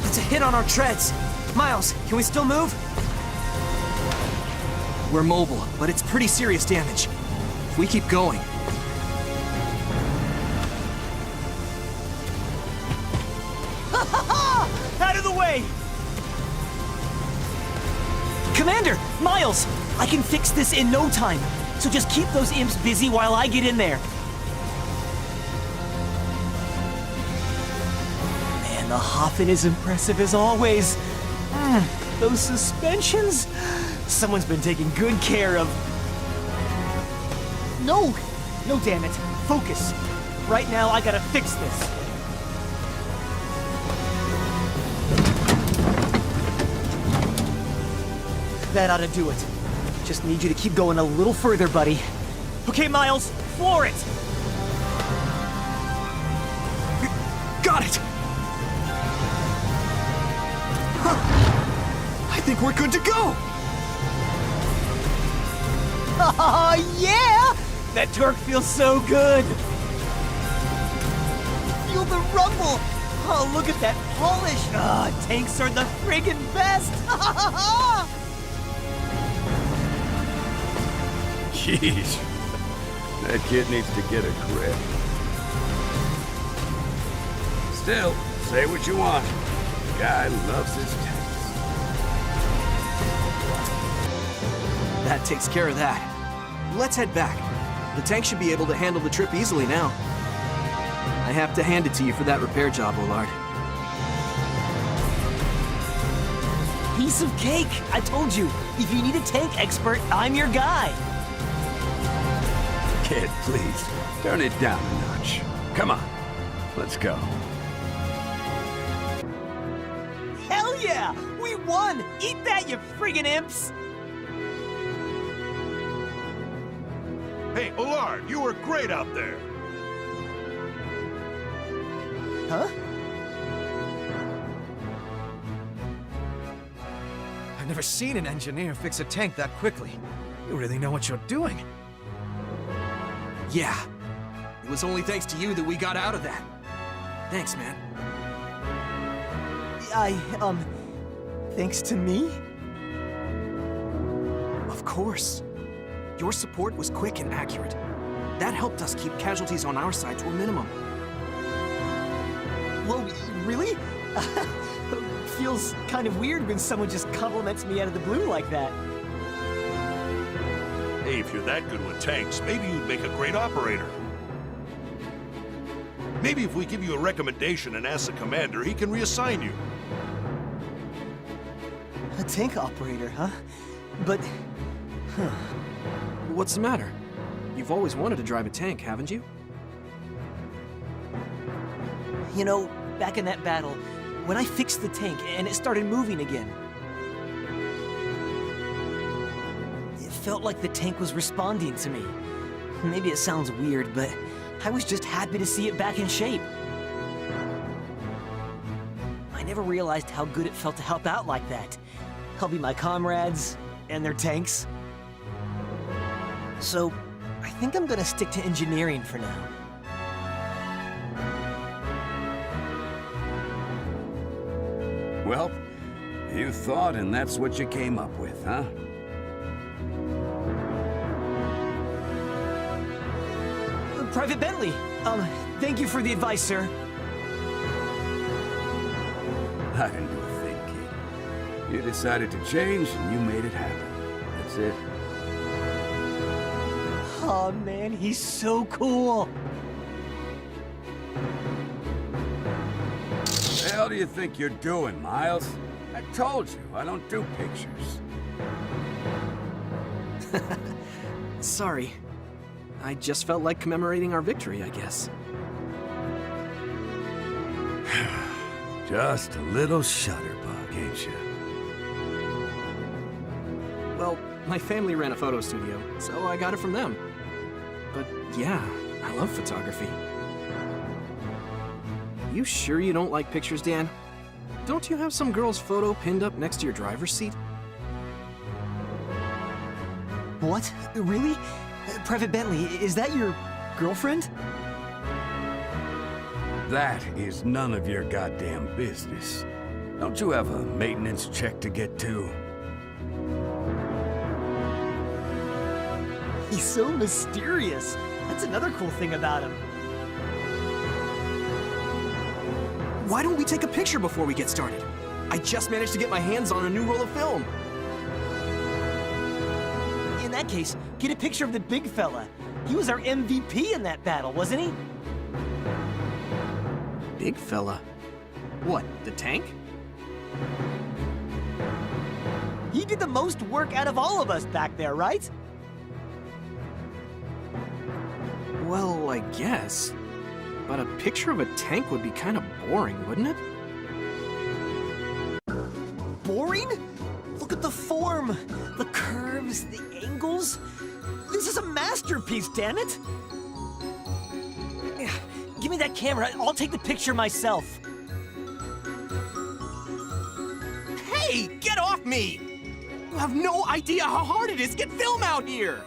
That's a hit on our treads. Miles, can we still move? We're mobile, but it's pretty serious damage. If we keep going... Out of the way! Commander! Miles! I can fix this in no time, so just keep those imps busy while I get in there. Man, the Hoffin is impressive as always. Those suspensions? Someone's been taking good care of... No! No, damn it. Focus. Right now, I gotta fix this. That ought to do it. Just need you to keep going a little further, buddy. Okay, Miles, floor it! Got it! I think we're good to go! Oh, yeah! That torque feels so good! Feel the rumble! Oh, look at that polish! Ah, tanks are the friggin' best! Jeez. That kid needs to get a grip. Still, say what you want. The guy loves his tanks. That takes care of that. Let's head back. The tank should be able to handle the trip easily now. I have to hand it to you for that repair job, Olard. Piece of cake! I told you, if you need a tank expert, I'm your guy! Kid, please, turn it down a notch. Come on, let's go. Hell yeah! We won! Eat that, you friggin' imps! Hey, Olard, you were great out there! Huh? I've never seen an engineer fix a tank that quickly. You really know what you're doing. Yeah. It was only thanks to you that we got out of that. Thanks, man. Thanks to me? Of course. Your support was quick and accurate. That helped us keep casualties on our side to a minimum. Whoa, really? Feels kind of weird when someone just compliments me out of the blue like that. Hey, if you're that good with tanks, maybe you'd make a great operator. Maybe if we give you a recommendation and ask the commander, he can reassign you. A tank operator, huh? But... What's the matter? You've always wanted to drive a tank, haven't you? You know, back in that battle, when I fixed the tank and it started moving again, it felt like the tank was responding to me. Maybe it sounds weird, but I was just happy to see it back in shape. I never realized how good it felt to help out like that. Helping my comrades and their tanks. So, I think I'm gonna stick to engineering for now. Well, you thought and that's what you came up with, huh? Private Bentley, thank you for the advice, sir. I didn't do a thing, kid. You decided to change and you made it happen. That's it. Oh man, he's so cool. The hell do you think you're doing, Miles? I told you, I don't do pictures. Sorry. I just felt like commemorating our victory, I guess. Just a little shutterbug, ain't you? Well, my family ran a photo studio, so I got it from them. But yeah, I love photography. You sure you don't like pictures, Dan? Don't you have some girl's photo pinned up next to your driver's seat? What? Really? Private Bentley, is that your girlfriend? That is none of your goddamn business. Don't you have a maintenance check to get to? He's so mysterious. That's another cool thing about him. Why don't we take a picture before we get started? I just managed to get my hands on a new roll of film. In that case, get a picture of the big fella. He was our MVP in that battle, wasn't he? Big fella? What, the tank? He did the most work out of all of us back there, right? Well, I guess. But a picture of a tank would be kind of boring, wouldn't it? Boring? Look at the form, the curves, the angles. This is a masterpiece, damn it! Give me that camera, I'll take the picture myself. Hey, get off me! You have no idea how hard it is to get film out here!